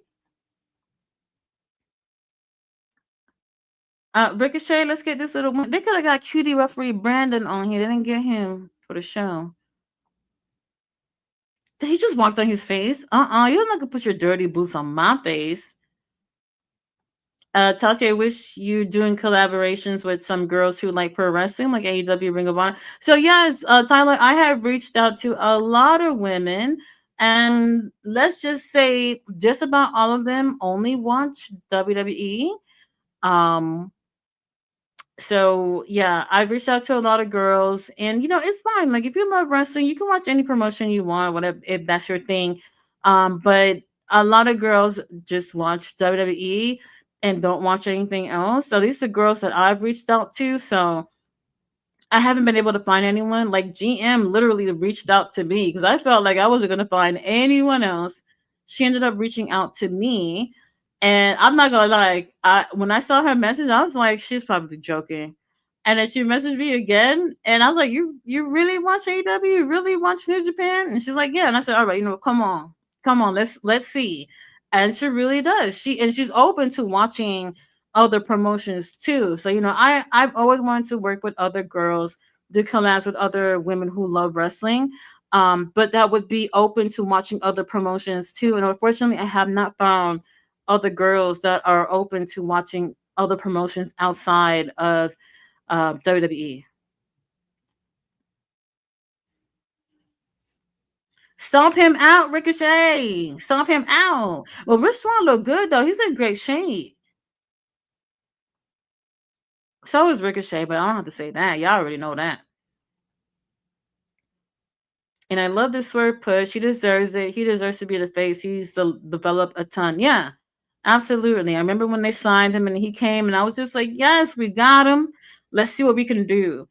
Ricochet, let's get this little one. They could have got cutie referee Brandon on here. They didn't get him for the show. He just walked on his face. You're not gonna put your dirty boots on my face. Tati, I wish you're doing collaborations with some girls who like pro wrestling, like AEW, Ring of Honor. So yes, Tyler, I have reached out to a lot of women, and let's just say just about all of them only watch WWE. Um, so yeah, I've reached out to a lot of girls, and it's fine. Like, if you love wrestling, you can watch any promotion you want, whatever, if that's your thing. But a lot of girls just watch WWE and don't watch anything else. So these are girls that I've reached out to. So I haven't been able to find anyone. Like, GM literally reached out to me because I felt like I wasn't going to find anyone else. She ended up reaching out to me, and I'm not gonna lie. When I saw her message, I was like, she's probably joking. And then she messaged me again, and I was like, you really watch AEW? You really watch New Japan? And she's like, yeah. And I said, all right, come on, let's see. And she really does. She's open to watching other promotions too. So I've always wanted to work with other girls, do collabs with other women who love wrestling. But that would be open to watching other promotions too. And unfortunately, I have not found other girls that are open to watching other promotions outside of WWE. Stomp him out, Ricochet. Stomp him out. Well, Rich Swann look good though. He's in great shape. So is Ricochet, but I don't have to say that. Y'all already know that. And I love this Swerve push. He deserves it. He deserves to be the face. He's developed a ton. Yeah, absolutely. I remember when they signed him and he came, and I was just like, yes, we got him. Let's see what we can do.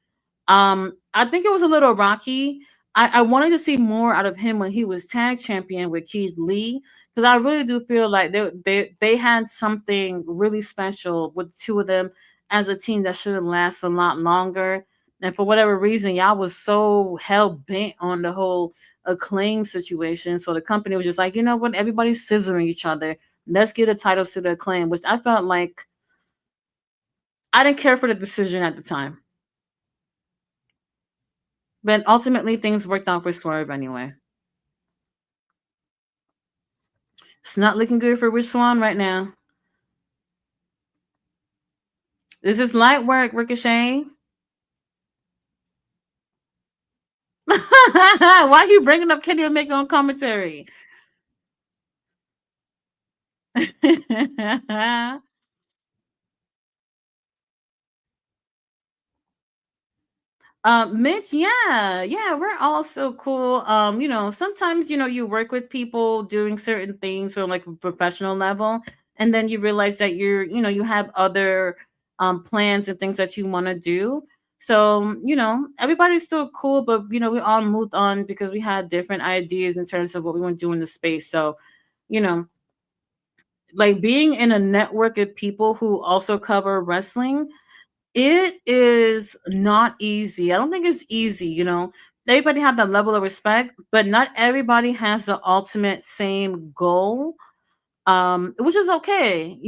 I think it was a little rocky. I wanted to see more out of him when he was tag champion with Keith Lee, because I really do feel like they had something really special with the two of them as a team that should have lasted a lot longer. And for whatever reason, y'all was so hell bent on the whole Acclaim situation. So the company was just like, you know what, everybody's scissoring each other. Let's get the titles to the Acclaim, which I felt like I didn't care for the decision at the time. But ultimately, things worked out for Swerve anyway. It's not looking good for Rich Swann right now. This is light work, Ricochet. Why are you bringing up Kenny Omega on commentary? Mitch, yeah, we're all so cool. Sometimes you work with people doing certain things from like a professional level, and then you realize that you have other plans and things that you want to do. So everybody's still cool, but we all moved on because we had different ideas in terms of what we want to do in the space. So, you know, like being in a network of people who also cover wrestling, it is not easy. I don't think it's easy. Everybody have that level of respect, but not everybody has the ultimate same goal. Which is okay.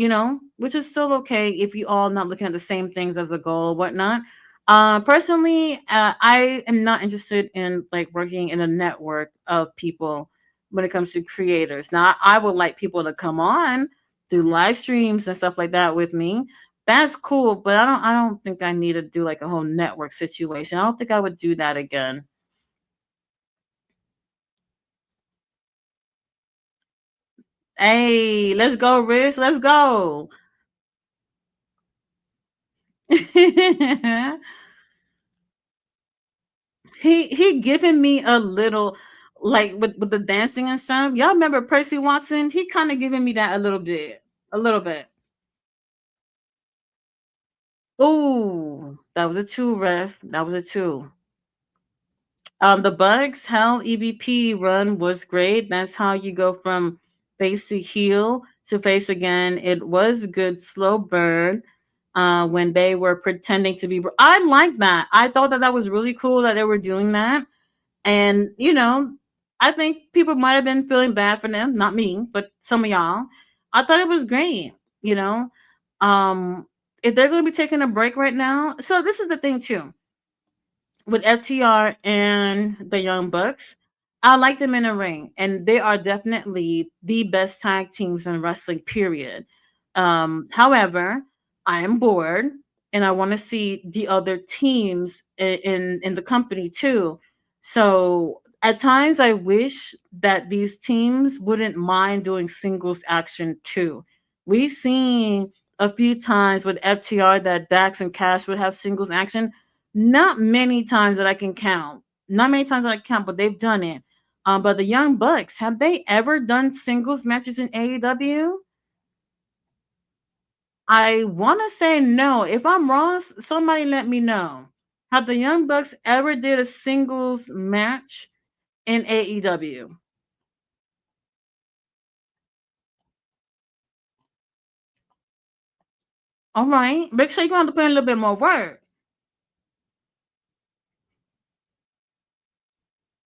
which is still okay if you all not looking at the same things as a goal or whatnot. Personally, I am not interested in like working in a network of people when it comes to creators. Now, I would like people to come on do live streams and stuff like that with me. That's cool, but I don't think I need to do like a whole network situation. I don't think I would do that again. Hey, let's go, Rich. Let's go. He giving me a little like with the dancing and stuff. Y'all remember Percy Watson? He kind of giving me that a little bit. A little bit. Ooh, that was a two, ref. That was a two. The Bugs Hell EVP run was great. That's how you go from face to heel to face again. It was good slow burn. When they were pretending to be, I like that. I thought that that was really cool that they were doing that. And I think people might have been feeling bad for them, not me, but some of y'all. I thought it was great. You know, if they're going to be taking a break right now, so this is the thing too with FTR and the Young Bucks. I like them in a ring, and they are definitely the best tag teams in wrestling. Period. However, I am bored, and I want to see the other teams in the company too. So at times, I wish that these teams wouldn't mind doing singles action too. We've seen a few times with FTR that Dax and Cash would have singles action, not many times that I can count. Not many times that I can count, but they've done it. But the Young Bucks, have they ever done singles matches in AEW? I want to say no. If I'm wrong, somebody let me know. Have the Young Bucks ever did a singles match in AEW? All right. Make sure you're going to put in a little bit more work.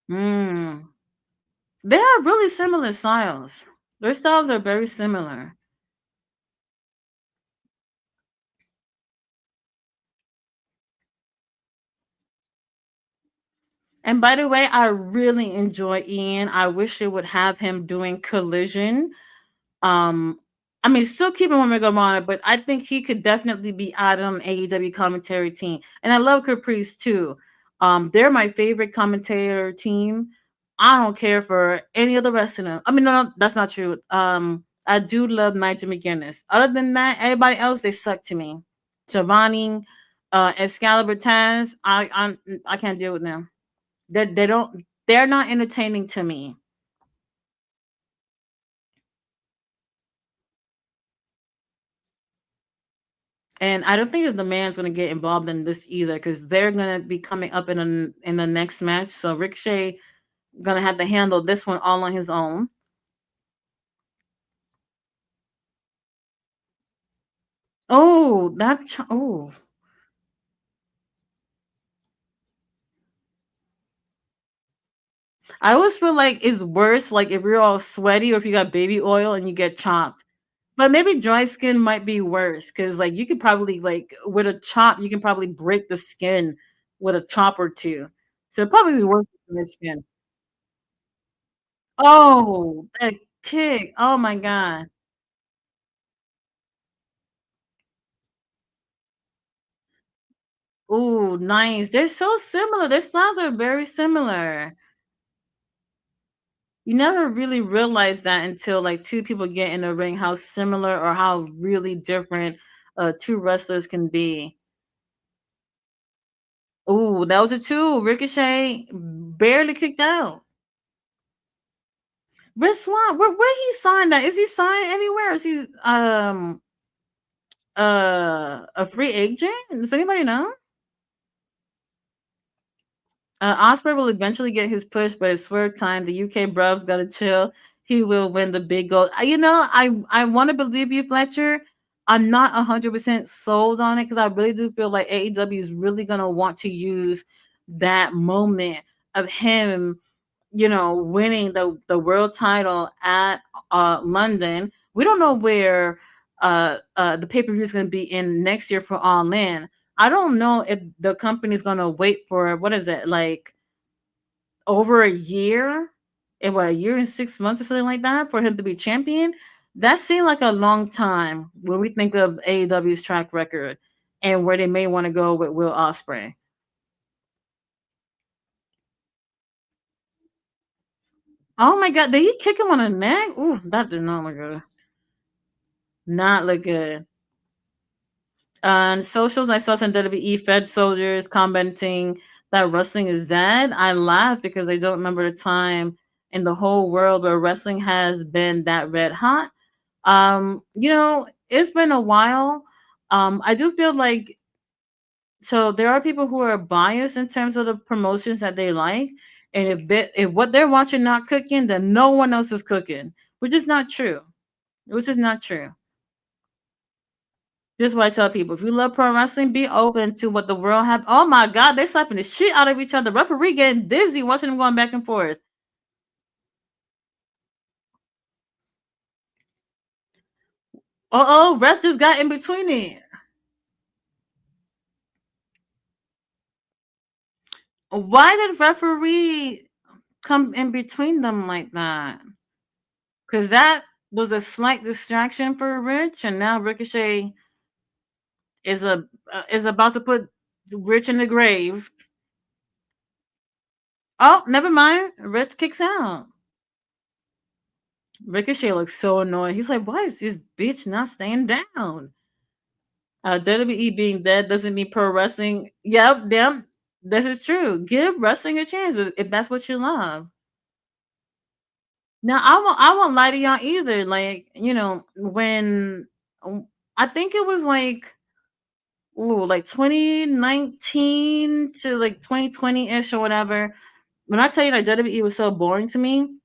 Hmm. They are really similar styles. Their styles are very similar. And by the way, I really enjoy Ian. I wish they would have him doing Collision. Um, I mean, still keep him on Ring of Honor, but I think he could definitely be added on AEW commentary team. And I love Caprice too. They're my favorite commentator team. I don't care for any of the rest of them. I mean, no, that's not true. I do love Nigel McGuinness. Other than that, everybody else they suck to me. Giovanni, Excalibur, Taz, I can't deal with them. They don't. They're not entertaining to me. And I don't think that the man's going to get involved in this either because they're going to be coming up in the next match. So Ricochet going to have to handle this one all on his own. Oh, oh. I always feel like it's worse like if you're all sweaty or if you got baby oil and you get chopped. But maybe dry skin might be worse because like you could probably like with a chop you can probably break the skin with a chop or two. So it'd probably be worse than the skin. Oh, that kick. Oh my god. Ooh, nice. They're so similar. Their styles are very similar. You never really realize that until like two people get in the ring, how similar or how really different two wrestlers can be. Ooh, that was a two. Ricochet barely kicked out. Rich Swan, where he signed that? Is he signed anywhere? Is he a free agent? Does anybody know? Osprey will eventually get his push, but it's swerve time. The UK Bruvs gotta chill. He will win the big gold. I want to believe you, Fletcher. I'm not 100% sold on it because I really do feel like AEW is really gonna want to use that moment of him, winning the world title at London. We don't know where the pay-per-view is going to be in next year for All In. I don't know if the company's going to wait for, what is it, like over a year, and what, a year and 6 months or something like that for him to be champion. That seemed like a long time when we think of AEW's track record and where they may want to go with Will Ospreay. Oh my god, did he kick him on the neck? Ooh, that did not look good. Not look good. On socials, I saw some WWE Fed soldiers commenting that wrestling is dead. I laughed because I don't remember a time in the whole world where wrestling has been that red hot. It's been a while. I do feel like, so there are people who are biased in terms of the promotions that they like, and if what they're watching not cooking, then no one else is cooking, which is not true. Which is not true. This is why I tell people: if you love pro wrestling, be open to what the world have. Oh my God, they slapping the shit out of each other. Referee getting dizzy watching them going back and forth. Oh, ref just got in between it. Why did referee come in between them like that? Because that was a slight distraction for Rich, and now Ricochet is about to put Rich in the grave. Oh, never mind. Rich kicks out. Ricochet looks so annoyed. He's like, "Why is this bitch not staying down?" WWE being dead doesn't mean pro wrestling. Yep, damn, this is true. Give wrestling a chance if that's what you love. Now, I won't lie to y'all either. Like, when I think it was like 2019 to like 2020 ish or whatever. When I tell you that WWE was so boring to me,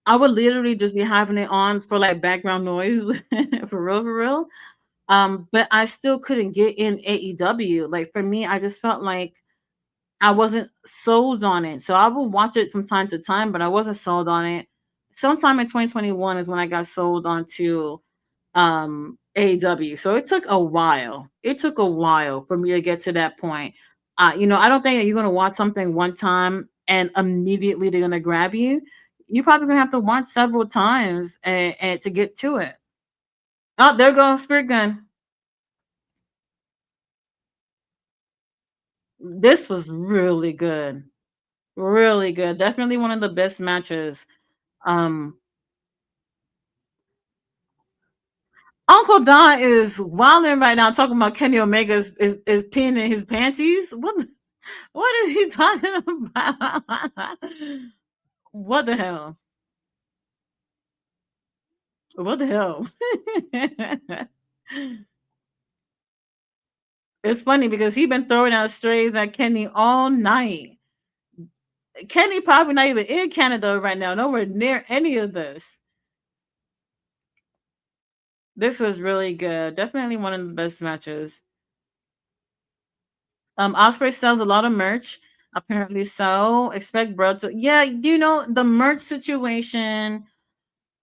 I would literally just be having it on for like background noise, for real, for real. But I still couldn't get in AEW. Like for me, I just felt like I wasn't sold on it. So I would watch it from time to time, but I wasn't sold on it. Sometime in 2021 is when I got sold on to AEW. So it took a while. It took a while for me to get to that point. I don't think that you're gonna watch something one time and immediately they're gonna grab you. You're probably gonna have to watch several times and to get to it. Oh, there goes Spirit Gun. This was really good. Really good. Definitely one of the best matches. Um Uncle Don is wilding right now talking about Kenny Omega is peeing in his panties. What is he talking about? What the hell? What the hell? It's funny because he been throwing out strays at Kenny all night. Kenny probably not even in Canada right now, nowhere near any of this. This was really good. Definitely one of the best matches. Osprey sells a lot of merch. Apparently so. Expect bro to, yeah, the merch situation.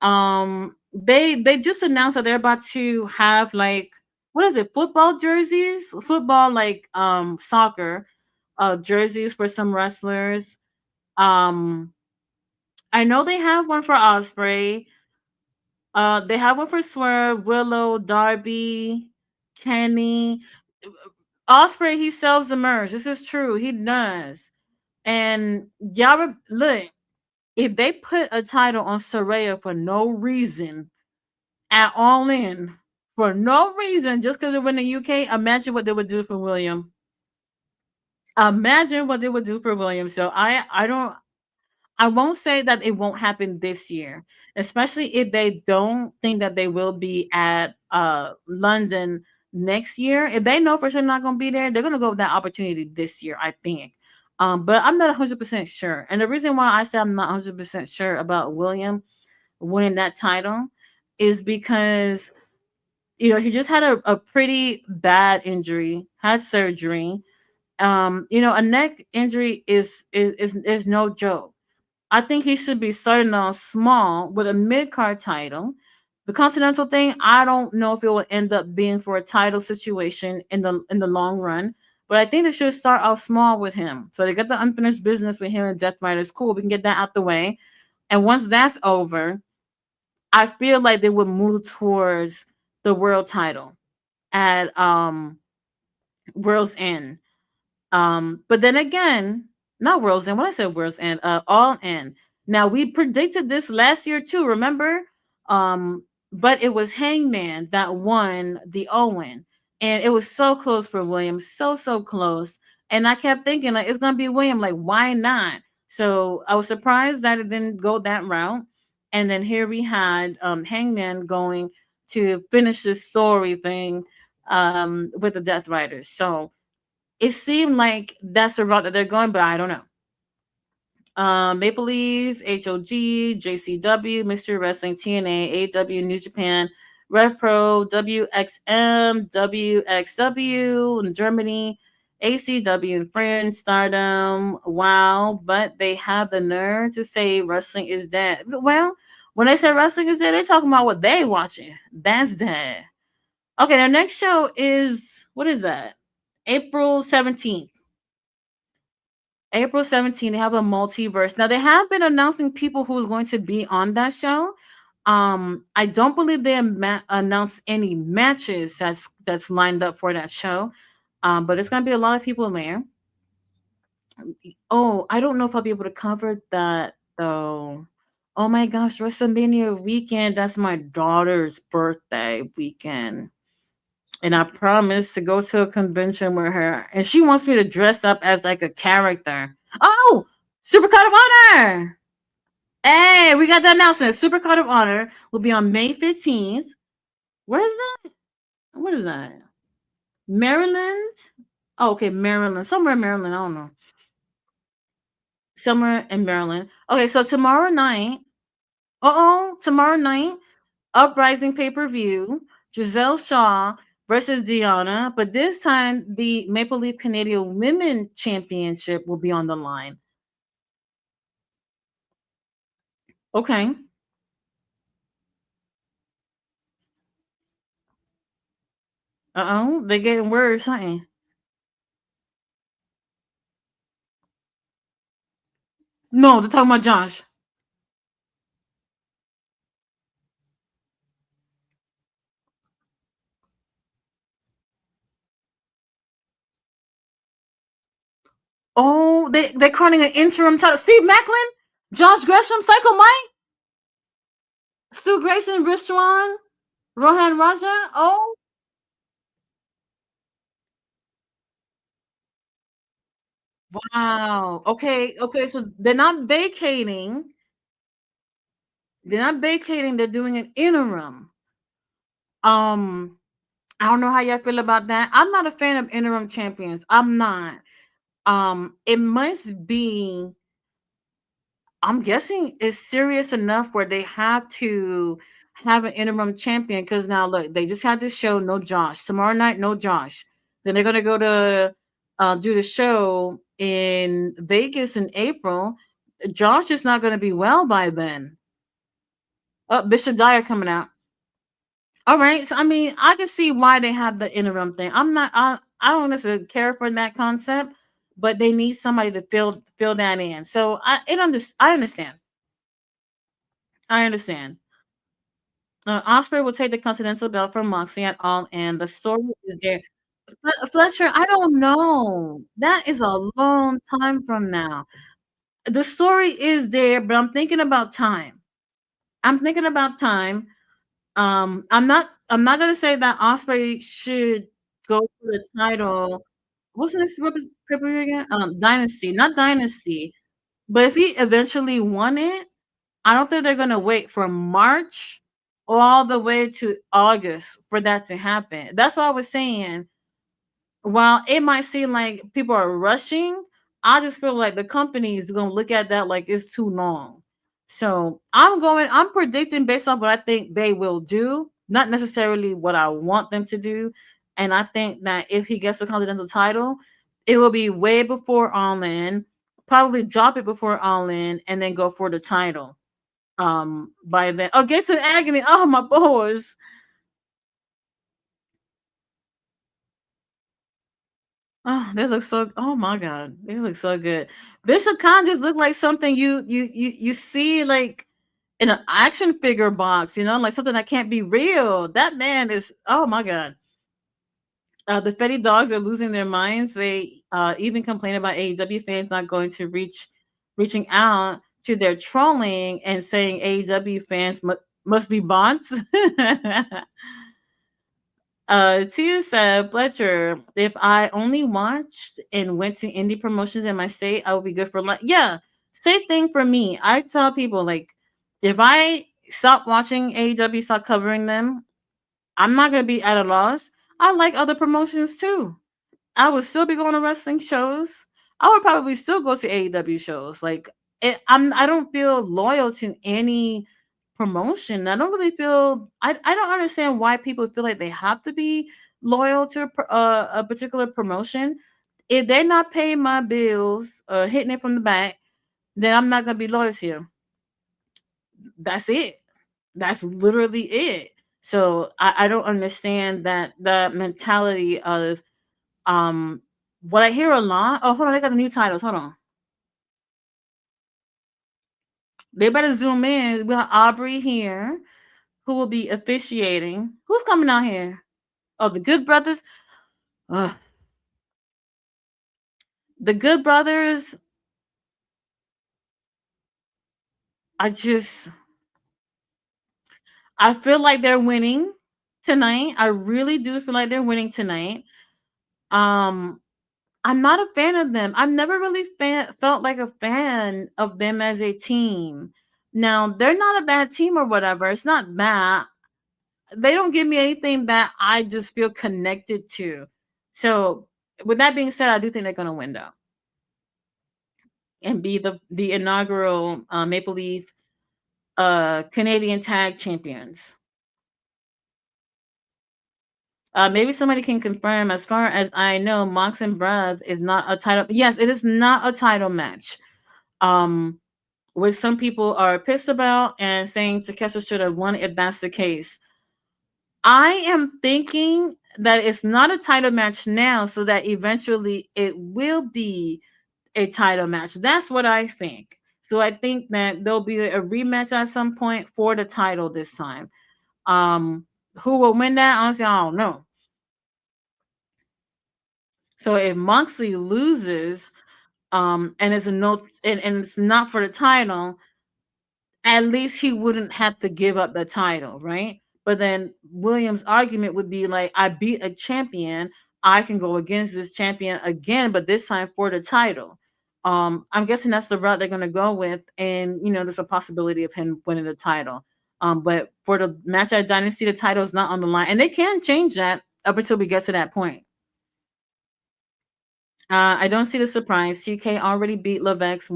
They just announced that they're about to have like, what is it, football jerseys? Football, like soccer jerseys for some wrestlers. Um I know they have one for Osprey. They have one for Swerve, Willow, Darby, Kenny. Osprey, he sells the merch. This is true. He does. And y'all look, if they put a title on Saraya for no reason at All In, for no reason, just because they were in the UK, imagine what they would do for William. Imagine what they would do for William. So I won't say that it won't happen this year, especially if they don't think that they will be at London next year. If they know for sure not going to be there, they're going to go with that opportunity this year, I think. But I'm not 100% sure. And the reason why I say I'm not 100% sure about William winning that title is because he just had a pretty bad injury, had surgery. A neck injury is no joke. I think he should be starting off small with a mid card title. The Continental thing, I don't know if it will end up being for a title situation in the long run. But I think they should start off small with him. So they get the unfinished business with him and Death Riders. Cool, we can get that out the way. And once that's over, I feel like they would move towards the world title at World's End. But then again, not World's End. What I said, World's End, All In. Now we predicted this last year too. Remember? But it was Hangman that won the Owen, and it was so close for William, so close. And I kept thinking like it's gonna be William. Like why not? So I was surprised that it didn't go that route. And then here we had Hangman going to finish this story thing with the Death Riders. So it seemed like that's the route that they're going, but I don't know. Maple Leaf, HOG, JCW, Mystery Wrestling, TNA, AW, New Japan, Rev Pro, WXM, WXW in Germany, ACW in France, Stardom. Wow, but they have the nerve to say wrestling is dead. Well, when they say wrestling is dead, they're talking about what they watching. That's dead. Okay, their next show is what is that? April 17th. April 17th, they have a multiverse. Now they have been announcing people who's going to be on that show. I don't believe they announced any matches that's lined up for that show. But it's gonna be a lot of people there. Oh, I don't know if I'll be able to cover that though. Oh my gosh, WrestleMania weekend. That's my daughter's birthday weekend. And I promised to go to a convention with her. And she wants me to dress up as like a character. Oh, Supercard of Honor. Hey, we got the announcement. Supercard of Honor will be on May 15th. Where is that? What is that? Maryland? Oh, okay, Maryland. Somewhere in Maryland. I don't know. Somewhere in Maryland. Okay, so tomorrow night. Tomorrow night, Uprising pay-per-view, Giselle Shaw versus Diana, but this time the Maple Leaf Canadian Women Championship will be on the line. Okay. They getting words, something. No, they're talking about Josh. Oh, they're calling an interim title. Steve Macklin, Josh Gresham, Psycho Mike, Stu Grayson, Restaurant, Rohan Raja. Oh, wow. Okay. So they're not vacating. They're not vacating. They're doing an interim. Um, I don't know how y'all feel about that. I'm not a fan of interim champions. I'm not. It must be. I'm guessing it's serious enough where they have to have an interim champion. Because now look, they just had this show. No Josh. Tomorrow night, no Josh. Then they're gonna go to do the show in Vegas in April. Josh is not gonna be well by then. Oh, Bishop Dyer coming out. All right. So I mean, I can see why they have the interim thing. I don't necessarily care for that concept, but they need somebody to fill that in. So I understand. I understand. Osprey will take the Continental belt from Moxley at All In. The story is there. Fletcher, I don't know. That is a long time from now. The story is there, but I'm thinking about time. I'm thinking about time. I'm not gonna say that Osprey should go for the title. What's the next pay-per-view again? Dynasty, not Dynasty. But if he eventually won it, I don't think they're gonna wait from March all the way to August for that to happen. That's what I was saying. While it might seem like people are rushing, I just feel like the company is going to look at that like it's too long. So I'm predicting based on what I think they will do, not necessarily what I want them to do. And I think that if he gets the Continental title, it will be way before All In, probably drop it before All In, and then go for the title. By then. Oh, Gates of Agony. Oh, my boys. Oh, they look so. Oh my god, they look so good. Bishop Khan just looked like something you see like in an action figure box. You know, like something that can't be real. That man is. Oh my god. The Fetty dogs are losing their minds. They even complain about AEW fans not going to reaching out to their trolling and saying AEW fans must be bots. Tia said, Fletcher, if I only watched and went to indie promotions in my state, I would be good for life. Yeah, same thing for me. I tell people, like, if I stop watching AEW, stop covering them, I'm not going to be at a loss. I like other promotions too. I would still be going to wrestling shows. I would probably still go to AEW shows. Like I don't feel loyal to any promotion. I don't really feel. I don't understand why people feel like they have to be loyal to a particular promotion. If they're not paying my bills or hitting it from the back, then I'm not gonna be loyal to you. That's it. That's literally it. So I don't understand that the mentality of um, what I hear a lot. Oh, hold on, they got the new titles. Hold on, they better zoom in. We got Aubrey here, who will be officiating. Who's coming out here? Oh, the Good Brothers. Ugh. The Good Brothers. I just, I feel like they're winning tonight. I really do feel like they're winning tonight. Um, I'm not a fan of them. I've never really felt like a fan of them as a team. Now, they're not a bad team or whatever. It's not that. They don't give me anything that I just feel connected to. So, with that being said, I do think they're going to win though, and be the inaugural Maple Leaf Canadian Tag Champions. Maybe somebody can confirm. As far as I know, Mox and Brev is not a title. Yes, it is not a title match. Um, which some people are pissed about and saying Takeshita should have won if that's the case. I am thinking that it's not a title match now, so that eventually it will be a title match. That's what I think. So I think that there'll be a rematch at some point for the title this time. Um, who will win that? Honestly, I don't know. So if Moxley loses, and it's a no, and it's not for the title, at least he wouldn't have to give up the title, right? But then Williams' argument would be like, I beat a champion, I can go against this champion again, but this time for the title. I'm guessing that's the route they're gonna go with, and there's a possibility of him winning the title. But for the match at Dynasty, the title is not on the line, and they can change that up until we get to that point. I don't see the surprise. TK already beat Levex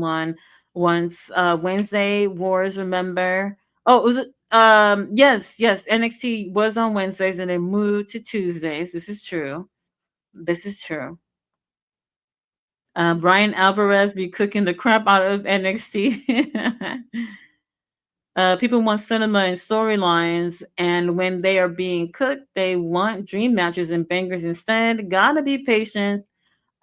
once. Wednesday Wars, remember? Oh, was it? Yes. NXT was on Wednesdays and they moved to Tuesdays. This is true. This is true. Brian Alvarez be cooking the crap out of NXT. People want cinema and storylines, and when they are being cooked, they want dream matches and bangers instead. Gotta be patient.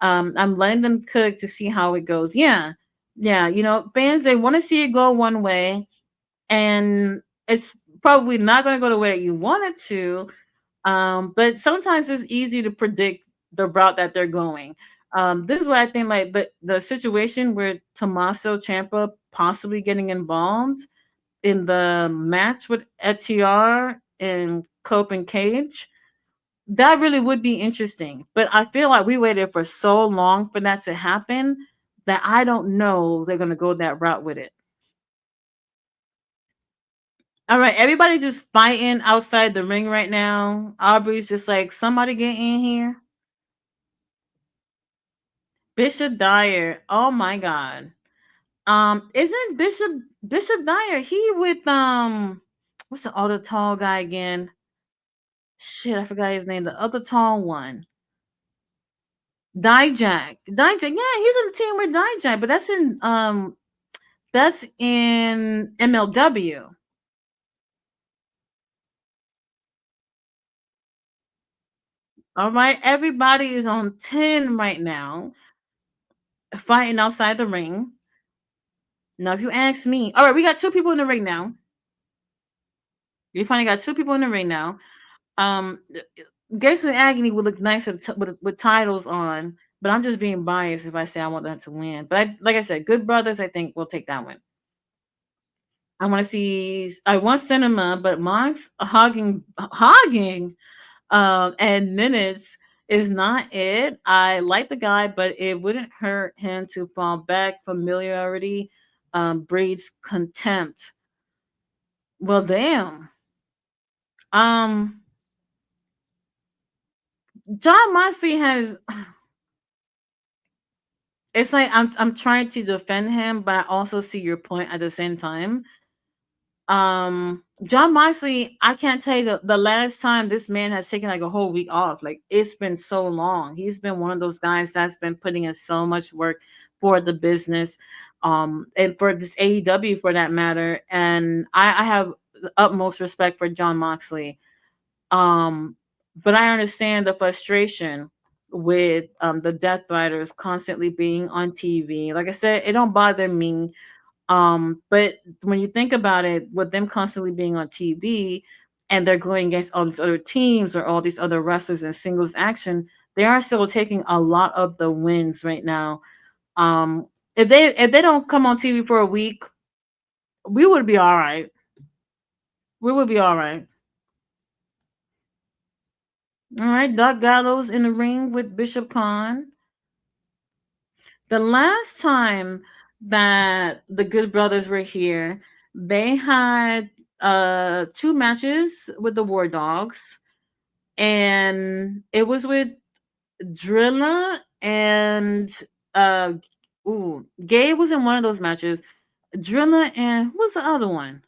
I'm letting them cook to see how it goes. Yeah. Fans, they want to see it go one way, and it's probably not going to go the way that you want it to. But sometimes it's easy to predict the route that they're going. This is what I think, like the situation where Tommaso Ciampa possibly getting involved in the match with ETR and Cope and Cage, that really would be interesting. But I feel like we waited for so long for that to happen that I don't know they're gonna go that route with it. All right, everybody just fighting outside the ring right now. Aubrey's just like, somebody get in here. Bishop Dyer. Oh my god. Isn't Bishop Dyer he with what's the other tall guy again? Shit, I forgot his name. The other tall one. Dijak. Yeah, he's in the team with Dijak, but that's in That's in MLW. All right, everybody is on 10 right now, fighting outside the ring. Now, if you ask me, all right, we got two people in the ring now. We finally got two people in the ring now. Um, Gates and Agony would look nice with titles on, but I'm just being biased if I say I want them to win. But like I said, Good Brothers, I think will take that one. I want to see. I want Cinema, but Monk's hogging, and minutes is not it. I like the guy, but it wouldn't hurt him to fall back. Familiarity breeds contempt. Well, damn. Um, John Moxley has. It's like I'm trying to defend him, but I also see your point at the same time. John Moxley, I can't tell you the last time this man has taken like a whole week off. Like it's been so long. He's been one of those guys that's been putting in so much work for the business, and for this AEW for that matter. And I have the utmost respect for John Moxley. Um, but I understand the frustration with the Death Riders constantly being on TV. Like I said, it don't bother me. But when you think about it, with them constantly being on TV and they're going against all these other teams or all these other wrestlers in singles action, they are still taking a lot of the wins right now. If they don't come on TV for a week, we would be all right. We would be all right. All right, Doc Gallows in the ring with Bishop Khan. The last time that the Good Brothers were here, they had two matches with the War Dogs, and it was with Drilla and uh Gabe was in one of those matches. Drilla and who was the other one?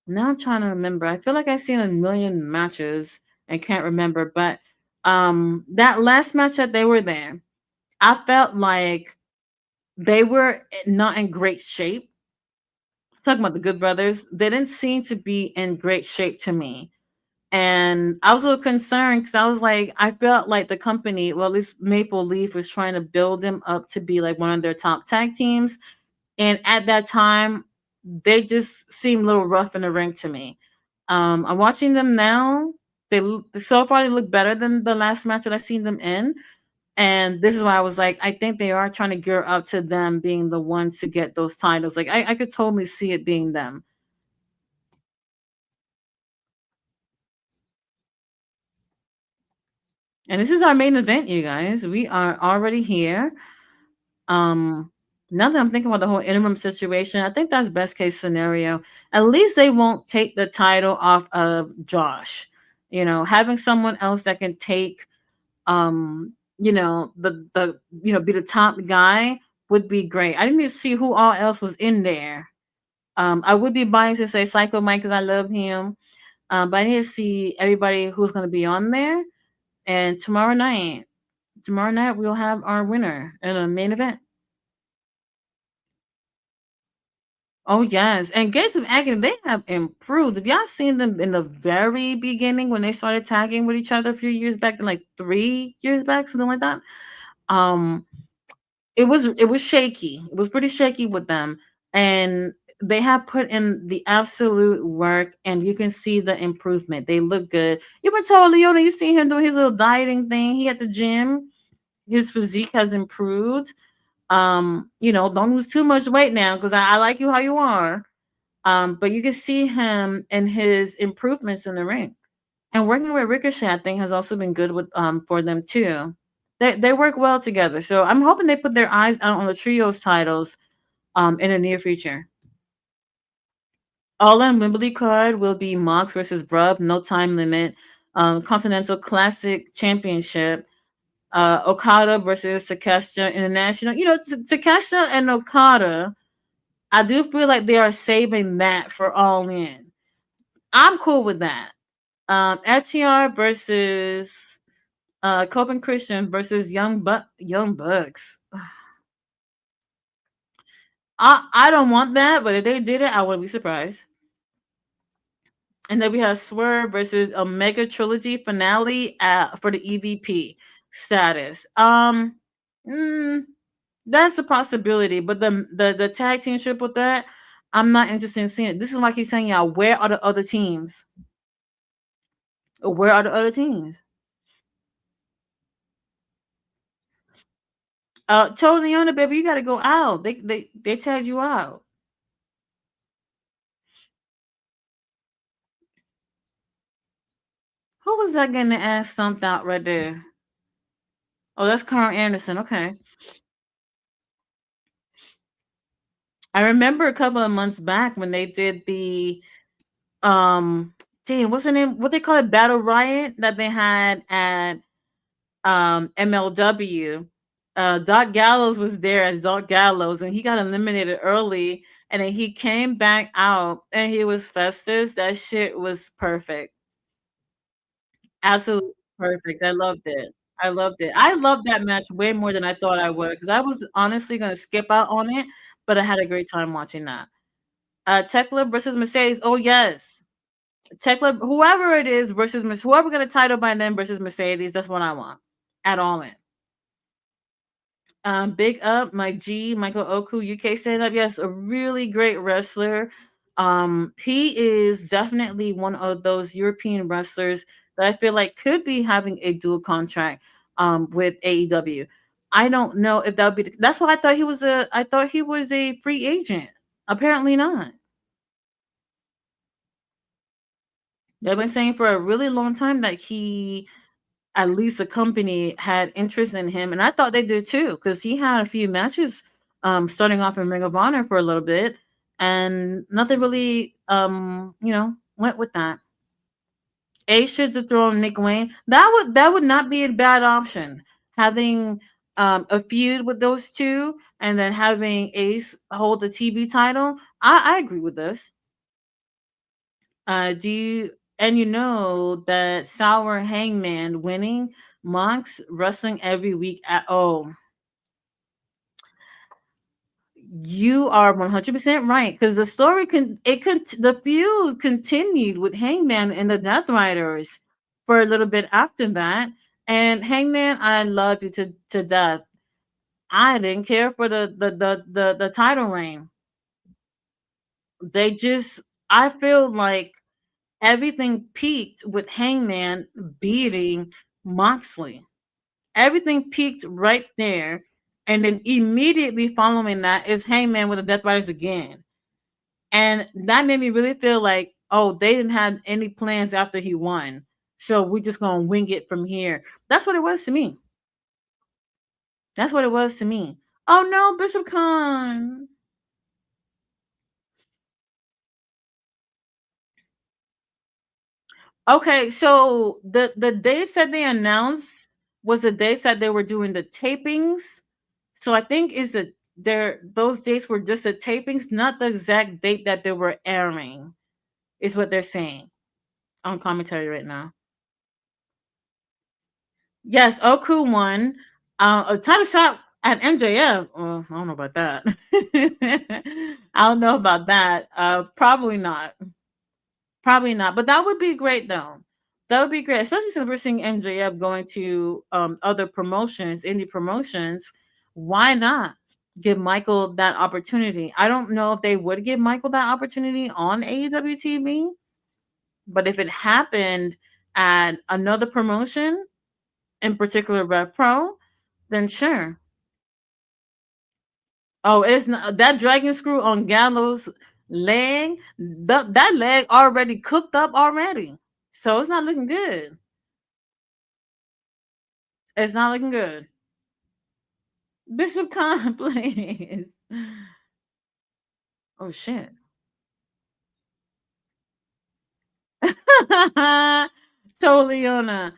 Now I'm trying to remember. I feel like I've seen a million matches and can't remember, but that last match that they were there, I felt like they were not in great shape. Talking about the Good Brothers, they didn't seem to be in great shape to me. And I was a little concerned because I was like, I felt like the company, well, at least Maple Leaf was trying to build them up to be like one of their top tag teams. And at that time, they just seemed a little rough in the ring to me. I'm watching them now. So far they look better than the last match that I seen them in. And this is why I was like, I think they are trying to gear up to them being the ones to get those titles. Like I could totally see it being them. And this is our main event, you guys. We are already here. Um, Now that I'm thinking about the whole interim situation, I think that's best case scenario. At least they won't take the title off of Josh. Having someone else that can take be the top guy would be great. I didn't even see who all else was in there. I would be biased to say Psycho Mike because I love him. But I need to see everybody who's going to be on there. And tomorrow night we'll have our winner in a main event. Oh yes, and Gates of Agony, they have improved. Have y'all seen them in the very beginning when they started tagging with each other a few years back, like 3 years back, something like that? Um, it was shaky. It was pretty shaky with them, and they have put in the absolute work, and you can see the improvement. They look good. You been told Leona, you see him doing his little dieting thing. He at the gym. His physique has improved. Don't lose too much weight now because I like you how you are. But you can see him and his improvements in the ring. And working with Ricochet, I think, has also been good with for them too. They work well together. So I'm hoping they put their eyes out on the trios titles in the near future. All in Wembley card will be Mox versus Brub, no time limit. Continental Classic Championship. Okada versus Takeshita International. Takeshita and Okada, I do feel like they are saving that for All In. I'm cool with that. FTR versus Copen Christian versus Young Bucks. I don't want that, but if they did it, I wouldn't be surprised. And then we have Swerve versus Omega Trilogy finale for the EVP status. Mm, that's a possibility, but the tag team triple threat, I'm not interested in seeing it. This is why I keep saying y'all, where are the other teams? Where are the other teams? Totally on it, baby. You got to go out. They tagged you out. Who was that getting the ass stumped out right there? Oh, that's Carl Anderson. Okay. I remember a couple of months back when they did the um damn, what's the name? What they call it? Battle Riot that they had at MLW. Doc Gallows was there as Doc Gallows and he got eliminated early and then he came back out and he was Festus. That shit was perfect. Absolutely perfect. I loved it. I loved it. I loved that match way more than I thought I would because I was honestly gonna skip out on it, but I had a great time watching that. Tekla versus Mercedes. Oh yes, Tekla, whoever it is versus whoever got a title by them versus Mercedes. That's what I want. At all in. Big up, my G, Michael Oku, UK stand up. Yes, a really great wrestler. He is definitely one of those European wrestlers that I feel like could be having a dual contract with AEW. I don't know if that would be that's why I thought he was a free agent. Apparently not. They've been saying for a really long time that he at least a company had interest in him, and I thought they did too because he had a few matches starting off in Ring of Honor for a little bit, and nothing really went with that. A should dethrone Nick Wayne. That would not be a bad option. Having a feud with those two, and then having Ace hold the TV title. I agree with this. Do you and you know that Sour Hangman winning Monk's wrestling every week at you are 100% right because the story the feud continued with Hangman and the Death Riders for a little bit after that. And Hangman, I love you to death. I didn't care for the title reign. They just I feel like everything peaked with Hangman beating Moxley. Everything peaked right there. And then immediately following that is Hangman with the Death Riders again. And that made me really feel like, oh, they didn't have any plans after he won. So we're just going to wing it from here. That's what it was to me. That's what it was to me. Oh no, Bishop Khan. Okay, so the dates that they announced was the dates that they were doing the tapings. So I think is that there those dates were just the tapings, not the exact date that they were airing, is what they're saying on commentary right now. Yes, Oku won. A title shot at MJF. I don't know about that. I don't know about that. Probably not. Probably not. But that would be great though. That would be great, especially since we're seeing MJF going to other promotions, indie promotions. Why not give Michael that opportunity? I don't know if they would give Michael that opportunity on AEW TV, but if it happened at another promotion, in particular Rev Pro, then sure. Oh, it's not that dragon screw on Gallows' leg. That leg already cooked up already, so it's not looking good. It's not looking good. Bishop Khan, please. Oh shit. Totally on a.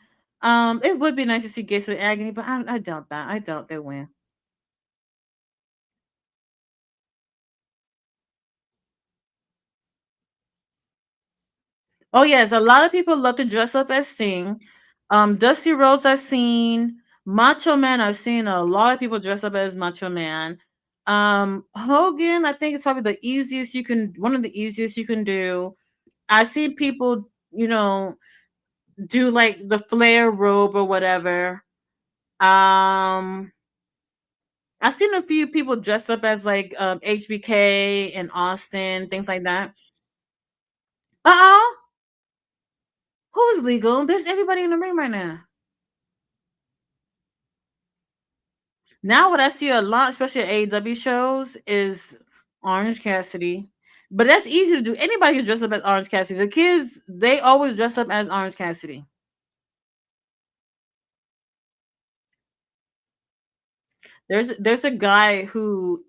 It would be nice to see Gates with agony, but I doubt that. I doubt they win. Oh yes, a lot of people love to dress up as Sting. Dusty Rhodes I've seen. Macho Man I've seen a lot of people dress up as Macho Man. Hogan, I think it's probably the easiest you can, one of the easiest you can do. I see people, do like the flare robe or whatever. Um, I've seen a few people dress up as like HBK and Austin, things like that. Uh oh, who is legal? There's everybody in the ring right now. Now, what I see a lot, especially at AEW shows, is Orange Cassidy. But that's easy to do. Anybody can dress up as Orange Cassidy. The kids, they always dress up as Orange Cassidy. There's a guy who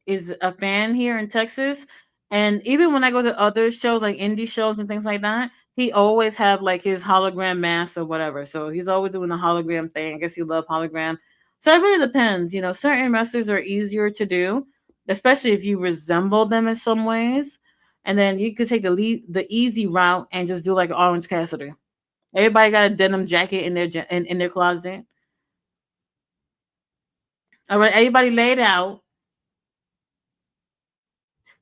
is a fan here in Texas, and even when I go to other shows like indie shows and things like that, he always have like his hologram mask or whatever. So he's always doing the hologram thing. I guess he love hologram. So it really depends. Certain wrestlers are easier to do, especially if you resemble them in some ways. And then you could take the easy route and just do like Orange Cassidy. Everybody got a denim jacket in their in their closet. All right, everybody laid out.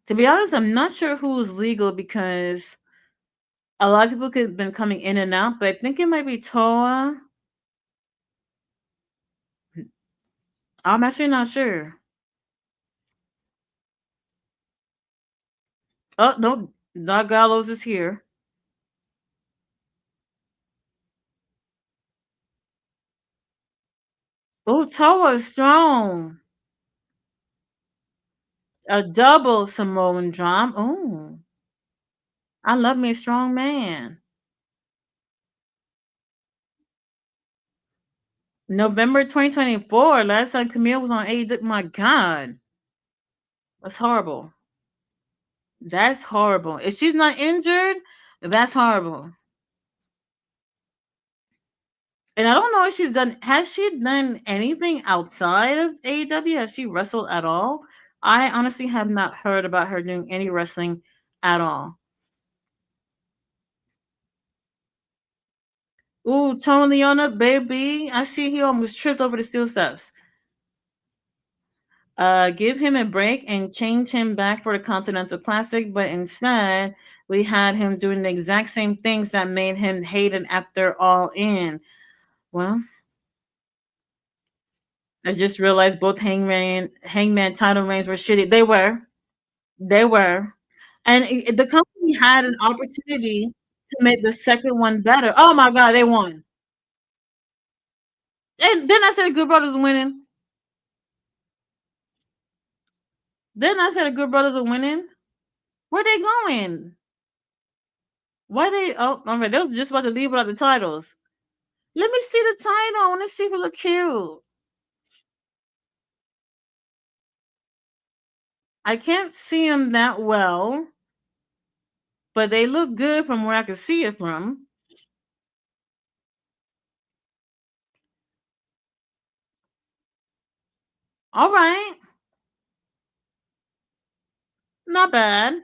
To be honest, I'm not sure who's legal because a lot of people could have been coming in and out, but I think it might be Toa. I'm actually not sure. Oh no, Doc Gallows is here. Oh, Toa is strong. A double Samoan drop. Oh, I love me a strong man. November 2024. Last time Camille was on AEW. My God, that's horrible. That's horrible. If she's not injured, that's horrible. And I don't know if she's done. Has she done anything outside of AEW? Has she wrestled at all? I honestly have not heard about her doing any wrestling at all. Ooh, Tony Leona, baby. I see he almost tripped over the steel steps. Give him a break and change him back for the Continental Classic, but instead we had him doing the exact same things that made him hated after All In. Well, I just realized both Hangman title reigns were shitty. They were. They were. And the company had an opportunity to make the second one better. Oh my God, they won. And then I said the Good Brothers are winning. Then I said the Good Brothers are winning. Where they going? Why they? Oh, all right. They was just about to leave without the titles. Let me see the title. I want to see if it look cute. I can't see them that well, but they look good from where I can see it from. All right, not bad.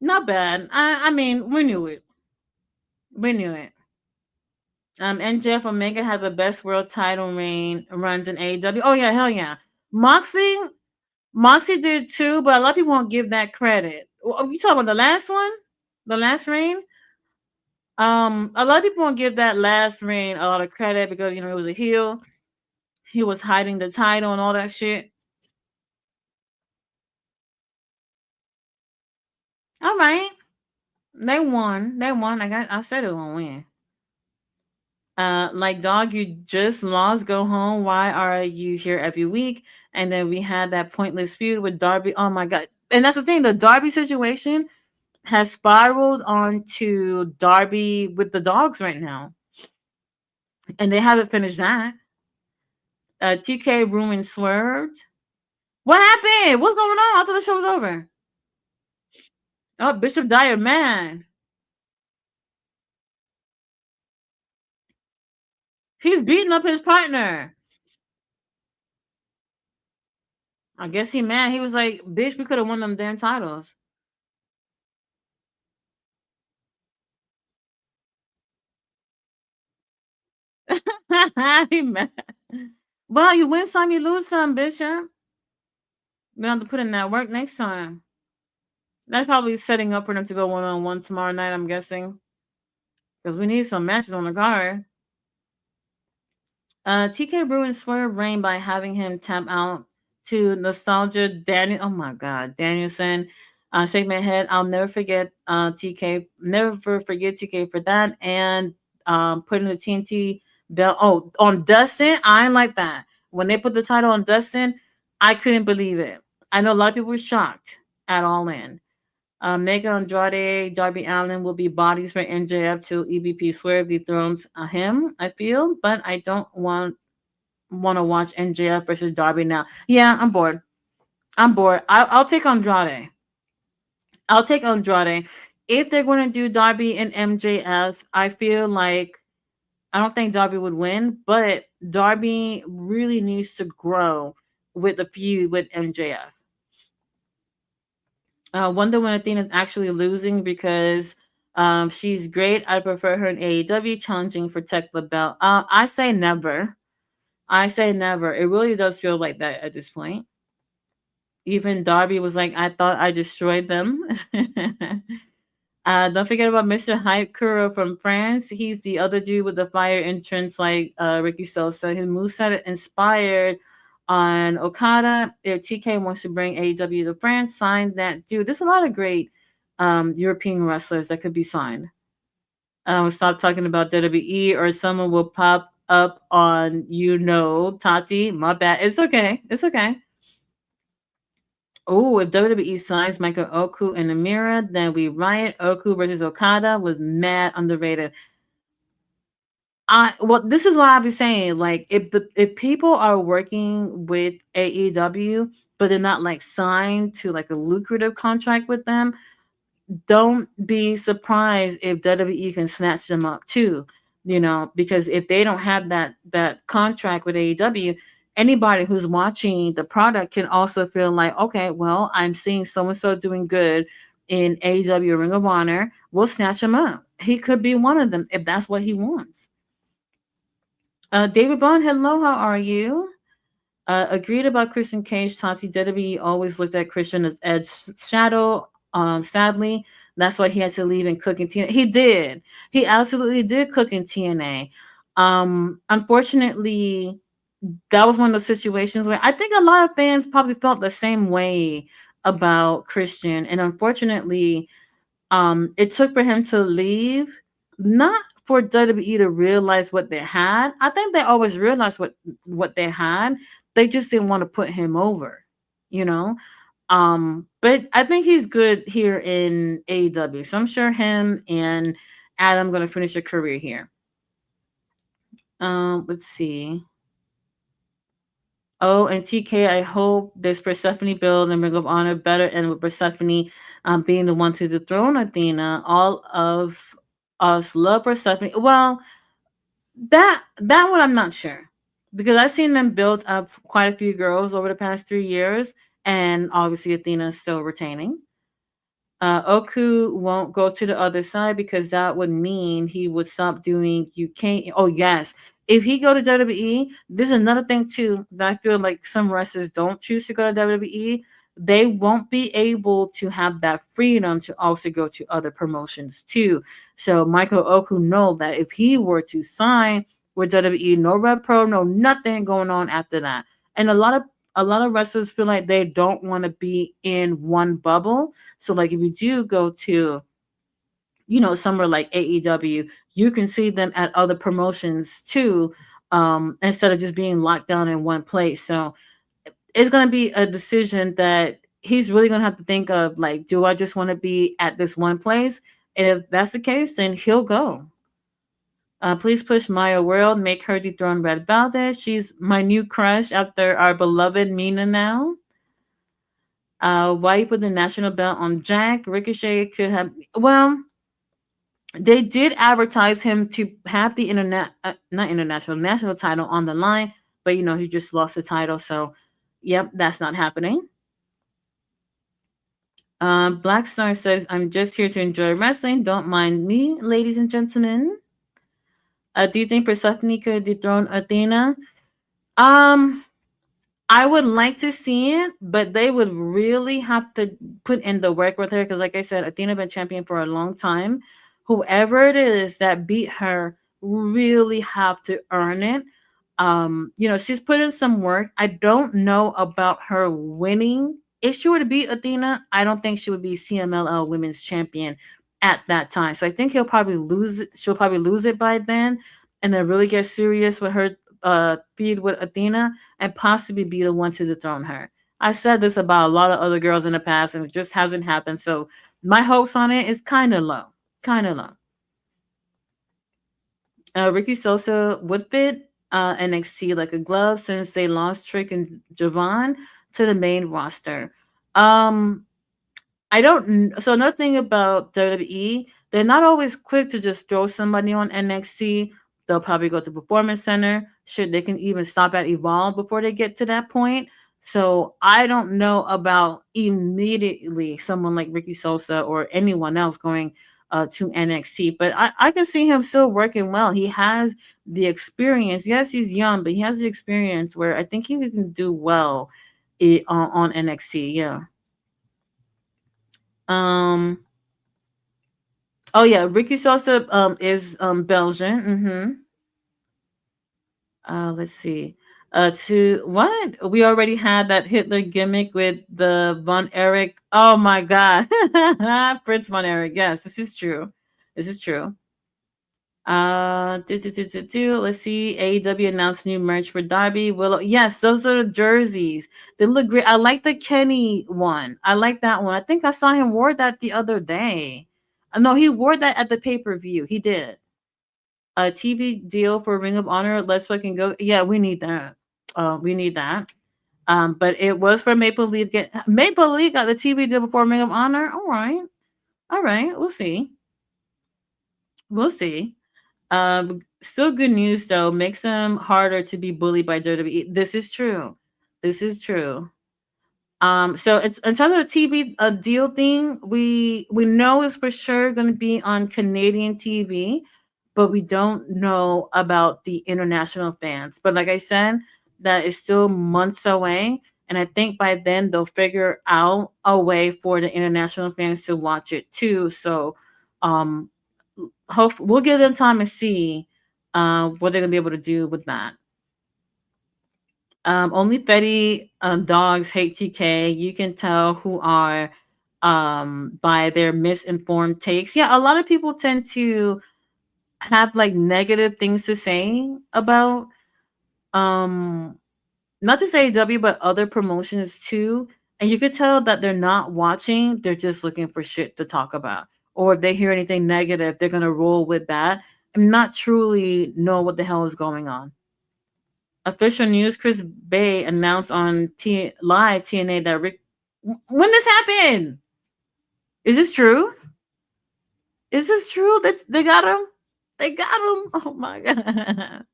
Not bad. I mean, we knew it. We knew it. And Jeff Omega had the best world title reign runs in AEW. Oh yeah, hell yeah. Moxley, Moxley did too, but a lot of people won't give that credit. You talking about the last one, the last reign? A lot of people won't give that last reign a lot of credit because it was a heel. He was hiding the title and all that shit. All right, they won. They won. I said it gonna win. Like dog, you just lost. Go home. Why are you here every week? And then we had that pointless feud with Darby. Oh my god! And that's the thing. The Darby situation has spiraled onto Darby with the dogs right now, and they haven't finished that. TK ruined Swerved. What happened? What's going on? I thought the show was over. Oh, Bishop Dyer, man, he's beating up his partner. I guess he mad. He was like, "Bitch, we could have won them damn titles." He mad. Well, you win some, you lose some, Bishop. We have to put in that work next time. That's probably setting up for them to go 1-on-1 tomorrow night, I'm guessing. Because we need some matches on the card. TK Bruin swerved Rain by having him tap out to nostalgia Daniel. Oh my God, Danielson. Shake my head. I'll never forget TK. Never forget TK for that. And putting the TNT belt. Oh, on Dustin. I ain't like that. When they put the title on Dustin, I couldn't believe it. I know a lot of people were shocked at All In. Mega Andrade, Darby Allen will be bodies for NJF till EVP Swerve dethrones him. I feel, but I don't want to watch NJF versus Darby now. Yeah, I'm bored. I'm bored. I'll take Andrade. I'll take Andrade. If they're going to do Darby and MJF, I feel like I don't think Darby would win, but Darby really needs to grow with the feud with MJF. Wonder when Athena's actually losing because she's great. I prefer her in AEW challenging for Tekla belt. I say never. I say never. It really does feel like that at this point. Even Darby was like, I thought I destroyed them. Don't forget about Mr. Hype Kuro from France. He's the other dude with the fire entrance like Ricky Sosa. His moveset inspired on Okada. If TK wants to bring AEW to France, sign that dude. There's a lot of great European wrestlers that could be signed. Stop talking about WWE or someone will pop up on Tati. My bad. It's okay. It's okay. Oh, if WWE signs Michael Oku in the mirror, then we riot. Oku versus Okada was mad underrated. This is what I'll be saying. Like, if people are working with AEW, but they're not like signed to like a lucrative contract with them, don't be surprised if WWE can snatch them up too. Because if they don't have that contract with AEW, anybody who's watching the product can also feel like, okay, well, I'm seeing so and so doing good in AEW Ring of Honor. We'll snatch him up. He could be one of them if that's what he wants. David Bond, hello, how are you? Agreed about Christian Cage. Tati WWE always looked at Christian as Edge's shadow. Sadly, that's why he had to leave and cook in TNA. He did. He absolutely did cook in TNA. Unfortunately, that was one of those situations where I think a lot of fans probably felt the same way about Christian, and unfortunately, it took for him to leave, not for WWE to realize what they had. I think they always realized what they had. They just didn't want to put him over, you know. But I think he's good here in AEW. So I'm sure him and Adam gonna finish a career here. Let's see. Oh, and TK, I hope this Persephone build and Ring of Honor better and with Persephone being the one to dethrone Athena. All of us love Persephone. Well, that one I'm not sure. Because I've seen them build up quite a few girls over the past 3 years, and obviously Athena is still retaining. Oku won't go to the other side because that would mean he would stop doing UK. Oh yes, if he go to WWE, this is another thing too that I feel like some wrestlers don't choose to go to WWE. They won't be able to have that freedom to also go to other promotions too. So Michael Oku know that if he were to sign with WWE, no Red Pro, no nothing going on after that. And a lot of wrestlers feel like they don't want to be in one bubble. So like if you do go to, somewhere like AEW, you can see them at other promotions too, instead of just being locked down in one place. So it's gonna be a decision that he's really gonna have to think of, like, do I just want to be at this one place? And if that's the case, then he'll go. Please push Maya World, make her dethrone Red Velvet. She's my new crush after our beloved Mina now. Why you put the national belt on Jack? Ricochet could have. Well, they did advertise him to have the not international, national title on the line, but he just lost the title. So, yep, that's not happening. Black Star says, I'm just here to enjoy wrestling. Don't mind me, ladies and gentlemen. Do you think Persephone could dethrone Athena? Um, I would like to see it, but they would really have to put in the work with her because, like I said, Athena been champion for a long time. Whoever it is that beat her really have to earn it. She's put in some work. I don't know about her winning. If she were to beat Athena, I don't think she would be CMLL Women's Champion at that time. So I think he'll probably lose it. She'll probably lose it by then, and then really get serious with her feud with Athena and possibly be the one to dethrone her. I said this about a lot of other girls in the past, and it just hasn't happened. So my hopes on it is kind of low, kind of low. Ricky Sosa would fit NXT like a glove since they lost Trick and Javon to the main roster. Um, I don't. So another thing about WWE, they're not always quick to just throw somebody on NXT. They'll probably go to Performance Center. Should they can even stop at Evolve before they get to that point. So I don't know about immediately someone like Ricky Sosa or anyone else going to NXT, but I can see him still working well. He has the experience. Yes, he's young, but he has the experience where I think he can do well on NXT. Yeah. Um, Oh yeah, Ricky Sosa is Belgian. Let's see. To what? We already had that Hitler gimmick with the Von Erich. Oh my god. Fritz Von Erich. Yes, this is true. This is true. Let's see. AEW announced new merch for Darby Willow. Yes, those are the jerseys. They look great. I like the Kenny one. I like that one. I think I saw him wore that the other day. No, he wore that at the pay per view. He did a TV deal for Ring of Honor. Let's fucking go. Yeah, we need that. We need that. But it was for Maple Leaf. Maple Leaf got the TV deal before Ring of Honor. All right, all right. We'll see. We'll see. Still good news though. Makes them harder to be bullied by WWE. This is true. This is true. So it's in terms of the TV deal thing, we know it's for sure going to be on Canadian TV, but we don't know about the international fans. But like I said, that is still months away, and I think by then they'll figure out a way for the international fans to watch it too. So, um, hope we'll give them time to see what they're gonna be able to do with that. Only Fetty dogs hate TK. You can tell who are by their misinformed takes. Yeah, a lot of people tend to have like negative things to say about um not just AEW but other promotions too. And you could tell that they're not watching, they're just looking for shit to talk about. Or if they hear anything negative, they're gonna roll with that and not truly know what the hell is going on. Official news: Chris Bay announced on Live TNA that Rick. When this happened? Is this true? Is this true that they got him? They got him. Oh my god.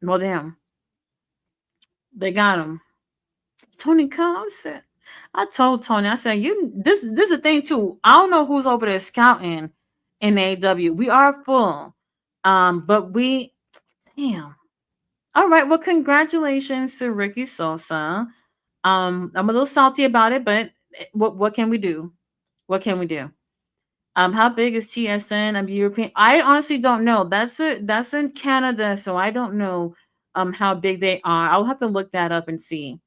Well, damn, they got him. Tony Khan. I told Tony. I said, "You this is a thing too. I don't know who's over there scouting in AW. We are full, but we damn. All right. Well, congratulations to Ricky Sosa. I'm a little salty about it, but what can we do? What can we do? How big is TSN? I'm European. I honestly don't know. That's in Canada, so I don't know how big they are. I'll have to look that up and see.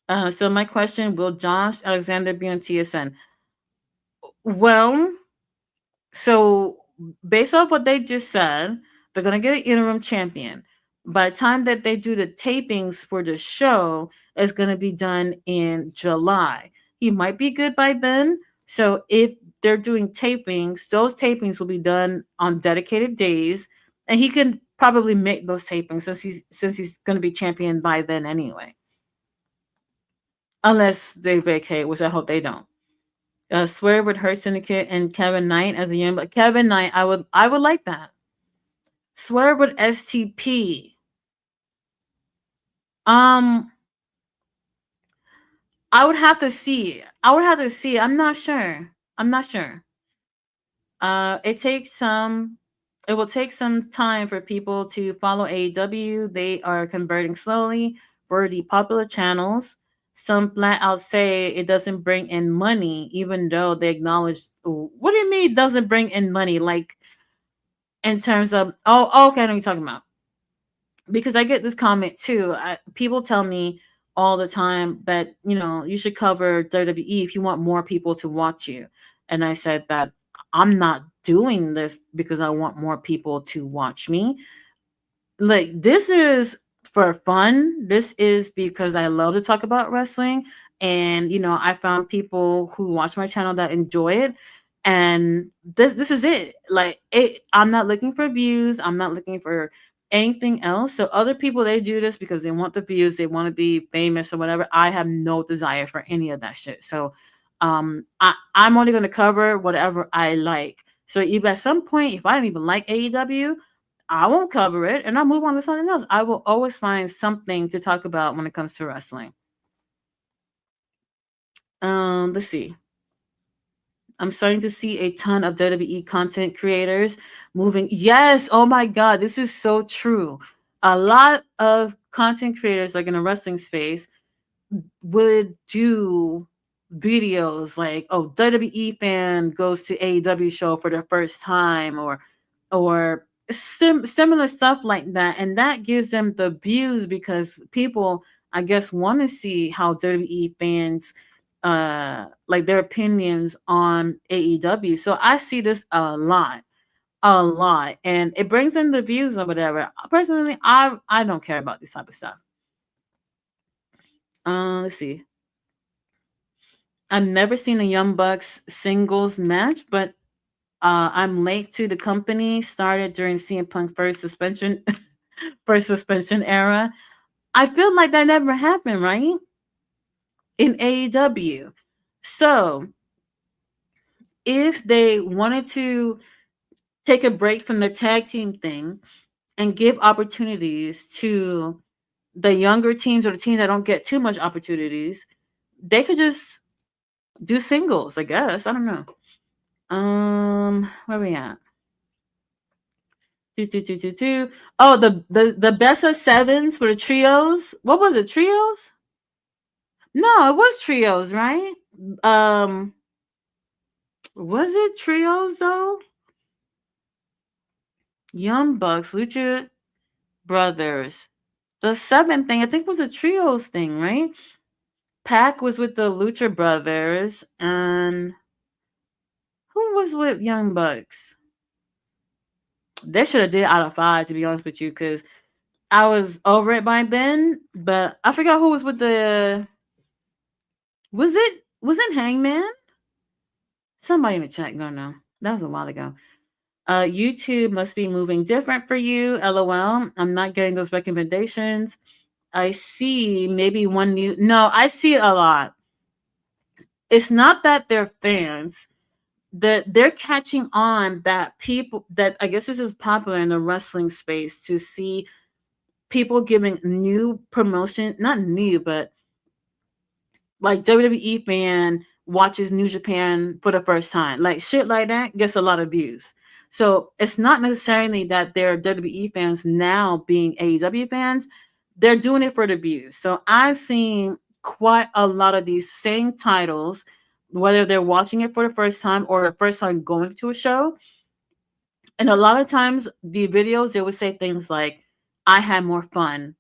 So my question: will Josh Alexander be on TSN? Well, so based off what they just said, they're gonna get an interim champion. By the time that they do the tapings for the show, it's gonna be done in July. He might be good by then. So if they're doing tapings, those tapings will be done on dedicated days, and he can probably make those tapings since he's gonna be champion by then anyway. Unless they vacate, which I hope they don't. Swear with her syndicate and Kevin Knight as a young, but Kevin Knight, I would like that. Swear with STP. Um, I would have to see. I would have to see. I'm not sure. I'm not sure. It takes some It will take some time for people to follow AEW. They are converting slowly for the popular channels. Some flat out say it doesn't bring in money, even though they acknowledge. What do you mean it doesn't bring in money? Like in terms of, okay, I know what you're talking about. Because I get this comment too. People tell me all the time that you should cover WWE if you want more people to watch you, and I said that I'm not doing this because I want more people to watch me. Like, this is for fun. This is because I love to talk about wrestling, and I found people who watch my channel that enjoy it, and this is it. Like, I'm not looking for views, I'm not looking for anything else. So other people, they do this because they want the views, they want to be famous or whatever. I have no desire for any of that shit. So I'm only going to cover whatever I like. So if at some point, if I don't even like AEW, I won't cover it and I'll move on to something else. I will always find something to talk about when it comes to wrestling. Let's see. I'm starting to see a ton of WWE content creators moving. Yes, oh my god, this is so true. A lot of content creators, like in the wrestling space, would do videos like, oh, WWE fan goes to AEW show for the first time, or similar stuff like that, and that gives them the views because people, I guess, want to see how WWE fans like their opinions on AEW. So I see this a lot, and it brings in the views or whatever. Personally, I don't care about this type of stuff. Let's see. I've never seen a Young Bucks singles match, but I'm late to the company. Started during CM Punk first suspension, first suspension era. I feel like that never happened, right? In AEW. So if they wanted to take a break from the tag team thing and give opportunities to the younger teams or the teams that don't get too much opportunities, they could just do singles, I guess. I don't know. Where we at? Do. Oh, the best of sevens for the trios. What was it? Trios? No, it was trios, right? Um, was it trios though? Young Bucks, Lucha Brothers. The seventh thing, I think, was a trios thing, right? Pac was with the Lucha Brothers, and who was with Young Bucks? They should have did out of five, to be honest with you, because I was over it by then. But I forgot who was with the. Was it Hangman? Somebody in the chat gonna know. That was a while ago. YouTube must be moving different for you. LOL. I'm not getting those recommendations. I see maybe one new. No, I see it a lot. It's not that they're fans. That they're catching on that people, that I guess this is popular in the wrestling space, to see people giving new promotion, not new, but like WWE fan watches New Japan for the first time. Like shit like that gets a lot of views. So it's not necessarily that they're WWE fans now being AEW fans. They're doing it for the views. So I've seen quite a lot of these same titles, whether they're watching it for the first time or the first time going to a show. And a lot of times the videos, they would say things like, I had more fun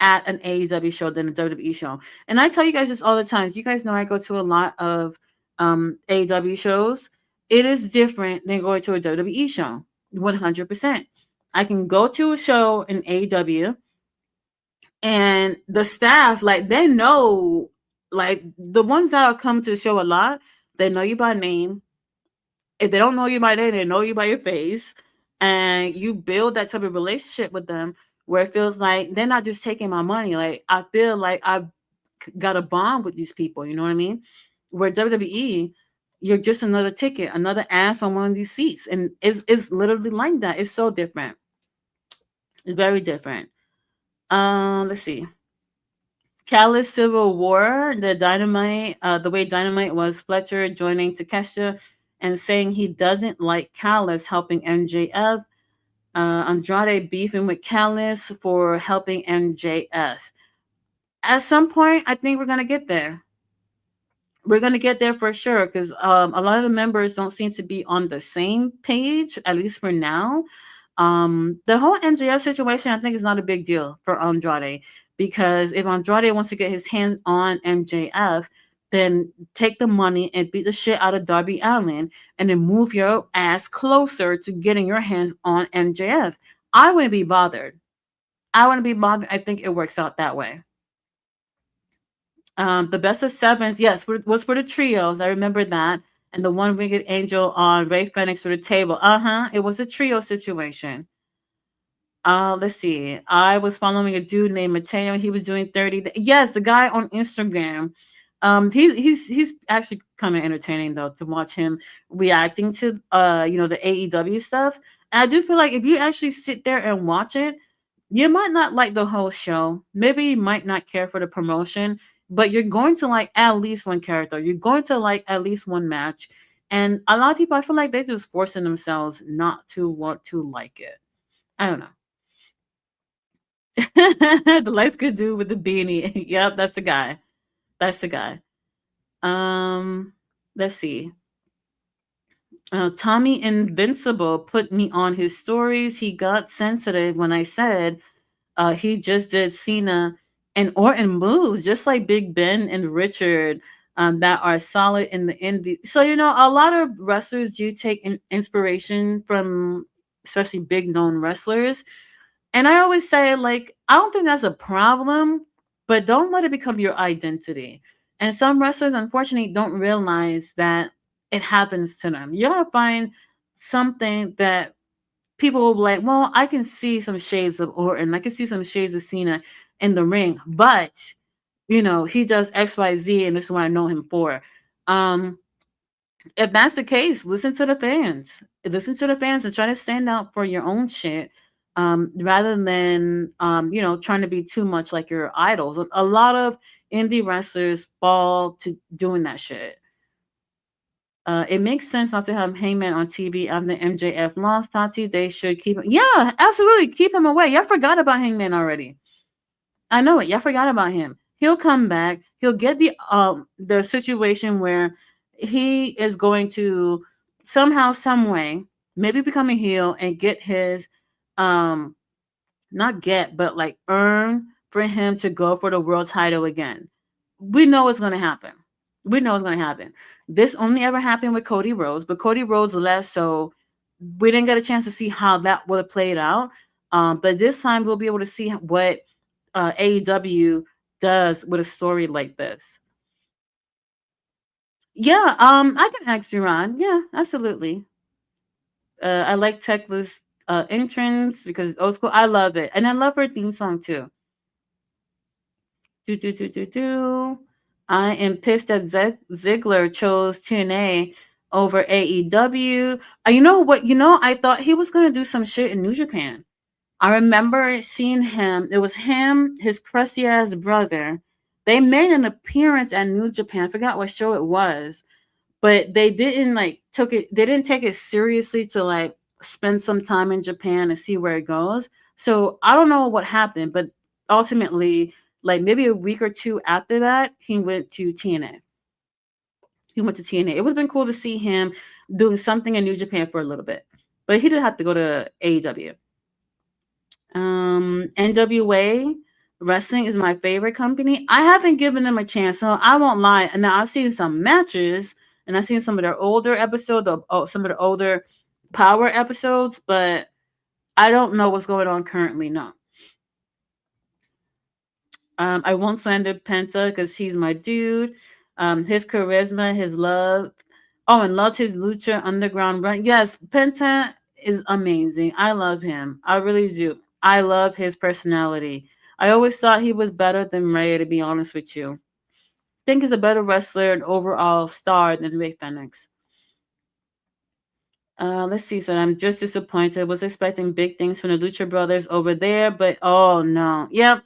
at an AEW show than a WWE show. And I tell you guys this all the time. You guys know I go to a lot of AEW shows. It is different than going to a WWE show. 100%. I can go to a show in AEW and the staff, like, they know, like, the ones that come to the show a lot, they know you by name. If they don't know you by name, they know you by your face. And you build that type of relationship with them where it feels like they're not just taking my money. Like, I feel like I've got a bond with these people. You know what I mean? Where WWE, you're just another ticket, another ass on one of these seats. And it's literally like that. It's so different. It's very different. Let's see. Callis Civil War, the way Dynamite was Fletcher joining Takeshita and saying he doesn't like Callis helping MJF. Andrade beefing with Callis for helping MJF. At some point, I think we're gonna get there. We're gonna get there for sure because a lot of the members don't seem to be on the same page, at least for now. The whole MJF situation, I think, is not a big deal for Andrade because if Andrade wants to get his hands on MJF, then take the money and beat the shit out of Darby Allin and then move your ass closer to getting your hands on MJF. I wouldn't be bothered. I wouldn't be bothered. I think it works out that way. The best of sevens, yes, was for the trios. I remember that. And the one winged angel on Ray Phoenix for the table. It was a trio situation. Let's see. I was following a dude named Mateo. He was doing 30. Yes, the guy on Instagram. He's actually kind of entertaining though to watch him reacting to the AEW stuff. And I do feel like if you actually sit there and watch it, you might not like the whole show. Maybe you might not care for the promotion, but you're going to like at least one character. You're going to like at least one match. And a lot of people, I feel like they're just forcing themselves not to want to like it. I don't know. The light skinned dude with the beanie. Yep, that's the guy. That's the guy. Um, let's see. Tommy Invincible put me on his stories. He got sensitive when I said he just did Cena and Orton moves, just like Big Ben and Richard, that are solid in the indie. So a lot of wrestlers do take inspiration from, especially big known wrestlers. And I always say, like, I don't think that's a problem, but don't let it become your identity. And some wrestlers, unfortunately, don't realize that it happens to them. You gotta find something that people will be like, well, I can see some shades of Orton, I can see some shades of Cena in the ring, but he does XYZ, and this is what I know him for. Um, if that's the case, listen to the fans. Listen to the fans and try to stand out for your own shit. Rather than trying to be too much like your idols. A lot of indie wrestlers fall to doing that shit. It makes sense not to have Hangman on TV after MJF lost. Tati, they should keep him. Yeah, absolutely, keep him away. Y'all forgot about Hangman already. I know it. Y'all forgot about him. He'll come back. He'll get the situation where he is going to somehow, some way, maybe become a heel and get his not get, but like earn for him to go for the world title again. We know what's gonna happen. We know it's gonna happen. This only ever happened with Cody Rhodes, but Cody Rhodes left, so we didn't get a chance to see how that would have played out. But this time we'll be able to see what AEW does with a story like this. Yeah, I can ask you, Ron. Yeah, absolutely. I like Tekla's entrance because it's old school. I love it, and I love her theme song too. Do do do do do. I am pissed that Ziggler chose TNA over AEW. You know what? I thought he was gonna do some shit in New Japan. I remember seeing him. It was him, his crusty ass brother. They made an appearance at New Japan. I forgot what show it was, but they didn't took it. They didn't take it seriously to spend some time in Japan and see where it goes. So I don't know what happened, but ultimately, maybe a week or two after that, he went to TNA. He went to TNA. It would have been cool to see him doing something in New Japan for a little bit, but he didn't have to go to AEW. NWA Wrestling is my favorite company. I haven't given them a chance, so I won't lie. And now I've seen some matches, and I've seen some of their older episodes, some of the older Power episodes, but I don't know what's going on currently. No. I won't slander Penta because he's my dude. His charisma, his love. Oh, and loved his Lucha Underground run. Yes, Penta is amazing. I love him. I really do. I love his personality. I always thought he was better than Ray, to be honest with you. I think he's a better wrestler and overall star than Ray Phoenix. Let's see. So I'm just disappointed. Was expecting big things from the Lucha Brothers over there, but oh no. Yep.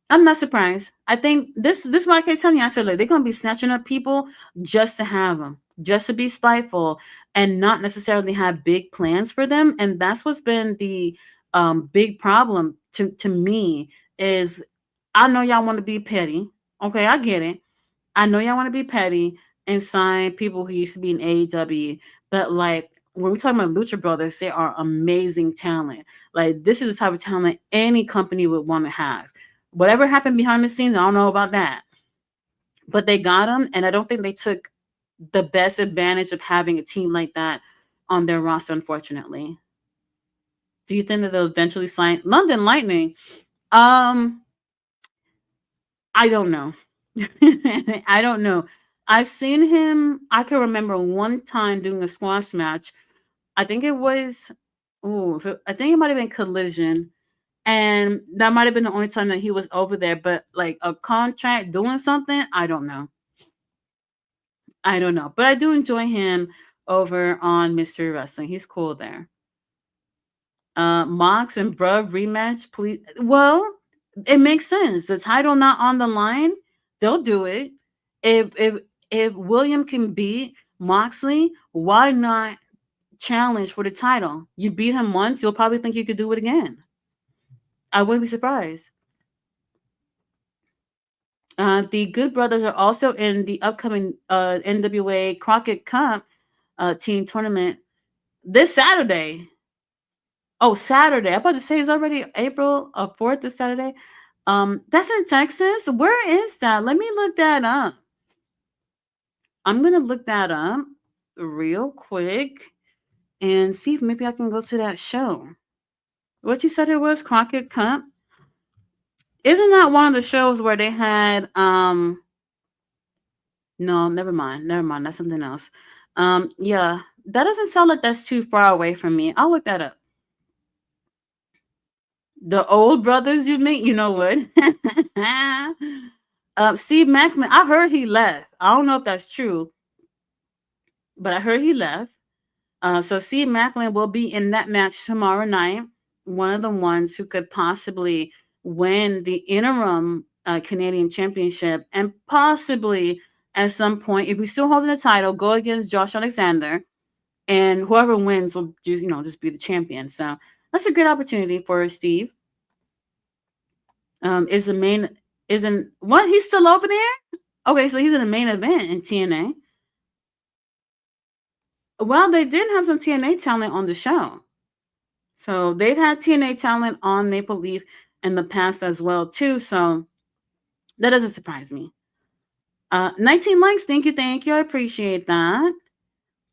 I'm not surprised. I think this is why I kept telling you. I said, like, they're gonna be snatching up people just to have them. just to be spiteful and not necessarily have big plans for them. And that's what's been the big problem to me is I know y'all want to be petty. Okay, I get it. I know y'all want to be petty and sign people who used to be in AEW, but like when we're talking about Lucha Brothers, they are amazing talent. Like this is the type of talent any company would want to have. Whatever happened behind the scenes, I don't know about that, but they got them, and I don't think they took the best advantage of having a team like that on their roster. Unfortunately, do you think that they'll eventually sign London Lightning? Um, I don't know. I don't know. I've seen him. I can remember one time doing a squash match. I think it was, I think it might have been Collision, and that might have been the only time that he was over there. But like a contract doing something, I don't know. I don't know. But I do enjoy him over on Mystery Wrestling. He's cool there. Mox and Bruv rematch, please. Well, it makes sense. The title not on the line, they'll do it. If William can beat Moxley, why not challenge for the title? You beat him once, you'll probably think you could do it again. I wouldn't be surprised. The Good Brothers are also in the upcoming NWA Crockett Cup team tournament this Saturday. Oh, Saturday. I'm about to say it's already April 4th this Saturday. That's in Texas. Where is that? Let me look that up. I'm gonna look that up real quick and see if maybe I can go to that show. What you said it was Crockett Cup? Isn't that one of the shows where they had no, never mind. Never mind. That's something else. Yeah. That doesn't sound like that's too far away from me. I'll look that up. The old brothers you meet, you know what? Steve Macklin, I heard he left. I don't know if that's true, but I heard he left. So Steve Macklin will be in that match tomorrow night. One of the ones who could possibly win the interim Canadian Championship and possibly at some point, if he's still holding the title, go against Josh Alexander, and whoever wins will just be the champion. So that's a good opportunity for Steve. Is the main isn't what he's still over there? Okay, so he's in the main event in TNA. Well, they did have some TNA talent on the show. So they've had TNA talent on Maple Leaf in the past as well, too. So that doesn't surprise me. 19 likes, thank you, thank you. I appreciate that.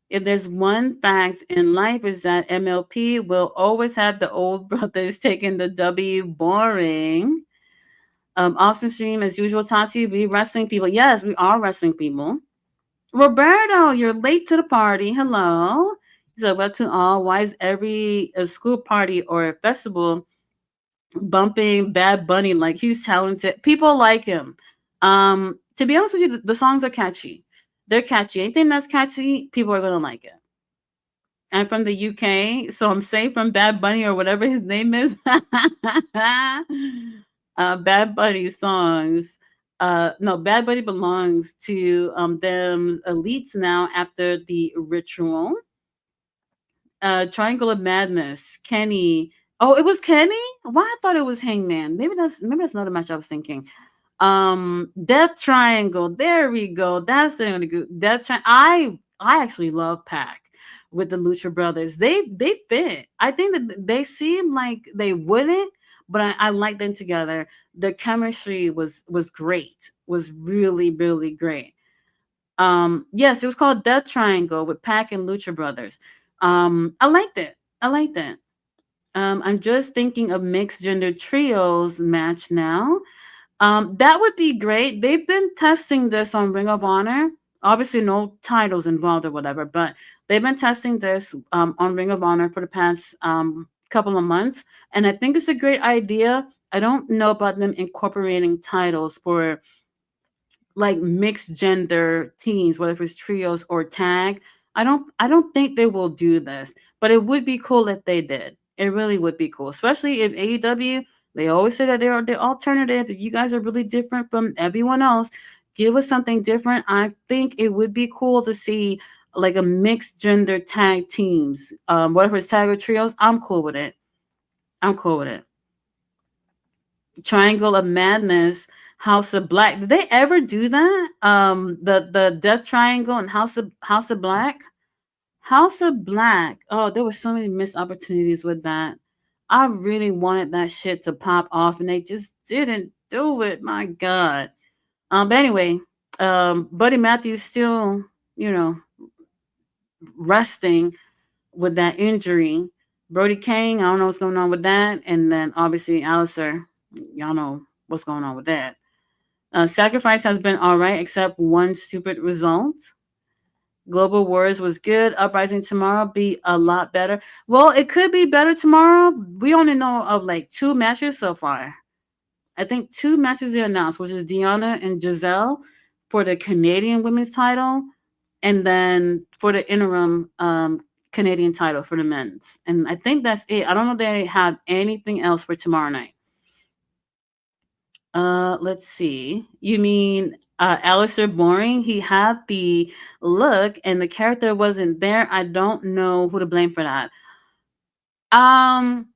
If there's one fact in life is that MLP will always have the old brothers taking the W. Boring. Awesome stream as usual. Tati, we wrestling people. Yes, we are wrestling people. Roberto, you're late to the party. Hello. So, what to all? Why is every school party or festival bumping Bad Bunny like he's talented? People like him. To be honest with you, the songs are catchy. They're catchy. Anything that's catchy, people are gonna like it. I'm from the UK, so I'm safe from Bad Bunny or whatever his name is. Bad Bunny songs. No, Bad Bunny belongs to them elites now after the ritual. Triangle of Madness. Kenny. Oh, it was Kenny? Why I thought it was Hangman. Maybe that's not a match I was thinking. Death Triangle. There we go. That's the only good Death Triangle. I actually love Pac with the Lucha Brothers. They fit. I think that they seem like they wouldn't, but I like them together. The chemistry was great. Was really, really great. Yes, it was called Death Triangle with Pac and Lucha Brothers. I liked it. I liked it. I'm just thinking of mixed gender trios match now. That would be great. They've been testing this on Ring of Honor. Obviously, no titles involved or whatever, but they've been testing this on Ring of Honor for the past couple of months, and I think it's a great idea. I don't know about them incorporating titles for like mixed gender teams, whether it's trios or tag. I don't think they will do this, but it would be cool if they did. It really would be cool, especially if AEW, they always say that they're the alternative. If you guys are really different from everyone else, Give us something different. I think it would be cool to see like a mixed gender tag teams. Whatever it's tag or trios, I'm cool with it. I'm cool with it. Triangle of Madness, House of Black. Did they ever do that? The Death Triangle and House of Black. House of Black. Oh, there were so many missed opportunities with that. I really wanted that shit to pop off, and they just didn't do it. My God. But anyway, Buddy Matthews still, you know, resting with that injury. Brody King, I don't know what's going on with that, and then obviously Alistair, y'all know what's going on with that. Sacrifice has been all right, except one stupid result. Global Wars was good. Uprising tomorrow be a lot better. Well, it could be better tomorrow. We only know of like two matches so far. I think two matches they announced, which is Deanna and Giselle for the Canadian women's title, and then for the interim Canadian title for the men's. And I think that's it. I don't know if they have anything else for tomorrow night. Let's see. You mean Alistair Boring? He had the look and the character wasn't there. I don't know who to blame for that. Um,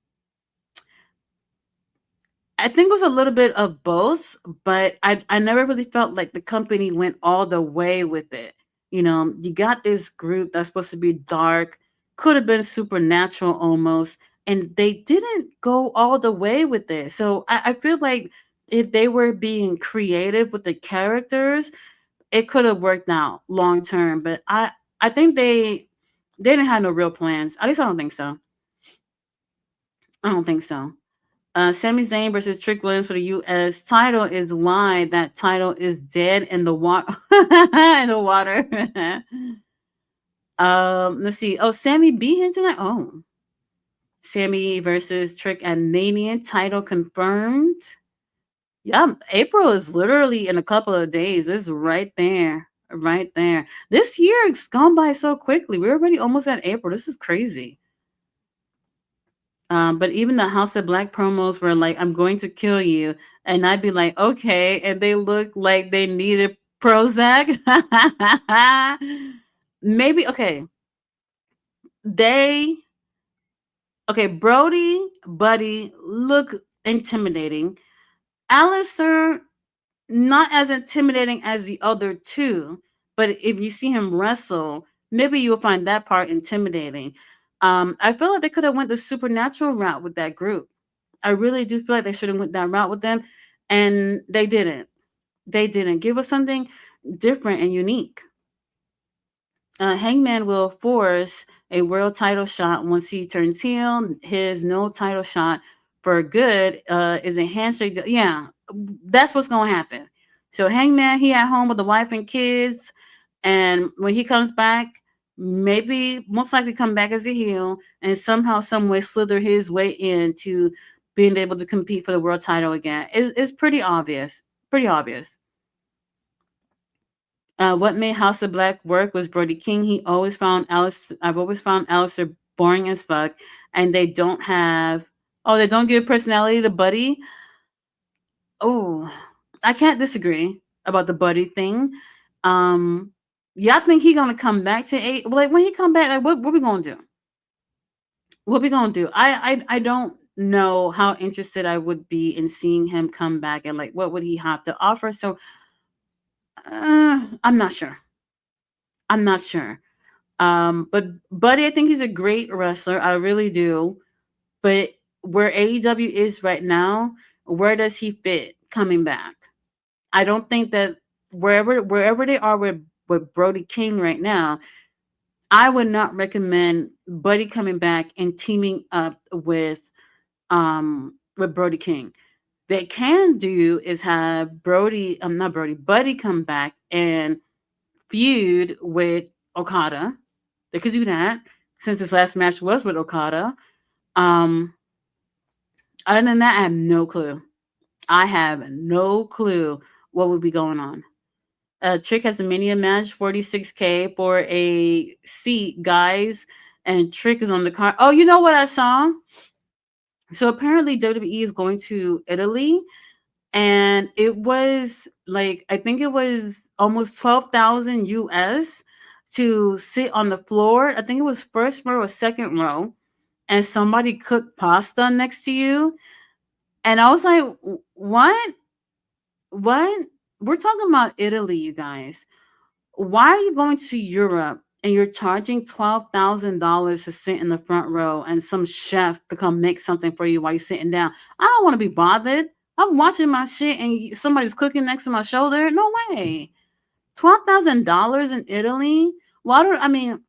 I think it was a little bit of both, but I never really felt like the company went all the way with it. You know, you got this group that's supposed to be dark, could have been supernatural almost, and they didn't go all the way with it. So I feel like if they were being creative with the characters, it could have worked out long term. But I think they didn't have no real plans. At least I don't think so. I don't think so. Sami Zayn versus Trick Williams for the U.S. title is why that title is dead in the water. In the water. Let's see. Oh, Sammy beat him tonight. Oh, Sammy versus Trick and Nanian title confirmed. Yeah, April is literally in a couple of days. It's right there, right there. This year it's gone by so quickly. We're already almost at April. This is crazy. But even the House of Black promos were like, "I'm going to kill you," and I'd be like, "Okay," and they look like they needed Prozac. Maybe okay. They okay. Brody, Buddy look intimidating. Alistair not as intimidating as the other two, but if you see him wrestle, maybe you'll find that part intimidating. I feel like they could have went the supernatural route with that group. I really do feel like they should have went that route with them, and they didn't. They didn't give us something different and unique. Hangman will force a world title shot once he turns heel. His no title shot for good is a handshake. Yeah, that's what's going to happen. So Hangman, he at home with the wife and kids, and when he comes back, maybe most likely come back as a heel, and somehow, some way, slither his way into being able to compete for the world title again. It's pretty obvious. Pretty obvious. What made House of Black work was Brody King. He always found Alice. I've always found Alistair boring as fuck, and they don't have. Oh, they don't give personality to Buddy. Oh, I can't disagree about the Buddy thing. Yeah, I think he gonna come back to eight. Like when he come back, like what we gonna do? What we gonna do? I don't know how interested I would be in seeing him come back and like what would he have to offer. So I'm not sure. I'm not sure. But Buddy, I think he's a great wrestler. I really do. But where AEW is right now, where does he fit coming back? I don't think that wherever they are with Brody King right now, I would not recommend Buddy coming back and teaming up with Brody King. They can do is have Brody, not Brody, Buddy come back and feud with Okada. They could do that since his last match was with Okada. Um, Other than that, I have no clue. I have no clue what would be going on. Trick has a Mania match, 46K for a seat, guys. And Trick is on the card. Oh, you know what I saw? So apparently WWE is going to Italy and it was like, I think it was almost 12,000 US to sit on the floor. I think it was first row or second row, and somebody cooked pasta next to you. And I was like, what? What? We're talking about Italy, you guys. Why are you going to Europe and you're charging $12,000 to sit in the front row and some chef to come make something for you while you're sitting down? I don't want to be bothered. I'm watching my shit and somebody's cooking next to my shoulder. No way. $12,000 in Italy? Why do I mean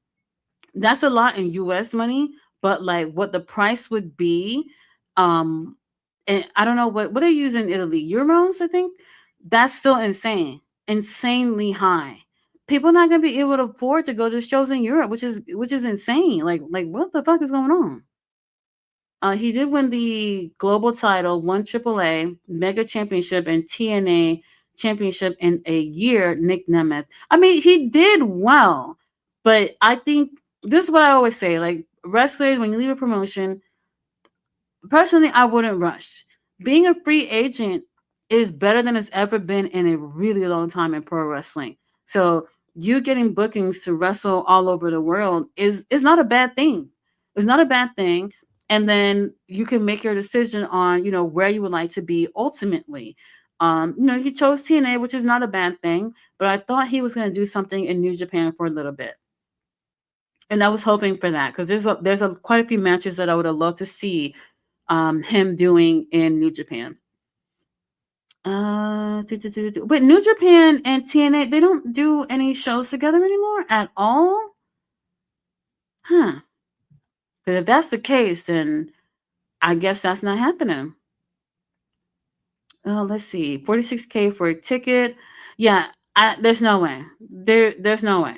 that's a lot in US money, but like what the price would be, um and I don't know what they use in Italy, euros, I think. That's still insane, insanely high. People not gonna be able to afford to go to shows in Europe, which is insane. Like what the fuck is going on? He did win the global title, won AAA, Mega Championship, and TNA Championship in a year. Nick Nemeth. I mean, he did well, but I think this is what I always say: like wrestlers, when you leave a promotion, personally, I wouldn't rush. Being a free agent is better than it's ever been in a really long time in pro wrestling. So you getting bookings to wrestle all over the world is not a bad thing. It's not a bad thing. And then you can make your decision on, where you would like to be ultimately. He chose TNA, which is not a bad thing, but I thought he was going to do something in New Japan for a little bit, and I was hoping for that because there's quite a few matches that I would have loved to see him doing in New Japan. But New Japan and TNA, they don't do any shows together anymore at all, huh? Because if that's the case, then I guess that's not happening. Let's see, 46K for a ticket. Yeah, there's no way. There's no way.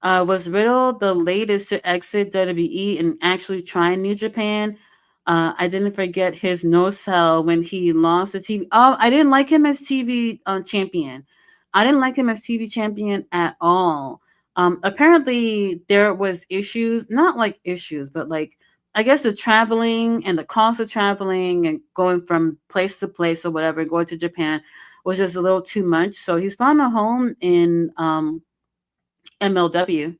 Was Riddle the latest to exit WWE and actually try New Japan? I didn't forget his no sell when he lost the TV. Oh, I didn't like him as TV champion. I didn't like him as TV champion at all. Apparently there was issues, not like issues, but like I guess the traveling and the cost of traveling and going from place to place or whatever, going to Japan was just a little too much. So he's found a home in MLW.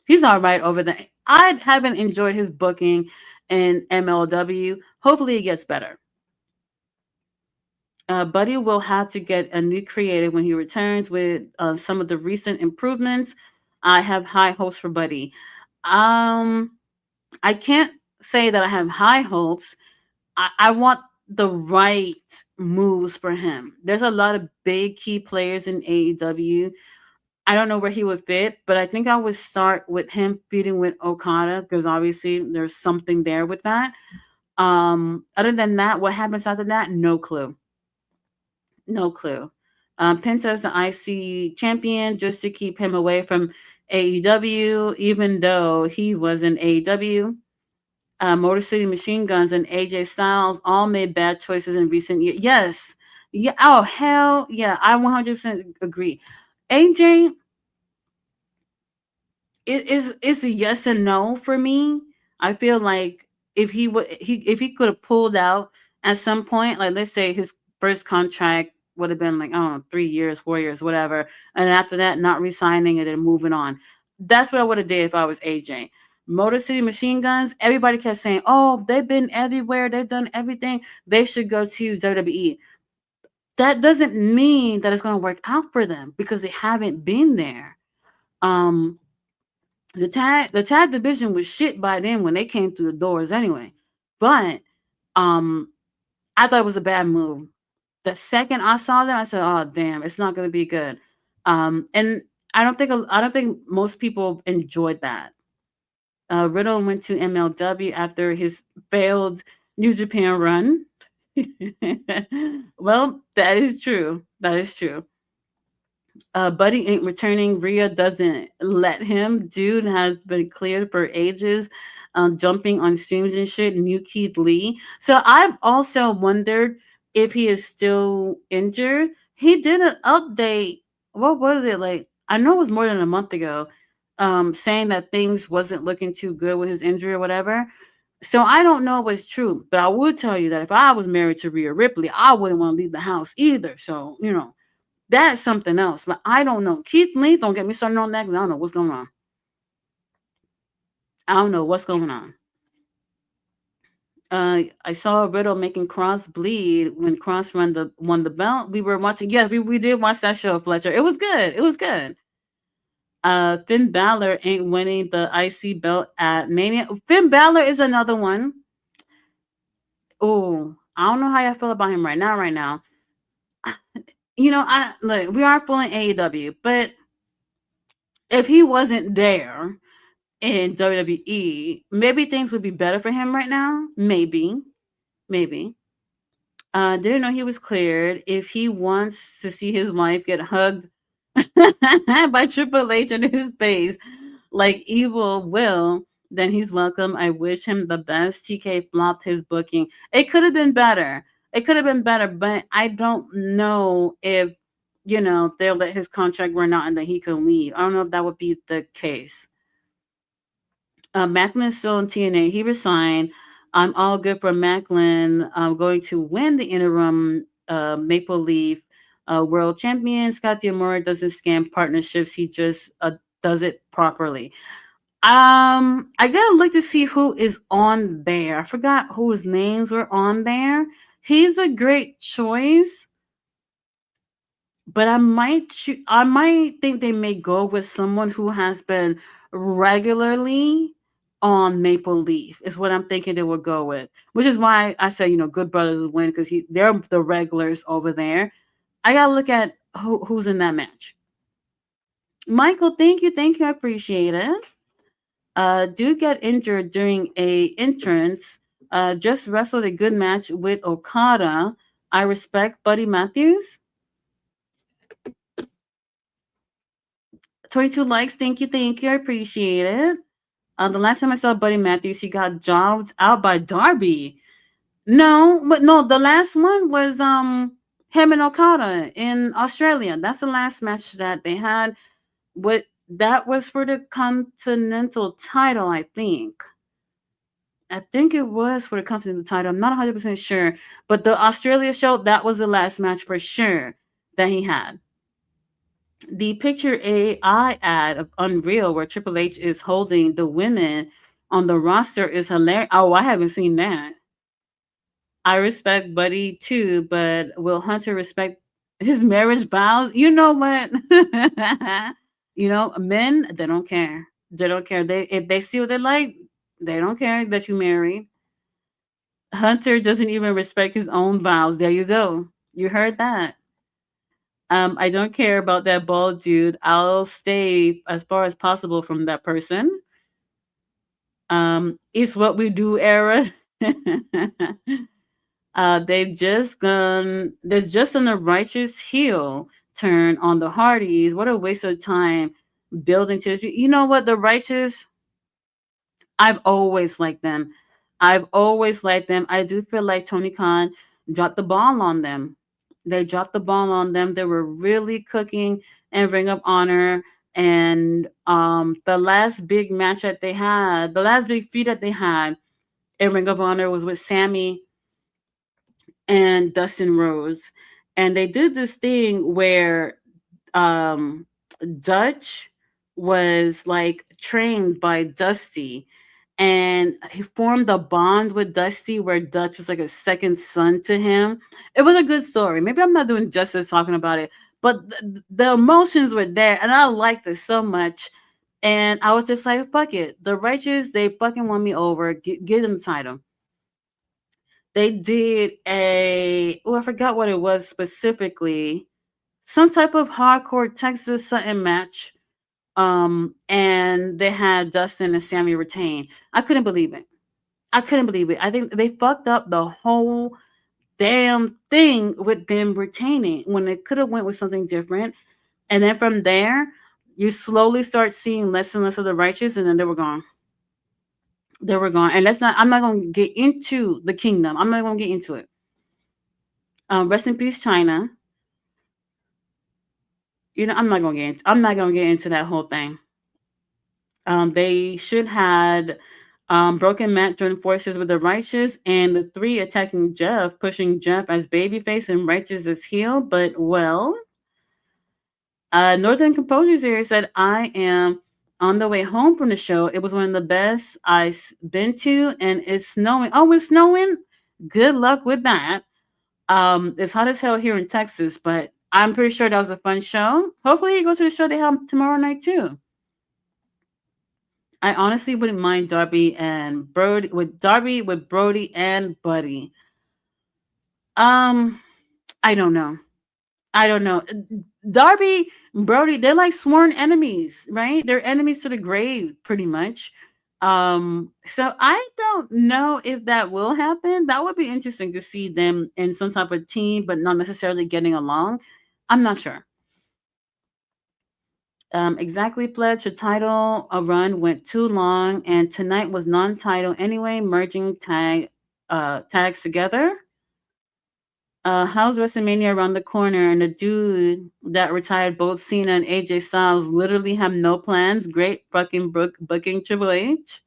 He's all right over there. I haven't enjoyed his booking in MLW. Hopefully, it gets better. Buddy will have to get a new creative when he returns with some of the recent improvements. I have high hopes for Buddy. Um, I can't say that I have high hopes. I want the right moves for him. There's a lot of big key players in AEW. I don't know where he would fit, but I think I would start with him feuding with Okada because obviously there's something there with that. Other than that, what happens after that? No clue. No clue. Penta is the IC champion just to keep him away from AEW, even though he was in AEW. Motor City Machine Guns and AJ Styles all made bad choices in recent years. Yes. Yeah. Oh, hell yeah. I 100% agree. AJ, it's a yes and no for me. I feel like if he could have pulled out at some point, like let's say his first contract would have been like, I don't know, 3 years, 4 years, whatever, and after that not resigning and then moving on. That's what I would have did if I was AJ. Motor City Machine Guns, everybody kept saying, "Oh, they've been everywhere, they've done everything. They should go to WWE." That doesn't mean that it's going to work out for them because they haven't been there. Um, the tag division was shit by then when they came through the doors anyway. But um I thought it was a bad move. The second I saw them, I said, "Oh damn, it's not going to be good." And I don't think most people enjoyed that. Riddle went to MLW after his failed New Japan run. Well, that is true. That is true. Buddy ain't returning. Rhea doesn't let him. Dude has been cleared for ages, jumping on streams and shit. New Keith Lee. So I've also wondered if he is still injured. He did an update. What was it like? I know it was more than a month ago, saying that things wasn't looking too good with his injury or whatever. So I don't know what's true, but I would tell you that if I was married to Rhea Ripley, I wouldn't want to leave the house either. So, that's something else. But I don't know. Keith Lee, don't get me started on that because I don't know what's going on. I don't know what's going on. I saw Riddle making Cross bleed when Cross won the belt. We were watching. Yeah, we did watch that show, Fletcher. It was good. It was good. Finn Balor ain't winning the IC belt at Mania. Finn Balor is another one. Oh, I don't know how I feel about him right now. Right now, I look. We are full in AEW, but if he wasn't there in WWE, maybe things would be better for him right now. Maybe. Didn't know he was cleared. If he wants to see his wife get hugged by Triple H in his face, like Evil Will, then he's welcome. I wish him the best. TK flopped his booking. It could have been better. It could have been better, but I don't know if they'll let his contract run out and that he can leave. I don't know if that would be the case. Macklin's still in TNA. He resigned. I'm all good for Macklin. Going to win the interim Maple Leaf World Champion. Scott D'Amore doesn't scam partnerships. He just does it properly. I gotta look to see who is on there. I forgot whose names were on there. He's a great choice, but I might think they may go with someone who has been regularly on Maple Leaf is what I'm thinking they would go with, which is why I say Good Brothers would win because they're the regulars over there. I gotta look at who's in that match. Michael, thank you, I appreciate it. Do get injured during a entrance. Just wrestled a good match with Okada. I respect Buddy Matthews. 22 likes. Thank you. I appreciate it. The last time I saw Buddy Matthews, he got jobbed out by Darby. No, but no, the last one was him and Okada in Australia. That's the last match that they had. What that was for the Continental title, I think. I think it was for the Continental title. I'm not 100% sure, but the Australia show that was the last match for sure that he had. The picture AI ad of Unreal where Triple H is holding the women on the roster is hilarious. Oh, I haven't seen that. I respect Buddy too, but will Hunter respect his marriage vows? You know what? Men, they don't care. They don't care. If they see what they like, they don't care that you married. Hunter doesn't even respect his own vows. There you go. You heard that. I don't care about that bald dude. I'll stay as far as possible from that person. It's what we do era. They're just on a righteous heel turn on the Hardys. What a waste of time building to this. You know what? The righteous, I've always liked them. I've always liked them. I do feel like Tony Khan dropped the ball on them. They dropped the ball on them. They were really cooking and Ring of Honor. And the last big match that they had, the last big feud that they had in Ring of Honor was with Sammy and Dustin Rose. And they did this thing where um, Dutch was like trained by Dusty and he formed a bond with Dusty where Dutch was like a second son to him. It was a good story. Maybe I'm not doing justice talking about it, but the emotions were there and I liked it so much. And I was just like, fuck it. The righteous, they fucking won me over. Get them the title. They did I forgot what it was specifically. Some type of hardcore Texas something match. And they had Dustin and Sammy retain. I couldn't believe it. I couldn't believe it. I think they fucked up the whole damn thing with them retaining when they could have went with something different. And then from there, you slowly start seeing less and less of the righteous, and then they were gone. They were gone. And I'm not gonna get into the kingdom. I'm not gonna get into it. Rest in peace, China. I'm not gonna get into that whole thing. They should had Broken Matt joined forces with the Righteous, and the three attacking Jeff, pushing Jeff as babyface and Righteous as heel. But well, Northern Composure Series said, "I am on the way home from the show. It was one of the best I've been to, and it's snowing. Oh, it's snowing. Good luck with that. It's hot as hell here in Texas, but I'm pretty sure that was a fun show. Hopefully, you go to the show they have tomorrow night too. I honestly wouldn't mind Darby with Brody and Buddy. Um, I don't know. I don't know. Darby, Brody, they're like sworn enemies, right? They're enemies to the grave, pretty much. So I don't know if that will happen. That would be interesting to see them in some type of team, but not necessarily getting along. I'm not sure. Exactly pledged. The title a run went too long, and tonight was non-title anyway. Merging tags together. How's WrestleMania around the corner? And the dude that retired both Cena and AJ Styles literally have no plans. Great fucking booking Triple H.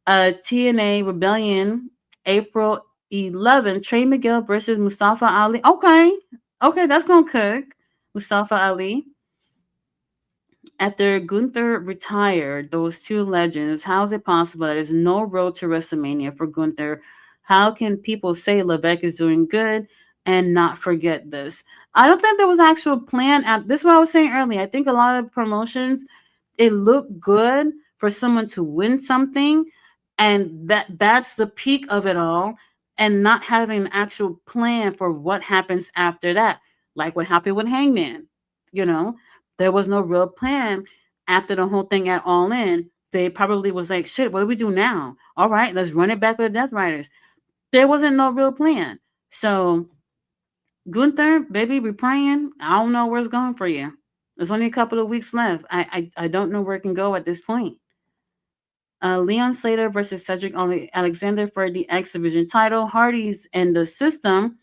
TNA Rebellion, April 11th. Trey Miguel versus Mustafa Ali. Okay. Okay, that's going to cook. Mustafa Ali. After Gunther retired, those two legends, how is it possible that there's no road to WrestleMania for Gunther? How can people say Levesque is doing good and not forget this? I don't think there was actual plan. This is what I was saying earlier. I think a lot of promotions, it looked good for someone to win something, and that's the peak of it all, and not having an actual plan for what happens after that, like what happened with Hangman. You know, there was no real plan after the whole thing at All In. They probably was like, shit, what do we do now? All right, let's run it back with the Death Riders. There wasn't no real plan. So, Gunther, baby, we praying. I don't know where it's going for you. There's only a couple of weeks left. I don't know where it can go at this point. Leon Slater versus Cedric Alexander for the X Division title. Hardy's in the system.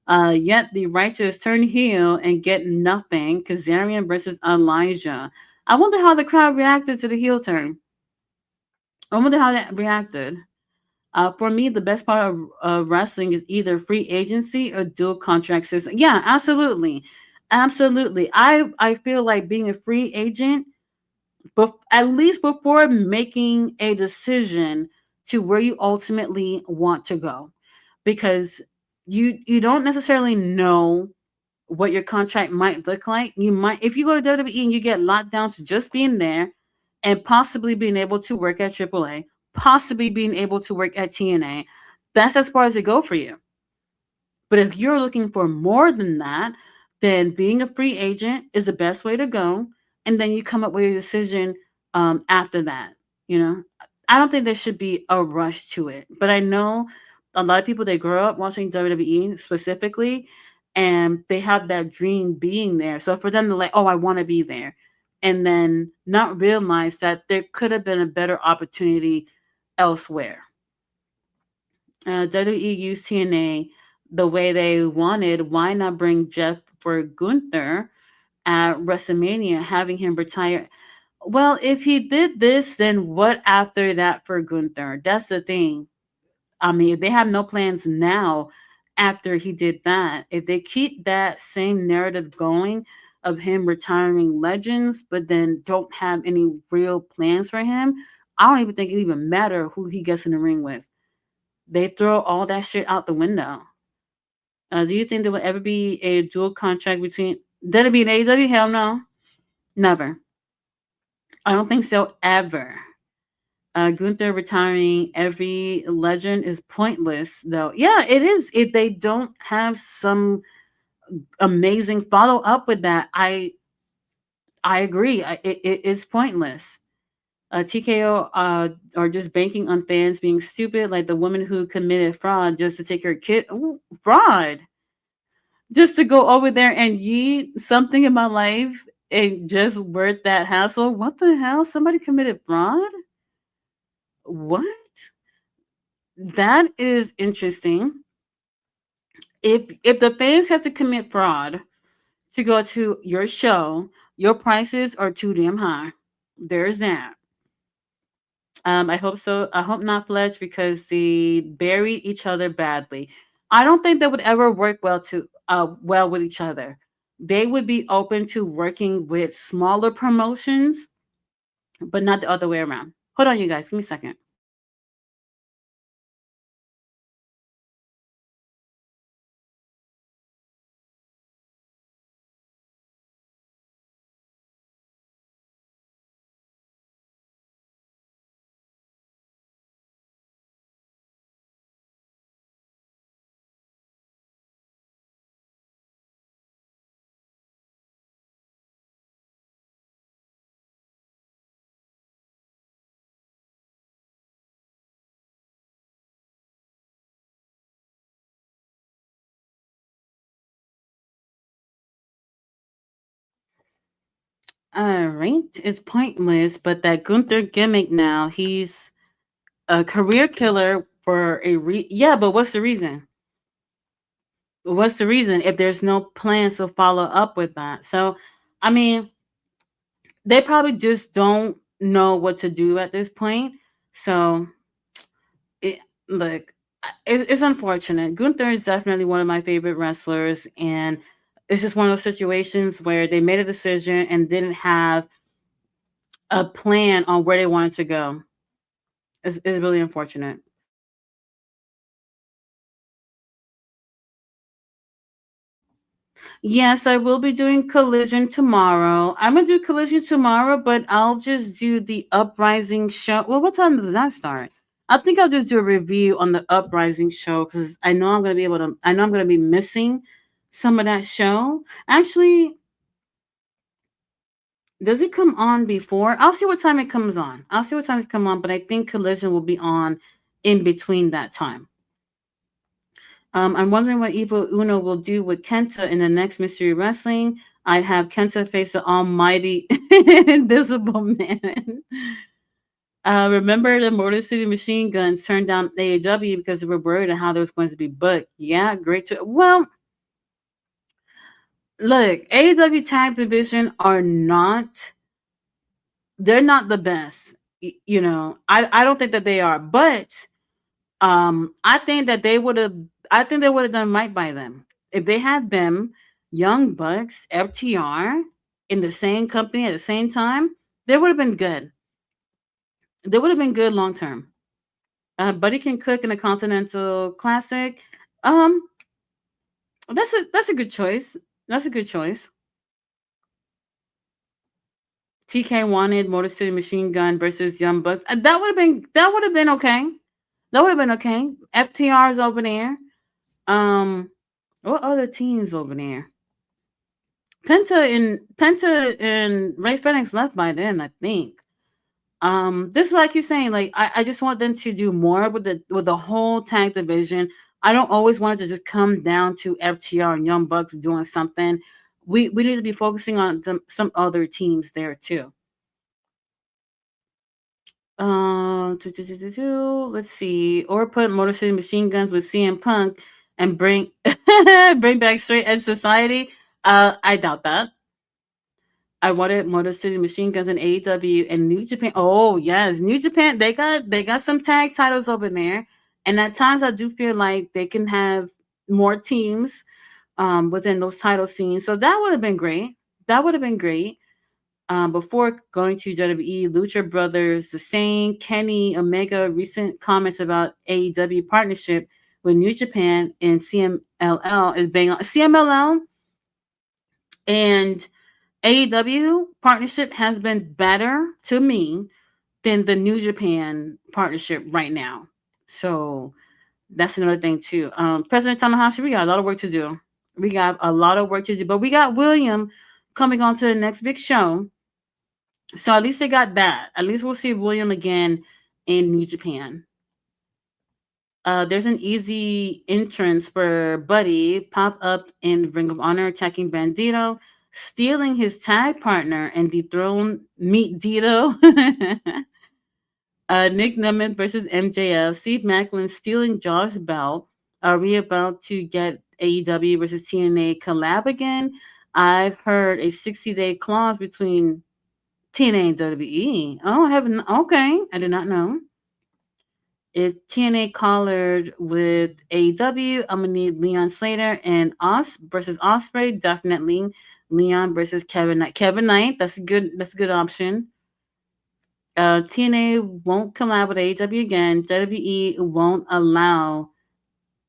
Yet the Righteous turn heel and get nothing. Kazarian versus Elijah. I wonder how the crowd reacted to the heel turn. I wonder how that reacted. For me, the best part of wrestling is either free agency or dual contract system. Yeah, absolutely, absolutely. I feel like being a free agent, but at least before making a decision to where you ultimately want to go, because you don't necessarily know what your contract might look like. You might, if you go to WWE and you get locked down to just being there and possibly being able to work at AAA, possibly being able to work at TNA, that's as far as it go for you. But if you're looking for more than that, then being a free agent is the best way to go. And then you come up with a decision after that. You know, I don't think there should be a rush to it. But I know a lot of people, they grow up watching WWE specifically, and they have that dream being there. So for them to like, oh, I want to be there, and then not realize that there could have been a better opportunity elsewhere. WWE used TNA the way they wanted. Why not bring Jeff for Gunther at WrestleMania, having him retire? Well, if he did this, then what after that for Gunther? That's the thing. I mean, they have no plans now after he did that. If they keep that same narrative going of him retiring legends, but then don't have any real plans for him, I don't even think it even matter who he gets in the ring with. They throw all that shit out the window. Do you think there will ever be a dual contract between WWE and AEW? Hell no. Never. I don't think so ever. Gunther retiring every legend is pointless, though. Yeah, it is. If they don't have some amazing follow up with that, I agree. It is pointless. TKO are just banking on fans being stupid, like the woman who committed fraud just to take her kid. Ooh, fraud, just to go over there and yeet something in my life and just worth that hassle. What the hell? Somebody committed fraud? What? That is interesting. If the fans have to commit fraud to go to your show, your prices are too damn high. There's that. I hope so. I hope not Fletch because they buried each other badly. I don't think they would ever work well with each other. They would be open to working with smaller promotions, but not the other way around. Hold on, you guys. Give me a second. All right, it's pointless, but that Gunther gimmick now, he's a career killer for yeah, but what's the reason? What's the reason if there's no plans to follow up with that? So, I mean, they probably just don't know what to do at this point. So, it, look, it's unfortunate. Gunther is definitely one of my favorite wrestlers, and it's just one of those situations where they made a decision and didn't have a plan on where they wanted to go. It's really unfortunate. Yes, I will be doing Collision tomorrow. I'm gonna do Collision tomorrow, but I'll just do the Uprising show. Well, what time does that start? I think I'll just do a review on the Uprising show because I know I'm gonna be able to. I know I'm gonna be missing some of that show. Actually, does it come on before? I'll see what time it comes on. I'll see what time it come on, but I think Collision will be on in between that time. I'm wondering what Evil Uno will do with Kenta in the next Mystery Wrestling. I have Kenta face the almighty Invisible Man. Remember the Motor City Machine Guns turned down AEW because they were worried on how they was going to be booked. Yeah, great. Well, look, AEW Tag Division are not. They're not the best. You know, I don't think that they are, but I think that they would have. I think they would have done right by them if they had them, Young Bucks, FTR, in the same company at the same time. They would have been good. They would have been good long term. Buddy can cook in a Continental Classic. Um, that's a good choice. That's a good choice. TK wanted Motor City Machine Gun versus Young Bucks. That would have been okay. That would have been okay. FTR is over there. Um, what other teams over there? Penta and Ray Fenix left by then, I think. This is like you're saying, like I just want them to do more with the whole tag division. I don't always want it to just come down to FTR and Young Bucks doing something. We need to be focusing on some other teams there too. Let's see, or put Motor City Machine Guns with CM Punk and bring bring back Straight Edge Society. I doubt that. I wanted Motor City Machine Guns and AEW and New Japan. Oh yes, New Japan. They got some tag titles over there, and at times I do feel like they can have more teams within those title scenes. So that would have been great. That would have been great. Before going to WWE, Lucha Brothers, the same Kenny Omega recent comments about AEW partnership with New Japan and CMLL is bang on. CMLL and AEW partnership has been better to me than the New Japan partnership right now. So that's another thing too. President Tanahashi, we got a lot of work to do. We got a lot of work to do, but we got William coming on to the next big show. So at least they got that. At least we'll see William again in New Japan. There's an easy entrance for Buddy pop up in Ring of Honor attacking Bandito, stealing his tag partner and dethrone Meet Dito. Nick Nemeth versus MJF. Steve Macklin stealing Josh Belt. Are we about to get AEW versus TNA collab again? I've heard a 60-day clause between TNA WWE. Oh, I haven't. Okay, I did not know. If TNA collared with AEW, I'm gonna need Leon Slater and Os versus Osprey. Definitely Leon versus Kevin Knight. Kevin Knight. That's a good. That's a good option. TNA won't collab with AEW again. WWE won't allow.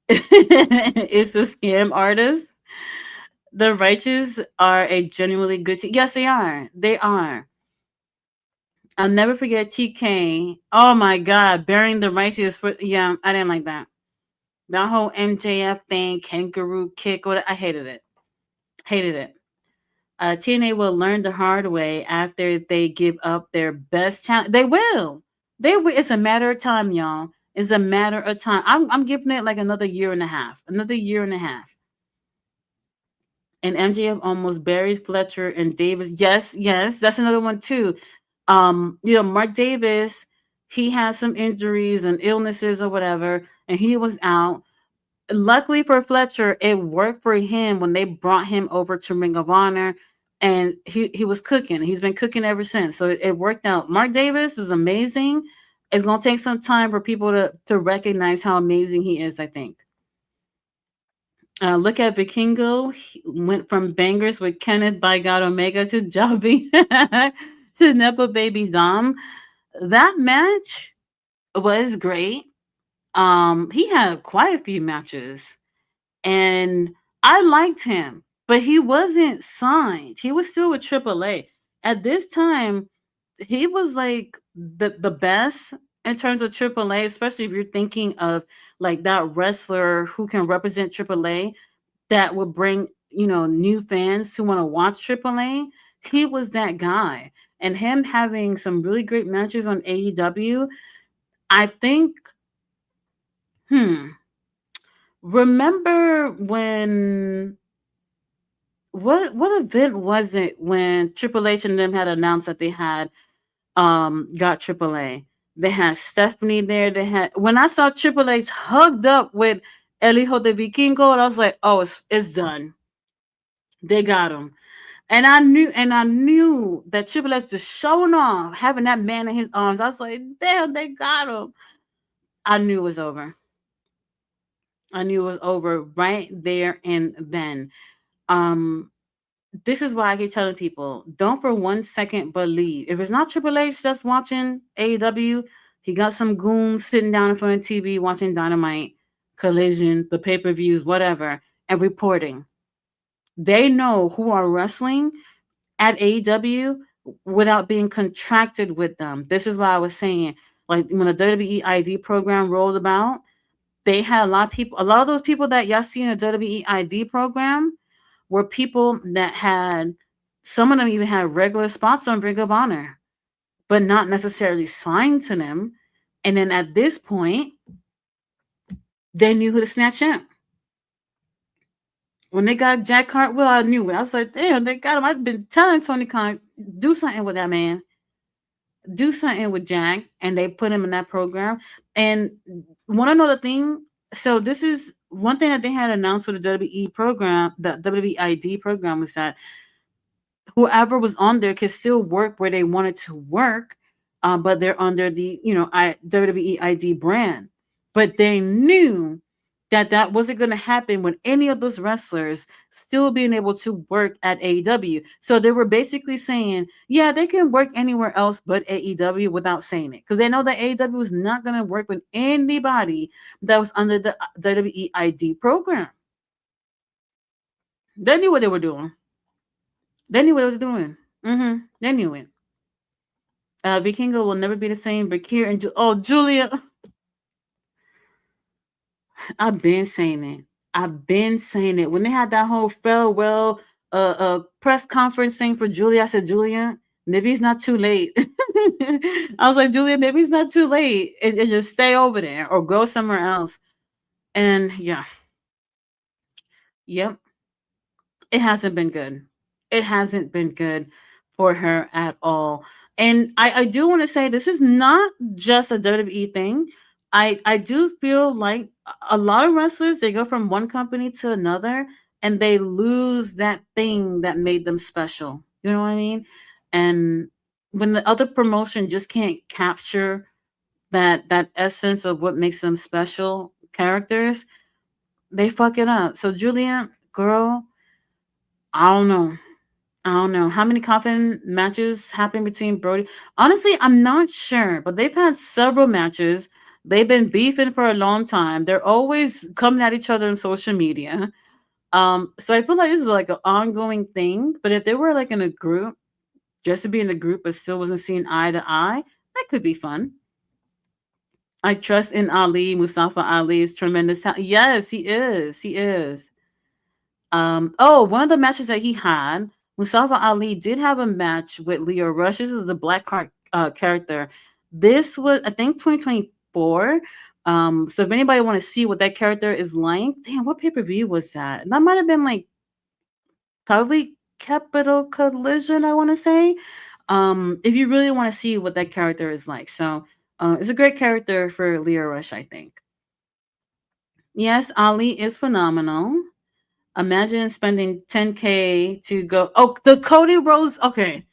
It's a scam artist. The Righteous are a genuinely good team. Yes, they are. They are. I'll never forget TK. Oh my God, burying the Righteous for yeah. I didn't like that. That whole MJF thing, kangaroo kick. What I hated it. Hated it. TNA will learn the hard way after they give up their best talent. They will. They will. It's a matter of time, y'all. It's a matter of time. I'm giving it like another year and a half. Another year and a half. And MJF almost buried Fletcher and Davis. Yes, yes, that's another one too. Mark Davis, he had some injuries and illnesses or whatever, and he was out. Luckily for Fletcher, it worked for him when they brought him over to Ring of Honor, and he was cooking. He's been cooking ever since, so it worked out. Mark Davis is amazing. It's gonna take some time for people to recognize how amazing he is. I think. Look at Vikingo. He went from bangers with Kenneth by God Omega to Jobby to Nepo Baby Dom. That match was great. He had quite a few matches, and I liked him, but he wasn't signed. He was still with AAA at this time. He was like the best in terms of AAA, especially if you're thinking of like that wrestler who can represent AAA that would bring new fans who want to watch AAA. He was that guy, and him having some really great matches on AEW. I think. Hmm. Remember when what event was it when Triple H and them had announced that they had got AAA? They had Stephanie there. They had when I saw Triple H hugged up with El Hijo de Vikingo, and I was like, oh, it's done. They got him. And I knew that Triple H just showing off, having that man in his arms. I was like, damn, they got him. I knew it was over. I knew it was over right there and then. Um, this is why I keep telling people, don't for one second believe. If it's not Triple H that's watching AEW, he got some goons sitting down in front of TV watching Dynamite, Collision, the pay-per-views, whatever, and reporting. They know who are wrestling at AEW without being contracted with them. This is why I was saying, like when the WWE ID program rolled about, they had a lot of people. A lot of those people that y'all see in the WWE ID program were people that had. Some of them even had regular spots on Ring of Honor, but not necessarily signed to them. And then at this point, they knew who to snatch in. When they got Jack Cartwheel, I knew it. I was like, damn, they got him. I've been telling Tony Khan, do something with that man. Do something with Jack. And they put him in that program. And want to know the thing? So this is one thing that they had announced with the WWE program, the WWE ID program, was that whoever was on there could still work where they wanted to work, but they're under the WWE ID brand. But they knew that that wasn't going to happen with any of those wrestlers still being able to work at AEW. So they were basically saying, yeah, they can work anywhere else but AEW without saying it, because they know that AEW was not going to work with anybody that was under the WWE ID program. They knew what they were doing. They knew what they were doing. They knew it. Vikingo will never be the same. Bakir and Julia, I've been saying it. I've been saying it. When they had that whole farewell press conference thing for Julia, I said, Julia, maybe it's not too late. I was like, Julia, maybe it's not too late, and just stay over there or go somewhere else. And yeah, yep, it hasn't been good. It hasn't been good for her at all. And I do want to say this is not just a WWE thing. I do feel like a lot of wrestlers, they go from one company to another and they lose that thing that made them special. You know what I mean? And when the other promotion just can't capture that essence of what makes them special characters, they fuck it up. So Julia, girl, I don't know. I don't know how many coffin matches happened between Brody. Honestly, I'm not sure, but they've had several matches. They've been beefing for a long time. They're always coming at each other on social media. So I feel like this is like an ongoing thing. But if they were like in a group, just to be in a group but still wasn't seeing eye to eye, that could be fun. I trust in Ali. Mustafa Ali is tremendous. Yes, he is. He is. Oh, one of the matches that he had, Mustafa Ali did have a match with Leo Rush. This is the black card character. This was, I think, 2024. So if anybody want to see what that character is like, damn, what pay per view was that? That might have been like probably Capital Collision, I want to say. If you really want to see what that character is like, so it's a great character for Leo Rush, I think. Yes, Ali is phenomenal. Imagine spending 10K to go. Oh, the Cody Rhodes. Okay,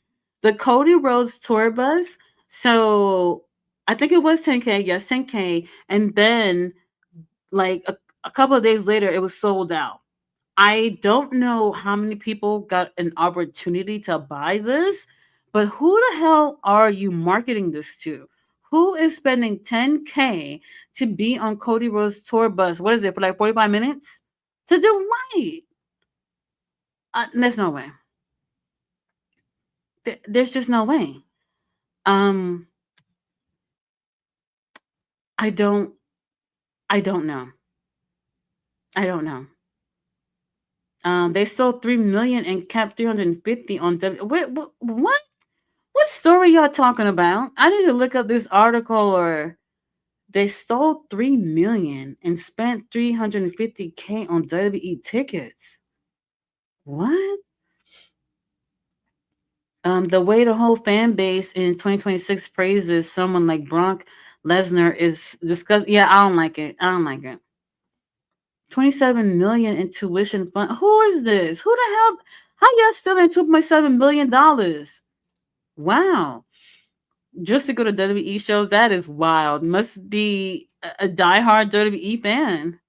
the Cody Rhodes tour bus. So I think it was 10K. Yes, 10K. And then like a couple of days later, it was sold out. I don't know how many people got an opportunity to buy this, but who the hell are you marketing this to? Who is spending 10K to be on Cody Rhodes tour bus? What is it for, like 45 minutes? To do what? There's no way. There's just no way. Um, I don't. I don't know. I don't know. They stole 3 million and kept 350 on What? What story y'all talking about? I need to look up this article. Or they stole 3 million and spent 350K on WWE tickets. What? The way the whole fan base in 2026 praises someone like Brock Lesnar is disgusting. Yeah, I don't like it. I don't like it. 27 million in tuition fund. Who is this? Who the hell? How y'all still in $2.7 million? Wow. Just to go to WWE shows, that is wild. Must be a diehard WWE fan.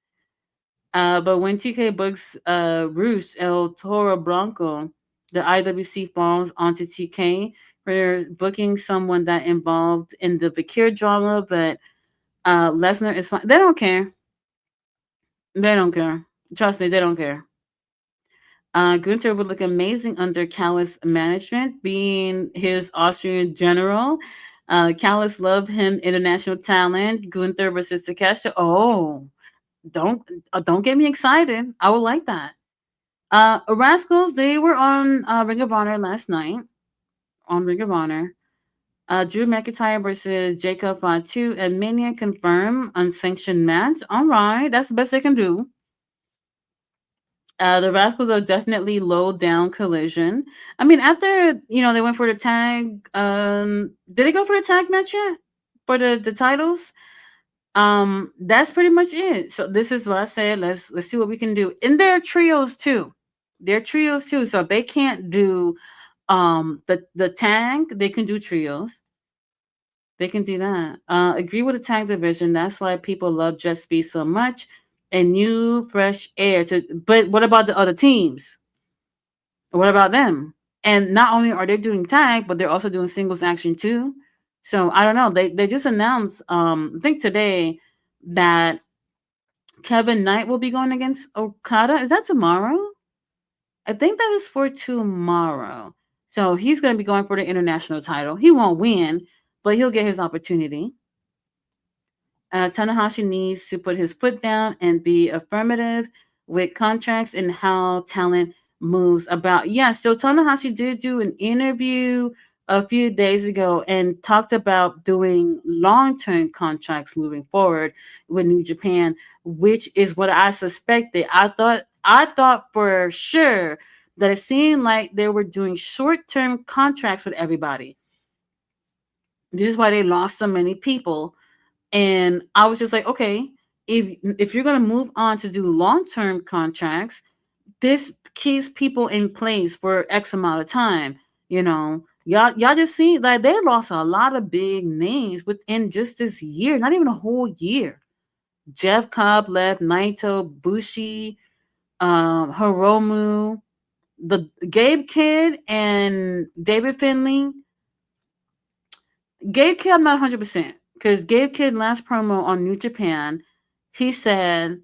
But when TK books Roosh El Toro Blanco, the IWC falls onto TK for booking someone that involved in the Bakir drama, but Lesnar is fine. They don't care. They don't care. Trust me, they don't care. Gunther would look amazing under Callis management, being his Austrian general. Callis loved him, international talent. Gunther versus Takeshita. Oh, don't get me excited. I would like that. Rascals, they were on Ring of Honor last night. On Ring of Honor. Drew McIntyre versus Jacob Fatu and Mania confirmed unsanctioned match. All right, that's the best they can do. The Rascals are definitely low down collision. I mean, after they went for the tag. Did they go for the tag match yet for the titles? That's pretty much it. So this is what I said. Let's see what we can do. And they're trios too. They're trios too. So if they can't do the tag, they can do trios. They can do that. Agree with the tag division. That's why people love Jet Speed so much. And new fresh air to. But what about the other teams? What about them? And not only are they doing tag, but they're also doing singles action too. So I don't know. They just announced I think today that Kevin Knight will be going against Okada. Is that tomorrow? I think that is for tomorrow. So he's going to be going for the international title. He won't win, but he'll get his opportunity. Tanahashi needs to put his foot down and be affirmative with contracts and how talent moves about. Yeah, so Tanahashi did do an interview a few days ago and talked about doing long-term contracts moving forward with New Japan, which is what I suspected. I thought for sure that it seemed like they were doing short-term contracts with everybody. This is why they lost so many people. And I was just like, okay, if you're gonna move on to do long term contracts, this keeps people in place for X amount of time. Y'all just see like they lost a lot of big names within just this year, not even a whole year. Jeff Cobb left, Naito, Bushi, Hiromu, the Gabe Kid, and David Finley. Gabe Kid, I'm not 100% because Gabe Kid last promo on New Japan, he said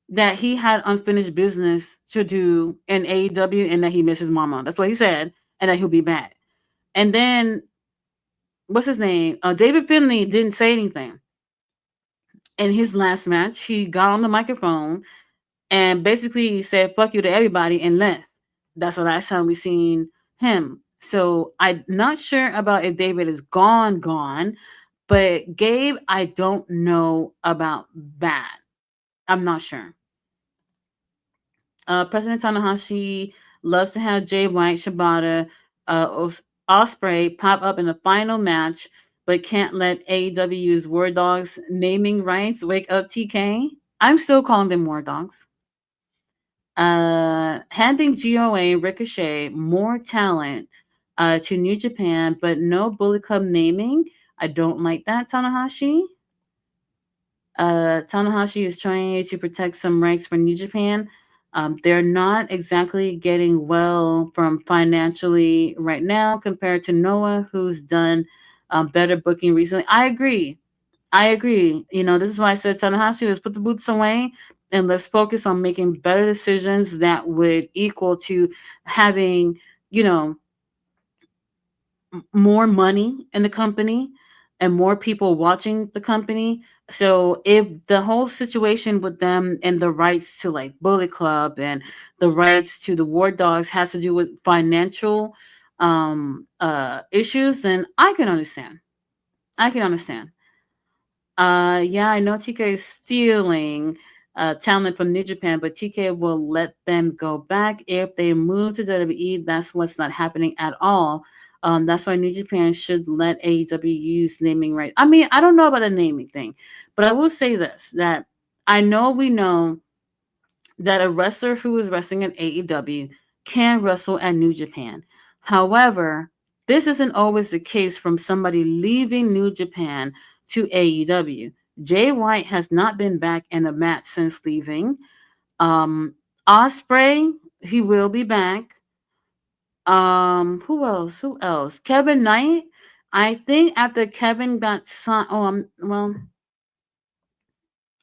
that he had unfinished business to do in AEW and that he misses mama. That's what he said, and that he'll be back. And then what's his name? David Finley didn't say anything in his last match. He got on the microphone and basically said "fuck you" to everybody and left. That's the last time we seen him. So I'm not sure about if David is gone, but Gabe, I don't know about that. I'm not sure. President Tanahashi loves to have Jay White, Shibata, Osprey pop up in the final match, but can't let AEW's War Dogs naming rights wake up TK. I'm still calling them War Dogs. Handing GOA Ricochet more talent to New Japan, but no Bullet Club naming. I don't like that, Tanahashi. Tanahashi is trying to protect some rights for New Japan. They're not exactly getting well from financially right now compared to Noah, who's done better booking recently. I agree. I agree. You know, this is why I said Tanahashi, let's put the boots away and let's focus on making better decisions that would equal to having, you know, more money in the company and more people watching the company. So if the whole situation with them and the rights to like Bullet Club and the rights to the War Dogs has to do with financial issues, then I can understand. I can understand. Yeah, I know TK is stealing talent from New Japan, but TK will let them go back if they move to WWE. That's what's not happening at all. That's why New Japan should let AEW use naming rights. I mean, I don't know about the naming thing, but I will say this: that I know we know that a wrestler who is wrestling at AEW can wrestle at New Japan. However, this isn't always the case from somebody leaving New Japan to AEW. Jay White has not been back in a match since leaving. Um, Osprey, he will be back. Who else? Who else? Kevin Knight. I think after Kevin got signed. Oh, well,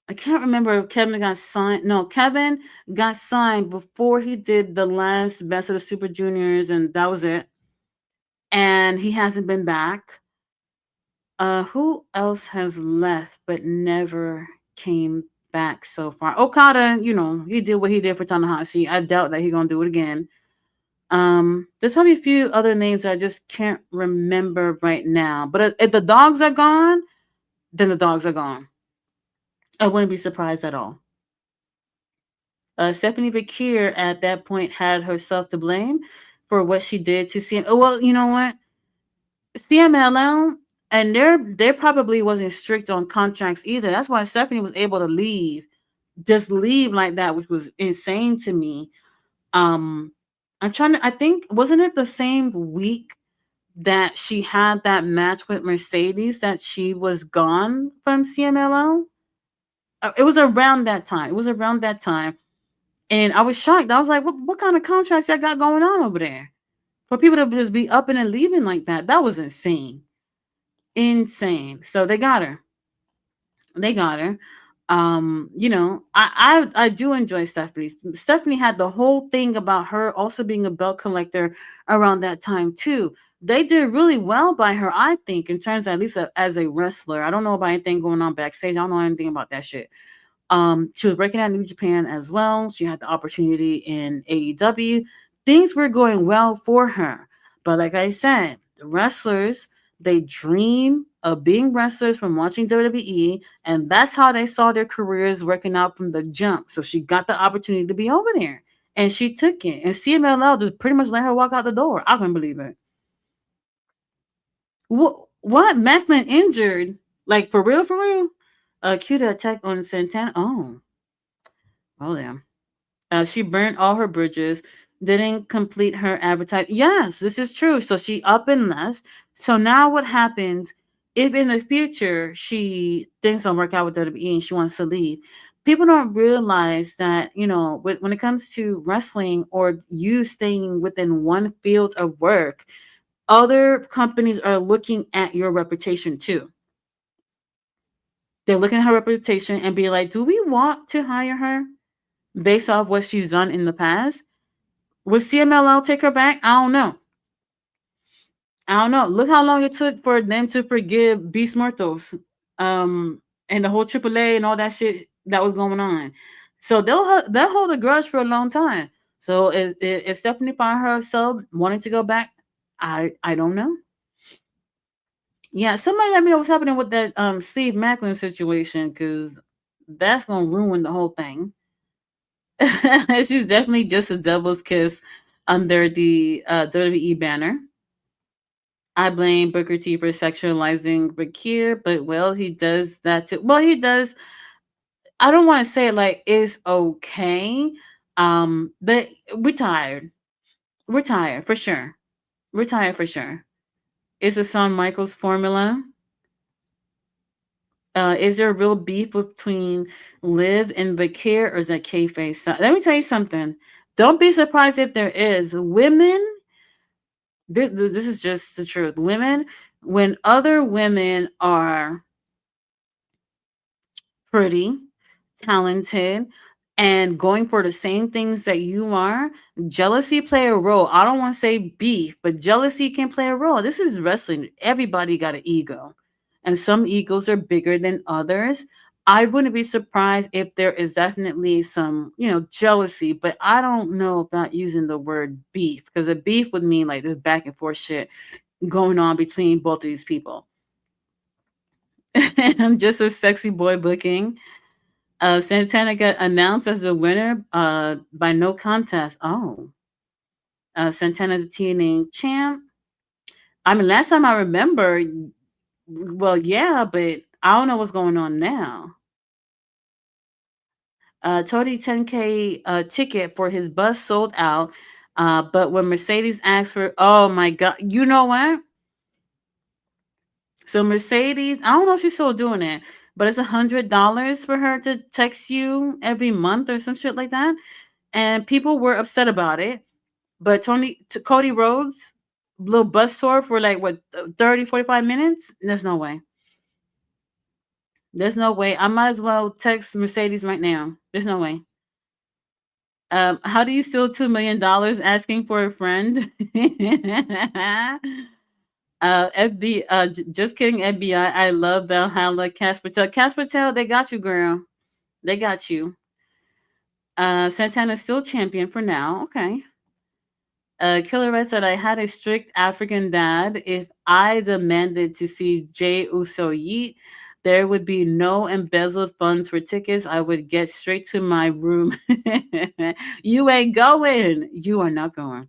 I can't remember if Kevin got signed. No, Kevin got signed before he did the last Best of the Super Juniors, and that was it. And he hasn't been back. Who else has left but never came back so far? Okada, you know, he did what he did for Tanahashi. I doubt that he's gonna do it again. There's probably a few other names that I just can't remember right now. But if the dogs are gone, then the dogs are gone. I wouldn't be surprised at all. Stephanie Bakir at that point had herself to blame for what she did to CM. Oh, well, you know what? CMLL and they probably wasn't strict on contracts either. That's why Stephanie was able to leave, just leave like that, which was insane to me. Um, I'm trying to. I think wasn't it the same week that she had that match with Mercedes that she was gone from CMLL? It was around that time. It was around that time. And I was shocked. I was like, what kind of contracts I got going on over there? For people to just be up and leaving like that, that was insane. Insane. So they got her. They got her. You know, I do enjoy Stephanie. Stephanie had the whole thing about her also being a belt collector around that time too. They did really well by her, I think, in terms of, at least as a wrestler. I don't know about anything going on backstage. I don't know anything about that shit. She was working at New Japan as well. She had the opportunity in AEW. Things were going well for her. But like I said, the wrestlers, they dream of being wrestlers from watching WWE, and that's how they saw their careers working out from the jump. So she got the opportunity to be over there. And she took it. And CMLL just pretty much let her walk out the door. I couldn't believe it. What? Macklin injured? Like for real, for real? Cue the attack on Santana. Oh, well, damn. She burnt all her bridges. didn't complete her advertise. Yes, this is true. So she up and left. So now what happens if in the future she things don't work out with WWE and she wants to leave? People don't realize that, when it comes to wrestling or you staying within one field of work, other companies are looking at your reputation too. They're looking at her reputation and be like, do we want to hire her based off what she's done in the past? Would CMLL take her back? I don't know. I don't know. Look how long it took for them to forgive Beast Muertos, and the whole AAA and all that shit that was going on. So they'll hold a grudge for a long time. So if Stephanie find herself wanting to go back, I don't know. Yeah, somebody let me know what's happening with that Steve Macklin situation, because that's gonna ruin the whole thing. She's definitely just a devil's kiss under the WWE banner. I blame Booker T for sexualizing Bakir, but well, he does that too. Well, he does. I don't want to say it like it's okay. But we're tired. We're tired for sure. We're tired for sure. Is it Shawn Michaels formula? Is there a real beef between Liv and Bakir, or is that kayfabe? Let me tell you something. Don't be surprised if there is. Women, this is just the truth. Women, when other women are pretty, talented, and going for the same things that you are, jealousy play a role. I don't want to say beef, but jealousy can play a role. This is wrestling. Everybody got an ego, and some egos are bigger than others. I wouldn't be surprised if there is definitely some, jealousy, but I don't know about using the word beef, because a beef would mean like this back and forth shit going on between both of these people. I'm just a sexy boy booking. Santana got announced as the winner by no contest. Oh, Santana's the TNA champ. I mean, last time I remember, well, yeah, but I don't know what's going on now. Tony 10K ticket for his bus sold out. But when Mercedes asked for, oh my God, you know what? So Mercedes, I don't know if she's still doing it, but it's $100 for her to text you every month or some shit like that. And people were upset about it. But Cody Rhodes, little bus tour for like what, 30, 45 minutes? There's no way. There's no way. I might as well text Mercedes right now. There's no way. How do you steal $2 million asking for a friend? Just kidding, FBI. I love Valhalla, Cash Patel. Cash Patel, they got you, girl. They got you. Santana's still champion for now. Okay. Killer Red said, I had a strict African dad. If I demanded to see Jay Uso yeet, there would be no embezzled funds for tickets. I would get straight to my room. You ain't going. You are not going.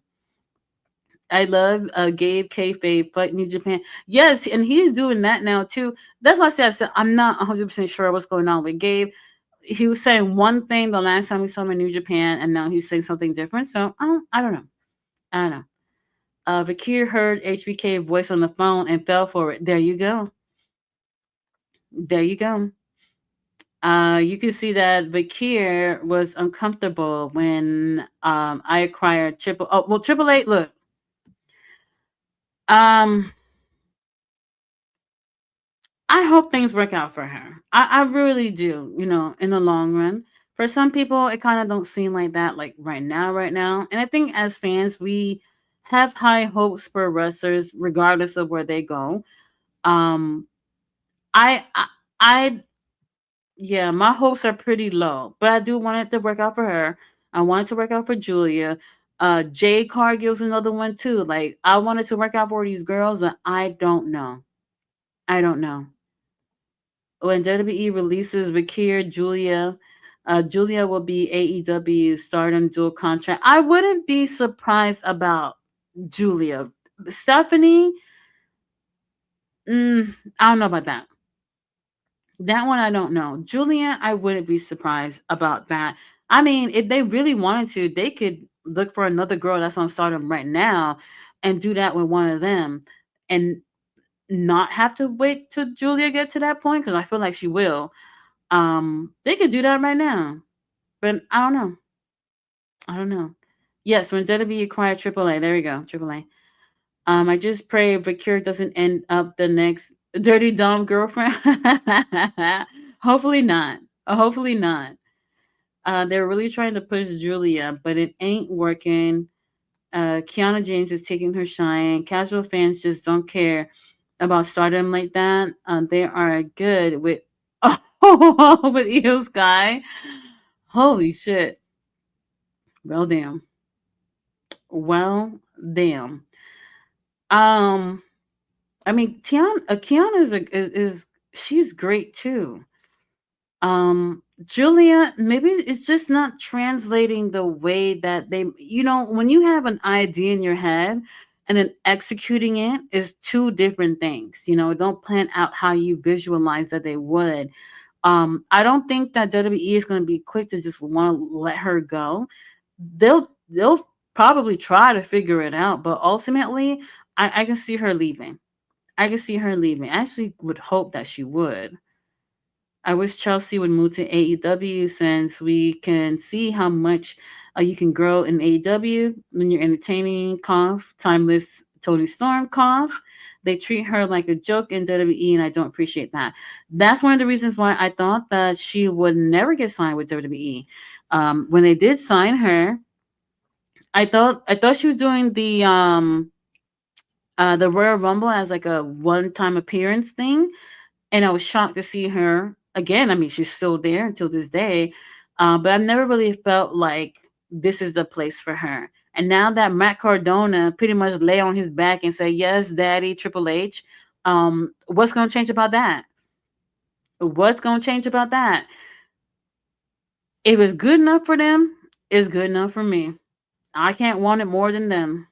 I love Gabe Kayfabe, but New Japan. Yes, and he's doing that now too. That's why I said I'm not 100% sure what's going on with Gabe. He was saying one thing the last time we saw him in New Japan, and now he's saying something different. So I don't know. I don't know. Vakir heard HBK voice on the phone and fell for it. There you go. There you go. You can see that Vakir was uncomfortable when I acquired Triple. Oh well, Triple Eight. Look, um, I hope things work out for her. I really do. In the long run. For some people, it kind of don't seem like that. Like right now, and I think as fans, we have high hopes for wrestlers, regardless of where they go. Um, I, I, I, yeah, my hopes are pretty low, but I do want it to work out for her. I want it to work out for Julia. Jade Cargill's another one too. Like I want it to work out for these girls, but I don't know. I don't know. When WWE releases Bakir Julia, Julia will be AEW Stardom dual contract. I wouldn't be surprised about Julia. Stephanie, I don't know about that. That one I don't know. Julian, I wouldn't be surprised about that. I mean, if they really wanted to, they could. look for another girl that's on Stardom right now and do that with one of them, and not have to wait till Julia get to that point, because I feel like she will. They could do that right now, but I don't know. I don't know. Yes, when WWE acquired AAA, there we go, AAA. I just pray Bakir doesn't end up the next Dirty Dom girlfriend. Hopefully not. Hopefully not. They're really trying to push Julia, but it ain't working. Kiana James is taking her shine. Casual fans just don't care about Stardom like that. They are good with with Io Sky. Holy shit. Well, damn. Well, damn. Um, I mean, Kiana is she's great too. Julia, maybe it's just not translating the way that they, when you have an idea in your head and then executing it is two different things. Don't plan out how you visualize that they would. I don't think that WWE is going to be quick to just want to let her go. They'll probably try to figure it out, but ultimately, I can see her leaving. I can see her leaving. I actually would hope that she would. I wish Chelsea would move to AEW, since we can see how much you can grow in AEW when you're entertaining. Cough, timeless Tony Storm. Cough. They treat her like a joke in WWE, and I don't appreciate that. That's one of the reasons why I thought that she would never get signed with WWE. When they did sign her, I thought she was doing the Royal Rumble as like a one-time appearance thing, and I was shocked to see her again. I mean, she's still there until this day, but I've never really felt like this is the place for her. And now that Matt Cardona pretty much lay on his back and say, "Yes, Daddy, Triple H," what's going to change about that? What's going to change about that? If it's good enough for them, it's good enough for me. I can't want it more than them.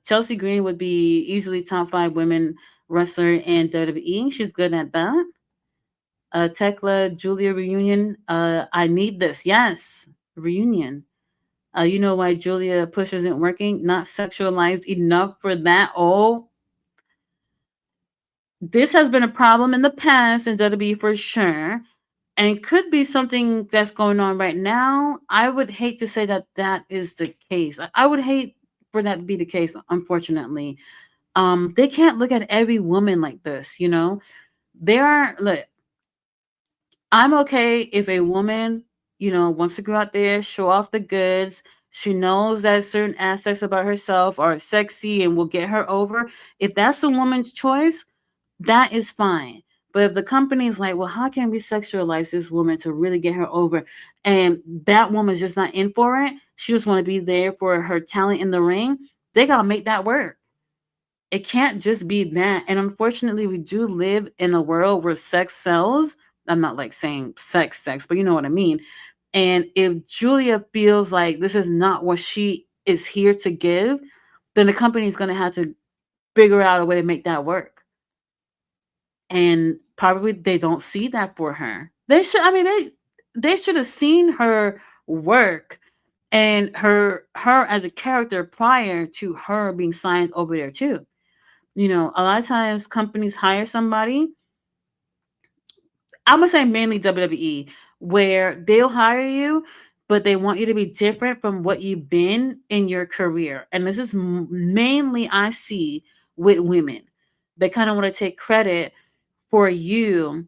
Chelsea Green would be easily top 5 women wrestler in WWE. She's good at that. Tekla Julia reunion. I need this. Yes, reunion. You know why Julia push isn't working? Not sexualized enough for that. Oh, this has been a problem in the past in WWE for sure, and could be something that's going on right now. I would hate to say that that is the case. I would hate for that to be the case. Unfortunately, they can't look at every woman like this. There are look. I'm okay if a woman, wants to go out there, show off the goods. She knows that certain aspects about herself are sexy and will get her over. If that's a woman's choice, that is fine. But if the company is like, well, how can we sexualize this woman to really get her over? And that woman's just not in for it. She just want to be there for her talent in the ring. They got to make that work. It can't just be that. And unfortunately, we do live in a world where sex sells. I'm not like saying sex, but you know what I mean. And if Julia feels like this is not what she is here to give, then the company is going to have to figure out a way to make that work. And probably they don't see that for her. They should. I mean, they should have seen her work and her as a character prior to her being signed over there too. A lot of times companies hire somebody, I'm gonna say mainly WWE, where they'll hire you, but they want you to be different from what you've been in your career. And this is mainly I see with women. They kind of want to take credit for you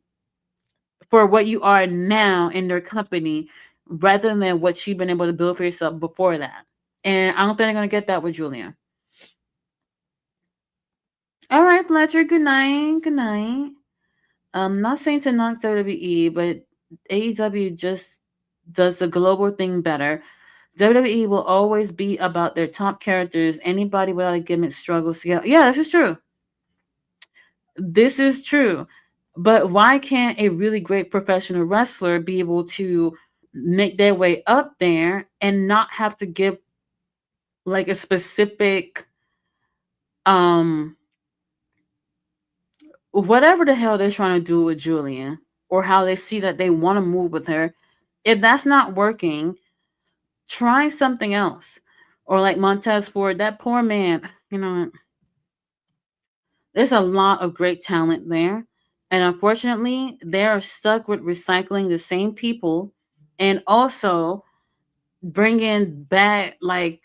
for what you are now in their company rather than what you've been able to build for yourself before that. And I don't think they're gonna get that with Julia. All right, Fletcher, good night. Good night. Not saying to knock WWE, but AEW just does the global thing better. WWE will always be about their top characters. Anybody without a gimmick struggles to get. Yeah, this is true. This is true. But why can't a really great professional wrestler be able to make their way up there and not have to give like a specific um whatever the hell they're trying to do with Julian, or how they see that they want to move with her? If that's not working, Try something else. Or like Montez Ford, that poor man, you know, there's a lot of great talent there. And unfortunately, they are stuck with recycling the same people and also bringing back, like,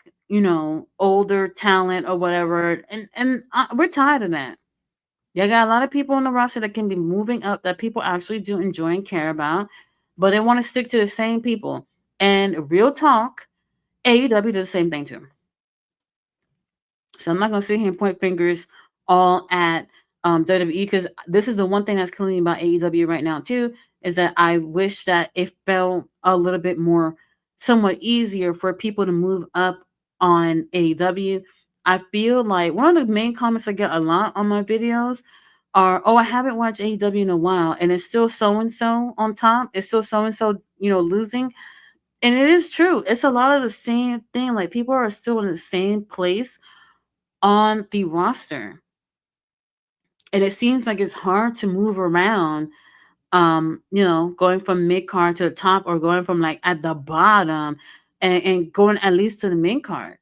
older talent or whatever. And we're tired of that. You got a lot of people on the roster that can be moving up that people actually do enjoy and care about, but they want to stick to the same people. And real talk, AEW did the same thing too. So I'm not gonna sit here and point fingers all at WWE, because this is the one thing that's killing me about AEW right now too, is that I wish that it felt a little bit more somewhat easier for people to move up on AEW. I feel like one of the main comments I get a lot on my videos are, "Oh, I haven't watched AEW in a while, and it's still so and so on top. It's still so and so, losing." And it is true. It's a lot of the same thing. Like, people are still in the same place on the roster. And it seems like it's hard to move around, going from mid card to the top, or going from like at the bottom and going at least to the main card.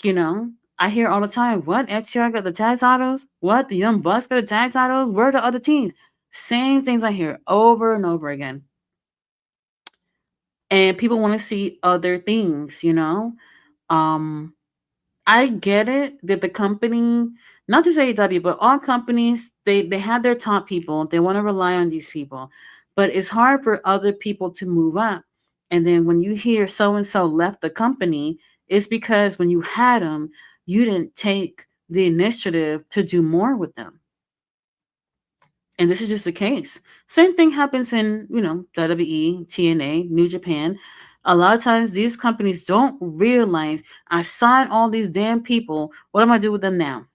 You know, I hear all the time, what? FTR got the tag titles? What? The Young Bucks got the tag titles? Where are the other teams? Same things I hear over and over again. And people want to see other things. Um, I get it that the company, not just AEW, but all companies, they have their top people. They want to rely on these people, but it's hard for other people to move up. And then when you hear so and so left the company, it's because when you had them, you didn't take the initiative to do more with them. And this is just the case. Same thing happens in, WWE, TNA, New Japan. A lot of times these companies don't realize, I signed all these damn people. What am I do with them now?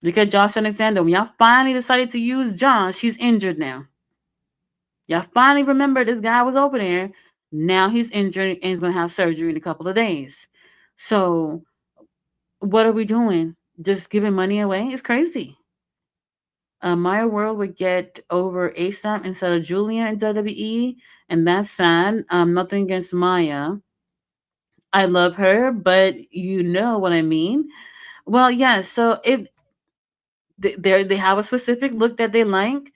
Look at Josh Alexander. When y'all finally decided to use Josh, he's injured now. Y'all finally remember this guy was over there. Now he's injured and he's going to have surgery in a couple of days. So what are we doing? Just giving money away? It's crazy. Maya World would get over ASAP instead of Julia in WWE, and that's sad. Nothing against Maya. I love her, but you know what I mean. Well, yeah. So if they have a specific look that they like,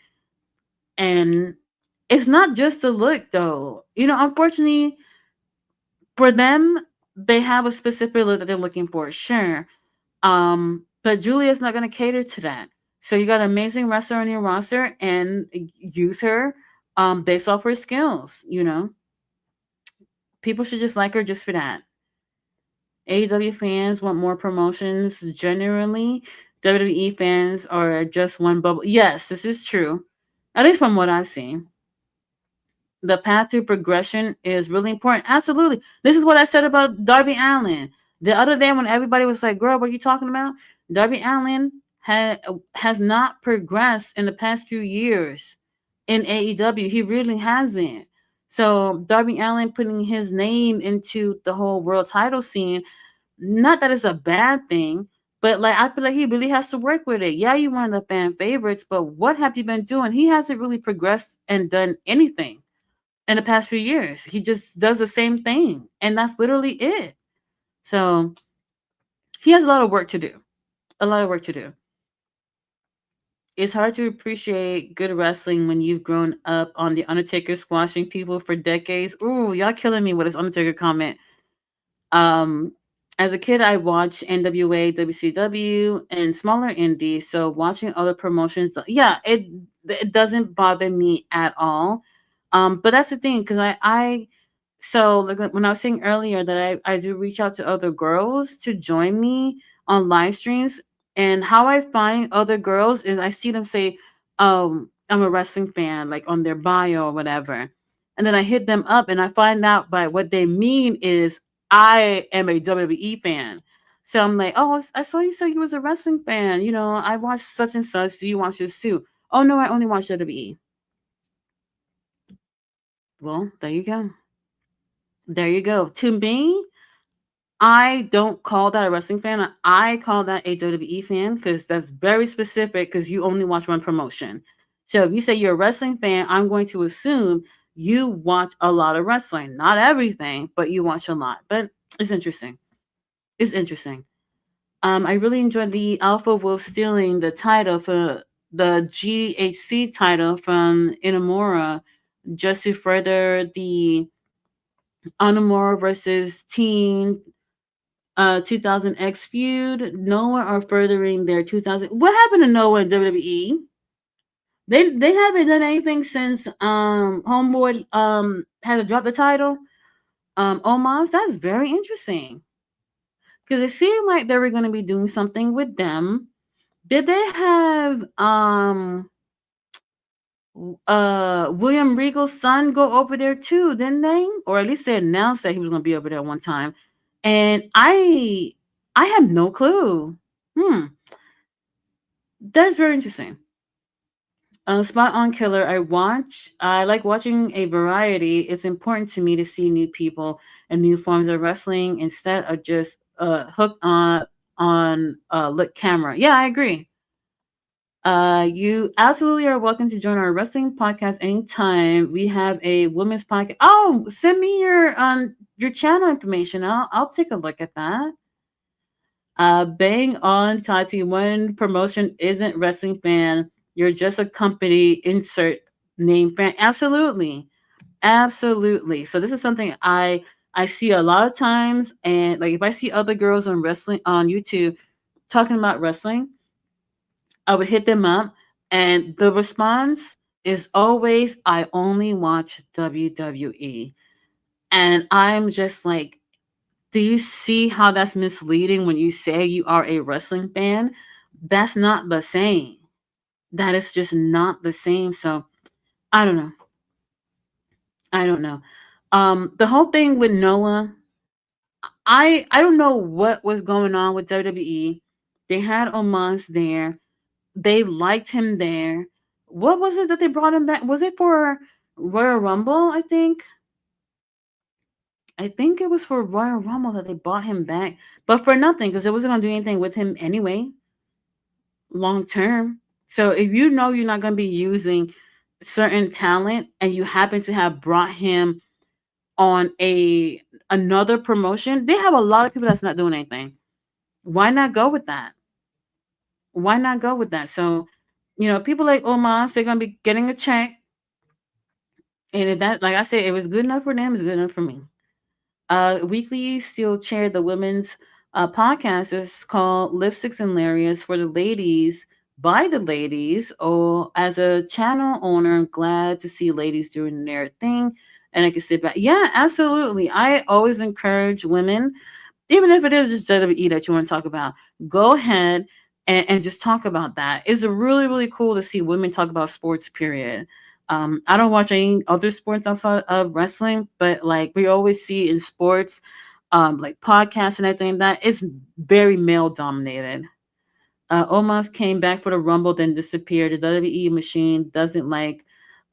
and it's not just the look though. Unfortunately for them, they have a specific look that they're looking for. Sure, but Julia's not going to cater to that. So you got an amazing wrestler on your roster and use her based off her skills. People should just like her just for that. AEW fans want more promotions generally. WWE fans are just one bubble. Yes, this is true. At least from what I've seen. The path to progression is really important. Absolutely. This is what I said about Darby Allin. The other day when everybody was like, girl, what are you talking about? Darby Allin has not progressed in the past few years in AEW. He really hasn't. So Darby Allin putting his name into the whole world title scene, not that it's a bad thing, but like I feel like he really has to work with it. Yeah, you one of the fan favorites, but what have you been doing? He hasn't really progressed and done anything in the past few years. He just does the same thing, and that's literally it. So he has a lot of work to do. A lot of work to do. It's hard to appreciate good wrestling when you've grown up on the Undertaker squashing people for decades. Ooh, y'all killing me with this Undertaker comment. Um, as a kid, I watched NWA, WCW, and smaller indies. So watching other promotions, yeah, it doesn't bother me at all. But that's the thing, because I so like when I was saying earlier that I do reach out to other girls to join me on live streams, and how I find other girls is I see them say, I'm a wrestling fan, like on their bio or whatever. And then I hit them up and I find out by what they mean is I am a WWE fan. So I'm like, oh, I saw you say you was a wrestling fan. I watched such and such. Do you watch this too? Oh no, I only watch WWE. Well, there you go. There you go. To me, I don't call that a wrestling fan. I call that a WWE fan because that's very specific because you only watch one promotion. So if you say you're a wrestling fan, I'm going to assume you watch a lot of wrestling. Not everything, but you watch a lot. But it's interesting. It's interesting. I really enjoyed the Alpha Wolf stealing the title for the GHC title from Inamura just to further the Onamura versus Teen 2000 X feud. Noah are furthering their 2000. What happened to Noah in WWE? They haven't done anything since Homeboy had to drop the title. Omos, that's very interesting because it seemed like they were going to be doing something with them. Did they have William Regal's son go over there too, didn't they? Or at least they announced that he was going to be over there one time. And I have no clue. That's very interesting. Spot on killer. I like watching a variety. It's important to me to see new people and new forms of wrestling instead of just hooked on look camera. Yeah, I agree. You absolutely are welcome to join our wrestling podcast anytime. We have a women's podcast. Oh, send me your channel information. I'll take a look at that. Bang on Tati. One promotion isn't wrestling fan. You're just a company insert name fan. Absolutely. Absolutely. So this is something I see a lot of times, and like if I see other girls on wrestling on YouTube talking about wrestling, I would hit them up, and the response is always, I only watch WWE. And I'm just like, do you see how that's misleading when you say you are a wrestling fan? That's not the same. That is just not the same. So I don't know. I don't know. The whole thing with Noah, I don't know what was going on with WWE. They had Omos there. They liked him there. What was it that they brought him back? Was it for Royal Rumble? I think it was for Royal Rumble that they brought him back, but for nothing because it wasn't gonna do anything with him anyway, long term. So if you know you're not gonna be using certain talent and you happen to have brought him on a another promotion, they have a lot of people that's not doing anything. Why not go with that? Why not go with that? So, people like Omas, they're gonna be getting a check, and if that, like I said, it was good enough for them, it's good enough for me. Weekly still chaired the women's podcast. It's called Lipsticks and Lariats for the ladies by the ladies. Oh, as a channel owner, I'm glad to see ladies doing their thing, and I can sit back. Yeah, absolutely. I always encourage women, even if it is just WWE that you want to talk about, go ahead and just talk about that. It's really, really cool to see women talk about sports, period. I don't watch any other sports outside of wrestling, but like we always see in sports, like podcasts and everything, that it's very male dominated. Omos came back for the Rumble, then disappeared. The WWE machine doesn't like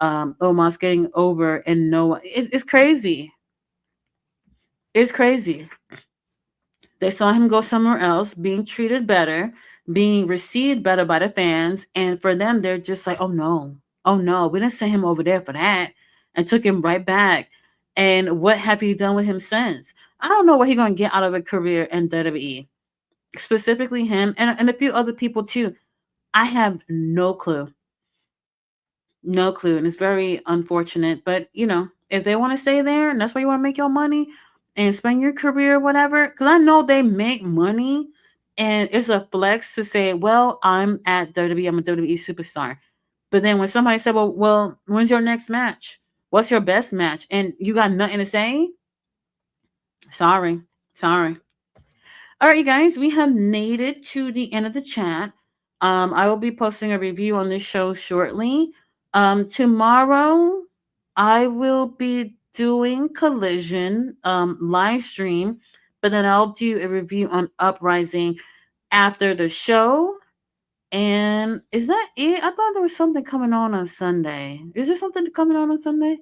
Omos getting over, and no one. It's crazy. It's crazy. They saw him go somewhere else, being treated better, being received better by the fans, and for them, they're just like, oh no, we didn't send him over there for that, and took him right back. And what have you done with him since? I don't know what he's gonna get out of a career in WWE, specifically him and a few other people too. I have no clue. No clue. And it's very unfortunate. But, if they want to stay there and that's why you want to make your money and spend your career, whatever, because I know they make money and it's a flex to say, well, I'm at WWE, I'm a WWE superstar. But then when somebody said, well, when's your next match? What's your best match? And you got nothing to say? Sorry. Sorry. All right, you guys, we have made it to the end of the chat. I will be posting a review on this show shortly. Tomorrow, I will be doing Collision live stream, but then I'll do a review on Uprising after the show. And is that it? I thought there was something coming on Sunday. Is there something coming on Sunday?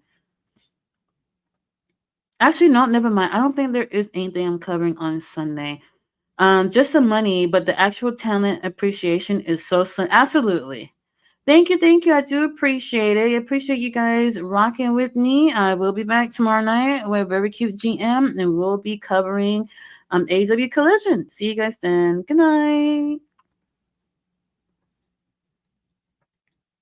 Actually, no, never mind. I don't think there is anything I'm covering on Sunday. Just some money, but the actual talent appreciation is so slim. Absolutely. Thank you, thank you. I do appreciate it. I appreciate you guys rocking with me. I will be back tomorrow night with very cute GM, and we'll be covering AW Collision. See you guys then. Good night.